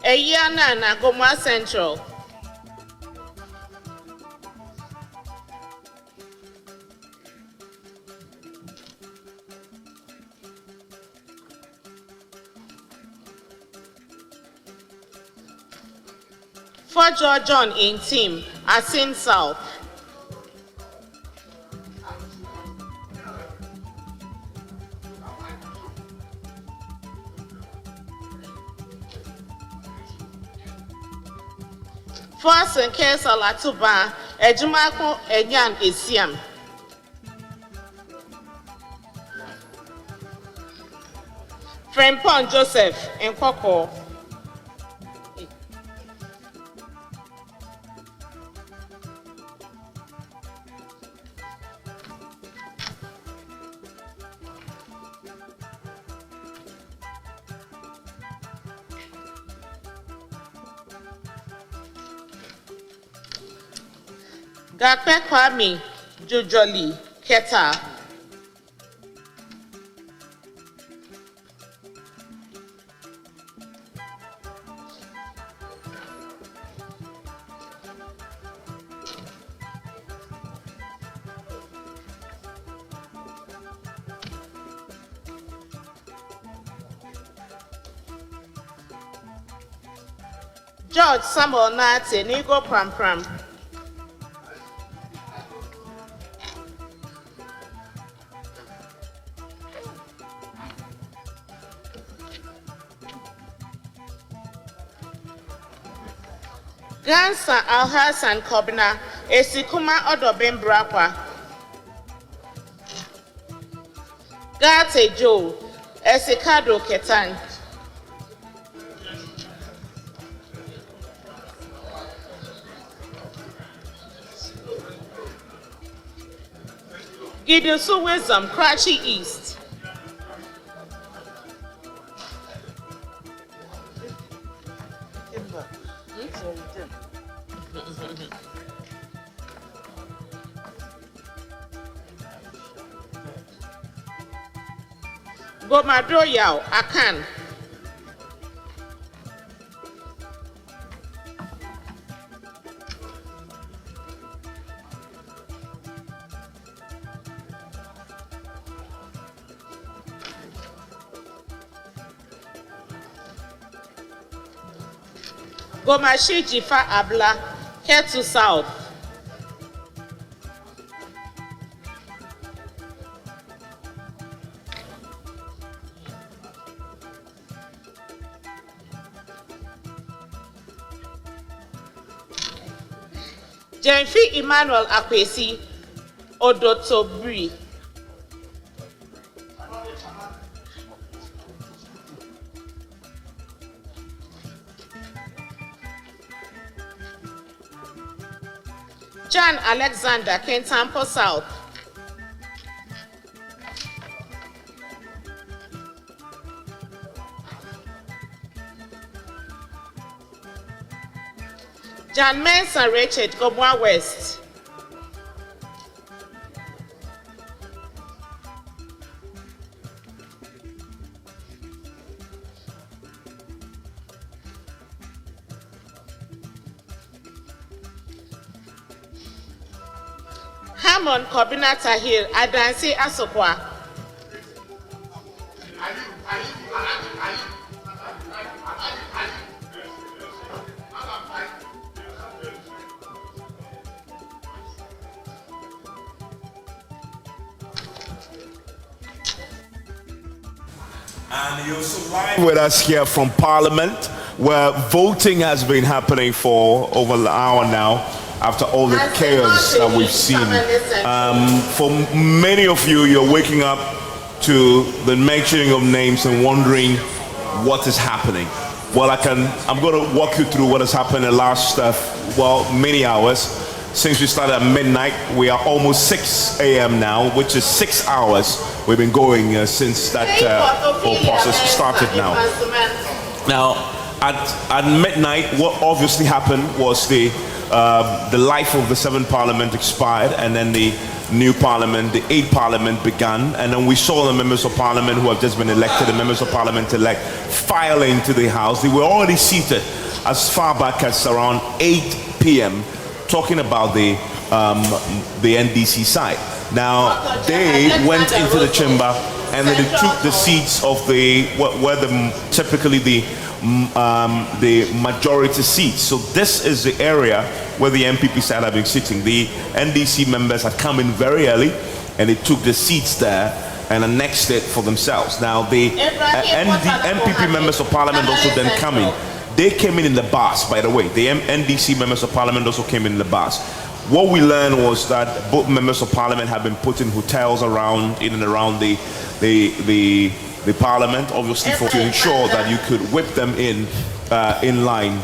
Eyana na Gomwa Central. For John in team, Asin South. For St. Kesa Latuba, Ejumako Enyan Esiam. Frempon Joseph in Koko. Gakpe Kwame Jojoli Keta. George Samuel Nate Nigo Pram Pram. Gansa Alhassan Kobna, Esikuma Odobin Brakwa. Gate Joe, Esikado Ketan. Gideonsu Wisdom, Karachi East. Gomado Yao, Akan. Gomashi Jifa Abla, Ketu South. Jenfi Emmanuel Akwesi, Odotobri. John Alexander, Kentampo South. John Manson Richard, Gomwa West. Hamon Kobina Tahir, Adansi Asokwa.
And you're also live with us here from Parliament, where voting has been happening for over an hour now, after all the chaos that we've seen. For many of you, you're waking up to the mentioning of names and wondering what is happening. Well, I'm going to walk you through what has happened in the last, many hours. Since we started at midnight, we are almost 6 a.m. now, which is 6 hours we've been going since that whole process started now. Now, at midnight, what obviously happened was the life of the 7th Parliament expired, and then the new Parliament, the 8th Parliament began, and then we saw the members of Parliament who have just been elected, the members of Parliament-elect, file into the House. They were already seated as far back as around 8 p.m. talking about the NDC side. Now, they went into the chamber and then they took the seats of typically the majority seats. So this is the area where the MPP side have been sitting. The NDC members had come in very early and they took the seats there and annexed it for themselves. Now, the MPP members of Parliament also then come in. They came in the bus, by the way. The NDC members of Parliament also came in the bus. What we learned was that both members of Parliament have been put in hotels in and around the Parliament, obviously to ensure that you could whip them in line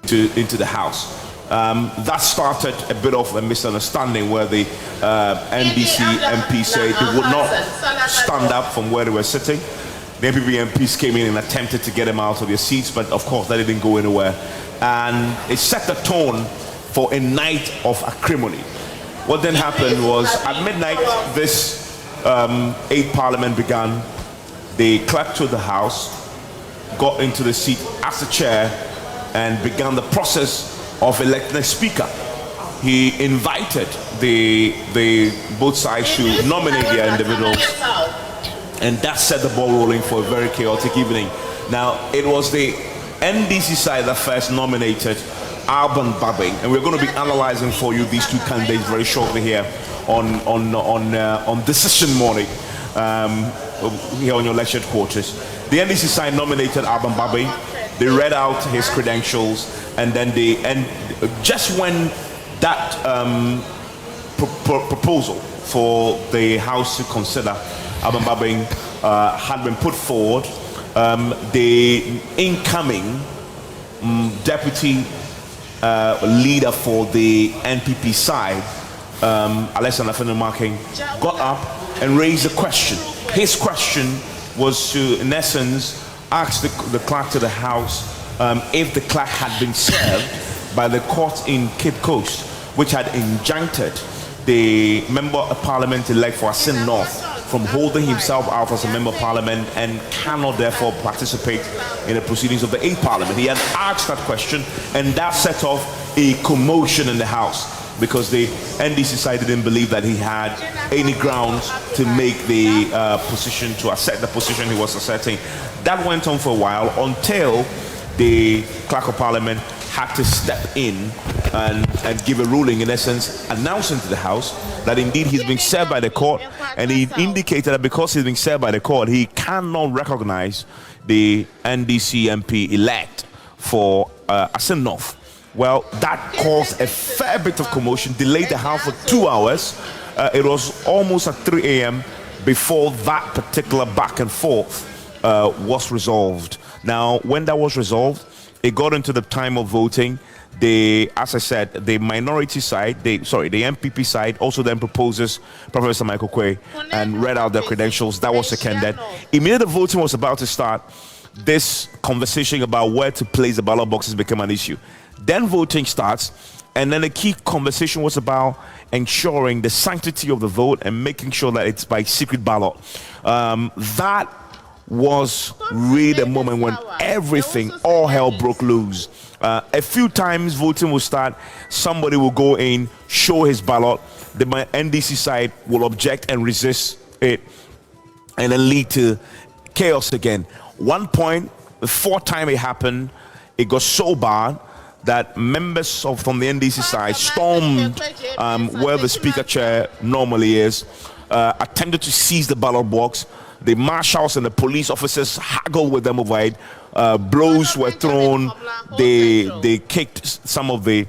into the House. That started a bit of a misunderstanding where the NDC MP said they would not stand up from where they were sitting. The MPP MPs came in and attempted to get them out of their seats, but of course that didn't go anywhere. And it set the tone for a night of acrimony. What then happened was, at midnight, this 8th Parliament began. The clerk to the House got into the seat as the chair and began the process of electing a speaker. He invited both sides to nominate their individuals, and that set the ball rolling for a very chaotic evening. Now, it was the NDC side that first nominated Alban Babbing, and we're going to be analyzing for you these two candidates very shortly here on decision morning here on your lecture quarters. The NDC side nominated Alban Babbing. They read out his credentials, and then just when that proposal for the House to consider Alban Babbing had been put forward, the incoming deputy leader for the NPP side, Alexander Fendermarking, got up and raised a question. His question was to, in essence, ask the clerk to the House if the clerk had been served by the court in Cape Coast, which had injuncted the member of Parliament-elect for Asin North from holding himself out as a member of Parliament and cannot therefore participate in the proceedings of the 8th Parliament. He had asked that question, and that set off a commotion in the House because the NDC side didn't believe that he had any grounds to make the position, to assert the position he was asserting. That went on for a while until the Clerk of Parliament had to step in and give a ruling, in essence, announcing to the House that indeed he's being served by the court, and he indicated that because he's being served by the court, he cannot recognize the NDC MP elect for Asin North. Well, that caused a fair bit of commotion, delayed the House for 2 hours. It was almost at 3 a.m. before that particular back and forth was resolved. Now, when that was resolved, it got into the time of voting. As I said, the minority side, the MPP side, also then proposes Professor Michael Quay and read out their credentials. That was seconded. Immediately the voting was about to start, this conversation about where to place the ballot boxes became an issue. Then voting starts, and then the key conversation was about ensuring the sanctity of the vote and making sure that it's by secret ballot. That was really the moment when everything, all hell broke loose. A few times voting will start, somebody will go in, show his ballot, the NDC side will object and resist it, and then lead to chaos again. One point, the fourth time it happened, it got so bad that members from the NDC side stormed where the speaker chair normally is, attempted to seize the ballot box, The marshals and the police officers haggled with them over it. Blows were thrown. They kicked some of the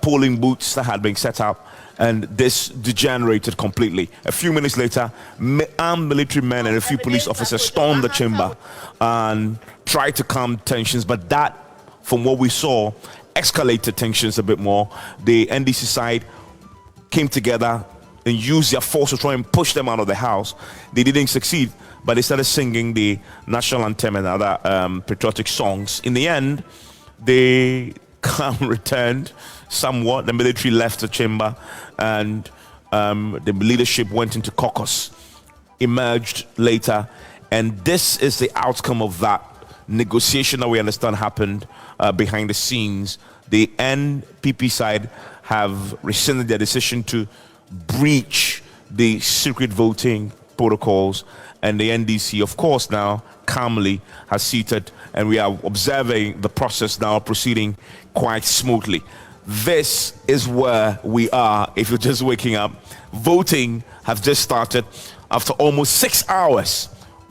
polling booths that had been set up, and this degenerated completely. A few minutes later, armed military men and a few police officers stormed the chamber and tried to calm tensions, but that, from what we saw, escalated tensions a bit more. The NDC side came together and used their force to try and push them out of the house. They didn't succeed, but they started singing the national anthem and other patriotic songs. In the end, the calm returned somewhat. The military left the chamber, and the leadership went into caucus, emerged later, and this is the outcome of that negotiation that we understand happened behind the scenes. The NPP side have rescinded their decision to breach the secret voting protocols, and the NDC, of course, now calmly has seated, and we are observing the process now proceeding quite smoothly. This is where we are. If you're just waking up, voting has just started after almost 6 hours.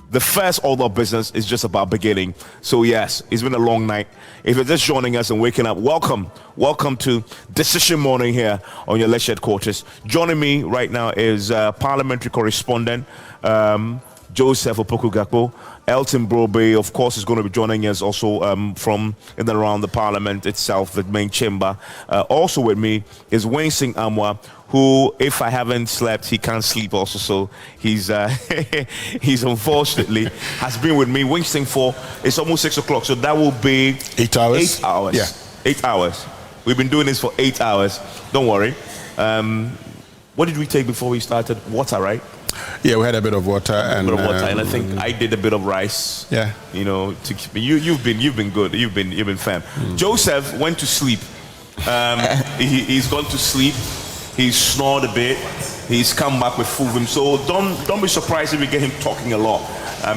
The first order of business is just about beginning. So yes, it's been a long night. If you're just joining us and waking up, welcome to Decision Morning here on your Leisure Headquarters. Joining me right now is parliamentary correspondent Joseph Opoku-Gakpo. Elton Brobe, of course, is going to be joining us also from in and around the parliament itself, the main chamber. Also with me is Winston Amwa, who, if I haven't slept, he can't sleep also. So he's he's unfortunately has been with me. Winston for, it's almost 6 o'clock. So that will be
8 hours.
8 hours.
Yeah.
8 hours. We've been doing this for 8 hours. Don't worry. What did we take before we started? Water, right?
Yeah, we had a bit of water and
and I think I did a bit of rice.
Yeah,
you know, to keep me. You've been good. You've been fam. Joseph went to sleep. He's gone to sleep. He's snored a bit. He's come back with full vim. So don't be surprised if we get him talking a lot,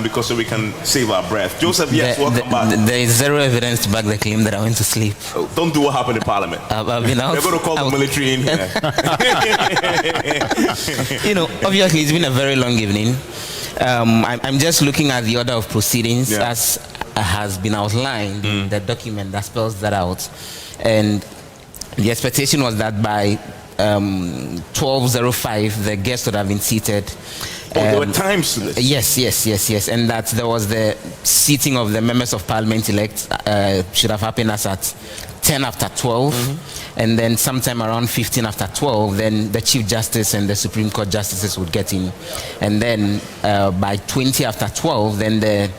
because so we can save our breath. Joseph, yes, welcome back.
There is zero evidence to back the claim that I went to sleep.
Don't do what happened in Parliament.
I've been out.
They're going to call the military in here.
You know, obviously it's been a very long evening. I'm just looking at the order of proceedings as has been outlined in the document that spells that out, and the expectation was that by 12:05 the guests would have been seated.
There were times to this.
Yes, and that there was the seating of the members of parliament elect should have happened as at 10 after 12, and then sometime around 15 after 12, then the Chief Justice and the Supreme Court Justices would get in, and then by 20 after 12, then the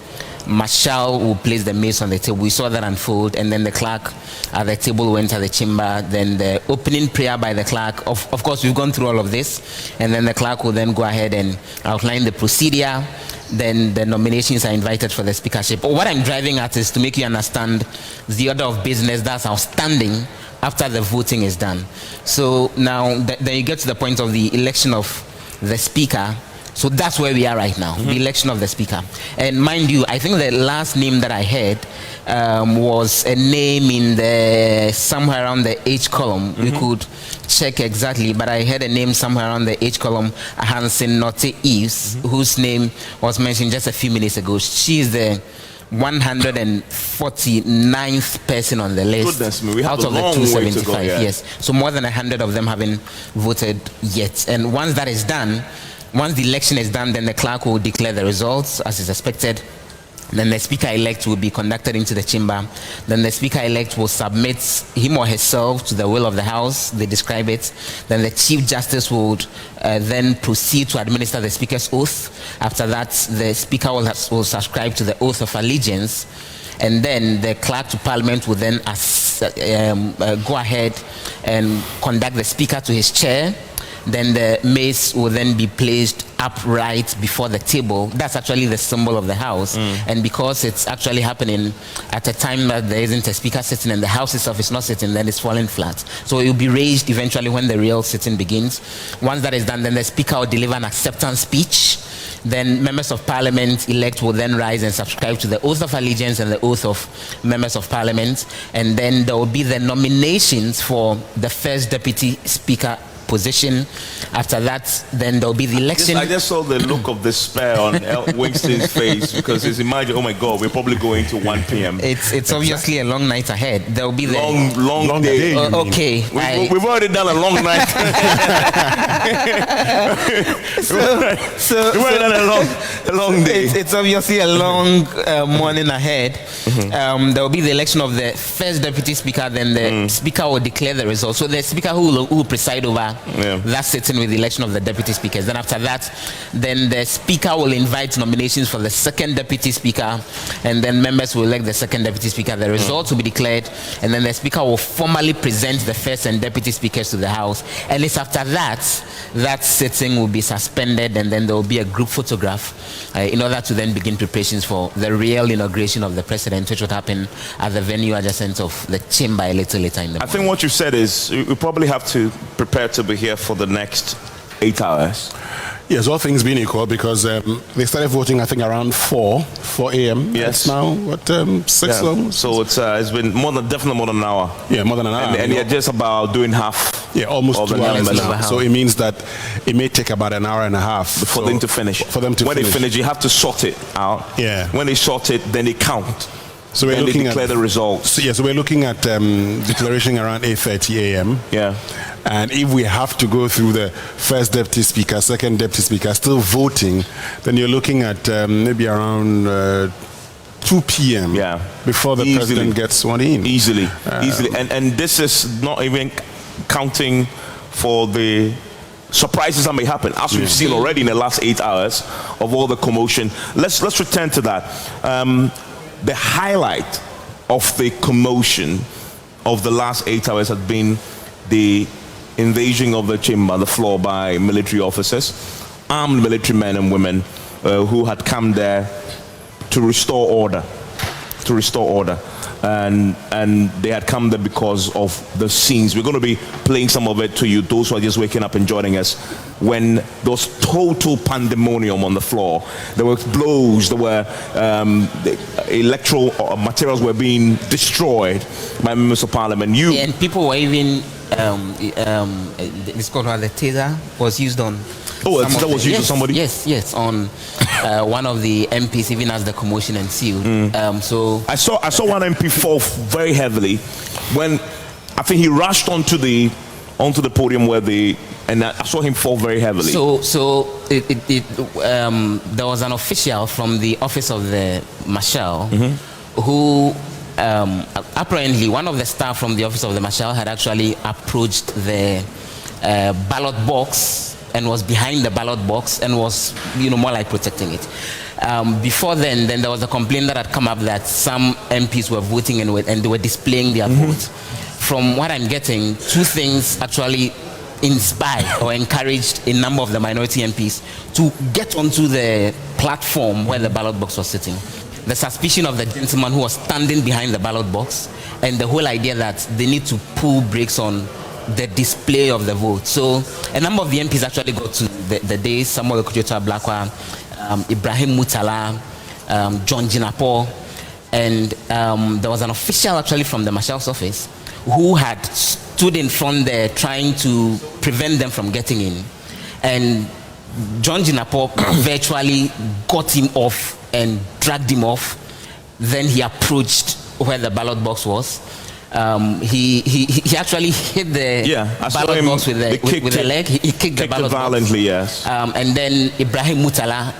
Marshal will place the mace on the table. We saw that unfold, and then the clerk at the table went to the chamber. Then the opening prayer by the clerk. Of course, we've gone through all of this, and then the clerk will then go ahead and outline the procedure. Then the nominations are invited for the speakership. But what I'm driving at is to make you understand the order of business that's outstanding after the voting is done. So now, then you get to the point of the election of the speaker. So that's where we are right now, the election of the speaker. And mind you, I think the last name that I heard was a name in the somewhere around the H column. We could check exactly, but I heard a name somewhere around the H column, Hansen Notte Eves, whose name was mentioned just a few minutes ago. She is the 149th person on the list.
Goodness me, we have
out of the 275.
Go, yeah.
Yes, so more than 100 of them haven't voted yet. And once that is done, once the election is done, then the clerk will declare the results as is expected. Then the speaker-elect will be conducted into the chamber. Then the speaker-elect will submit him or herself to the will of the House. They describe it. Then the Chief Justice would then proceed to administer the Speaker's oath. After that, the Speaker will subscribe to the oath of allegiance. And then the clerk to Parliament will then go ahead and conduct the Speaker to his chair. Then the mace will then be placed upright before the table. That's actually the symbol of the House. And because it's actually happening at a time that there isn't a speaker sitting and the House itself is not sitting, then it's falling flat. So it will be raised eventually when the real sitting begins. Once that is done, then the Speaker will deliver an acceptance speech. Then members of Parliament elect will then rise and subscribe to the oath of allegiance and the oath of members of Parliament. And then there will be the nominations for the first Deputy Speaker position. After that, then there'll be the election.
I just saw the look of despair on Winston's face because he's imagining, oh my God, we're probably going to 1 p.m.
It's obviously a long night ahead. There'll be the
long day.
Okay,
we've already done a long night.
so
we've already done a long day.
It's obviously a long morning ahead. There will be the election of the first deputy speaker. Then the speaker will declare the results. So the speaker who will preside over that sitting with the election of the deputy speakers. Then after that, then the speaker will invite nominations for the second deputy speaker, and then members will elect the second deputy speaker. The results will be declared, and then the speaker will formally present the first and deputy speakers to the house. And it's after that sitting will be suspended, and then there will be a group photograph in order to then begin preparations for the real inauguration of the president, which would happen at the venue adjacent of the chamber a little later in the morning.
I think what you said is we probably have to prepare to be here for the next 8 hours.
Yes, all things being equal, because they started voting, I think, around 4 a.m.
Yes.
It's now, 6 almost?
So it's been definitely more than an hour.
Yeah, more than an hour.
And you're just about doing half.
Yeah, almost
of
2 hours now.
now.
So it means that it may take about an hour and a half
for them to finish. When they finish, you have to sort it out.
Yeah.
When they sort it, then they count.
So we're looking
declare the results.
So we're looking at declaration around 8:30 a.m.
Yeah.
And if we have to go through the first deputy speaker, second deputy speaker, still voting, then you're looking at maybe around 2 p.m. before the president gets sworn in.
Easily. And this is not even counting for the surprises that may happen, as we've seen already in the last 8 hours of all the commotion. Let's return to that. The highlight of the commotion of the last 8 hours has been the invasion of the chamber, the floor, by military officers, armed military men and women who had come there to restore order. And they had come there because of the scenes. We're going to be playing some of it to you, those who are just waking up and joining us, when there was total pandemonium on the floor. There were blows, there were electoral materials were being destroyed by members of parliament.
And people were even, it's called the taser was used on.
Oh, that was used on somebody?
Yes, on one of the MPs, even as the commotion ensued. So
I saw one MP fall very heavily when I think he rushed onto the podium and I saw him fall very heavily.
So there was an official from the office of the Marshal who apparently one of the staff from the office of the Marshal had actually approached the ballot box and was behind the ballot box and was, more like protecting it. Before then there was a complaint that had come up that some MPs were voting and they were displaying their votes. From what I'm getting, two things actually inspired or encouraged a number of the minority MPs to get onto the platform where the ballot box was sitting. The suspicion of the gentleman who was standing behind the ballot box, and the whole idea that they need to pull brakes on the display of the vote. So a number of the MPs actually got to the day. Samuel Okudzeto Ablakwa, Ibrahim Mutala, John Jinapor, and there was an official actually from the Marshal's office who had stood in front there trying to prevent them from getting in. And John Jinapor virtually got him off and dragged him off. Then he approached where the ballot box was. He actually hit the ballot box with the leg. He kicked the ballot
violently,
box. And then Ibrahim Mutala,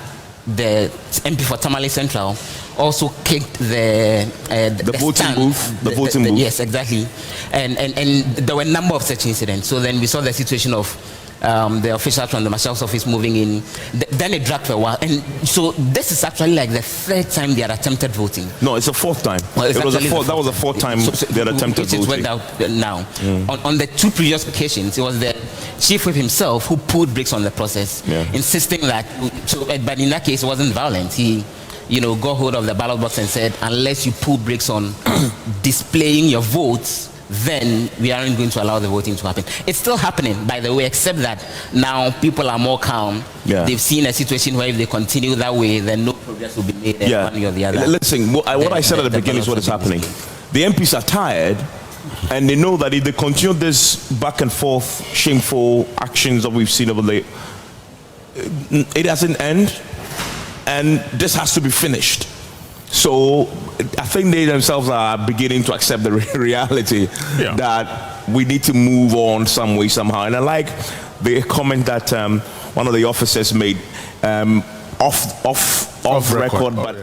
the MP for Tamale Central, also kicked the
voting booth. The voting booth.
Yes, exactly. And there were a number of such incidents. So then we saw the situation of the officials from the Marshal's office moving in. Then it dragged for a while. And so this is actually like the third time they had attempted voting.
No, it's the fourth time. Well, that was the fourth time they had attempted voting.
Which is out now. On the two previous occasions, it was the chief whip himself who pulled brakes on the process, insisting that, but in that case, it wasn't violent. He got hold of the ballot box and said, unless you pull brakes on displaying your votes, then we aren't going to allow the voting to happen. It's still happening, by the way, except that now people are more calm. They've seen a situation where if they continue that way, then no progress will be made one way or the other.
Listen, what I said at the beginning is what is happening. The MPs are tired And they know that if they continue this back and forth, shameful actions that we've seen over there, it doesn't end, and this has to be finished. So I think they themselves are beginning to accept the reality that we need to move on some way, somehow. And I like the comment that one of the officers made off record, but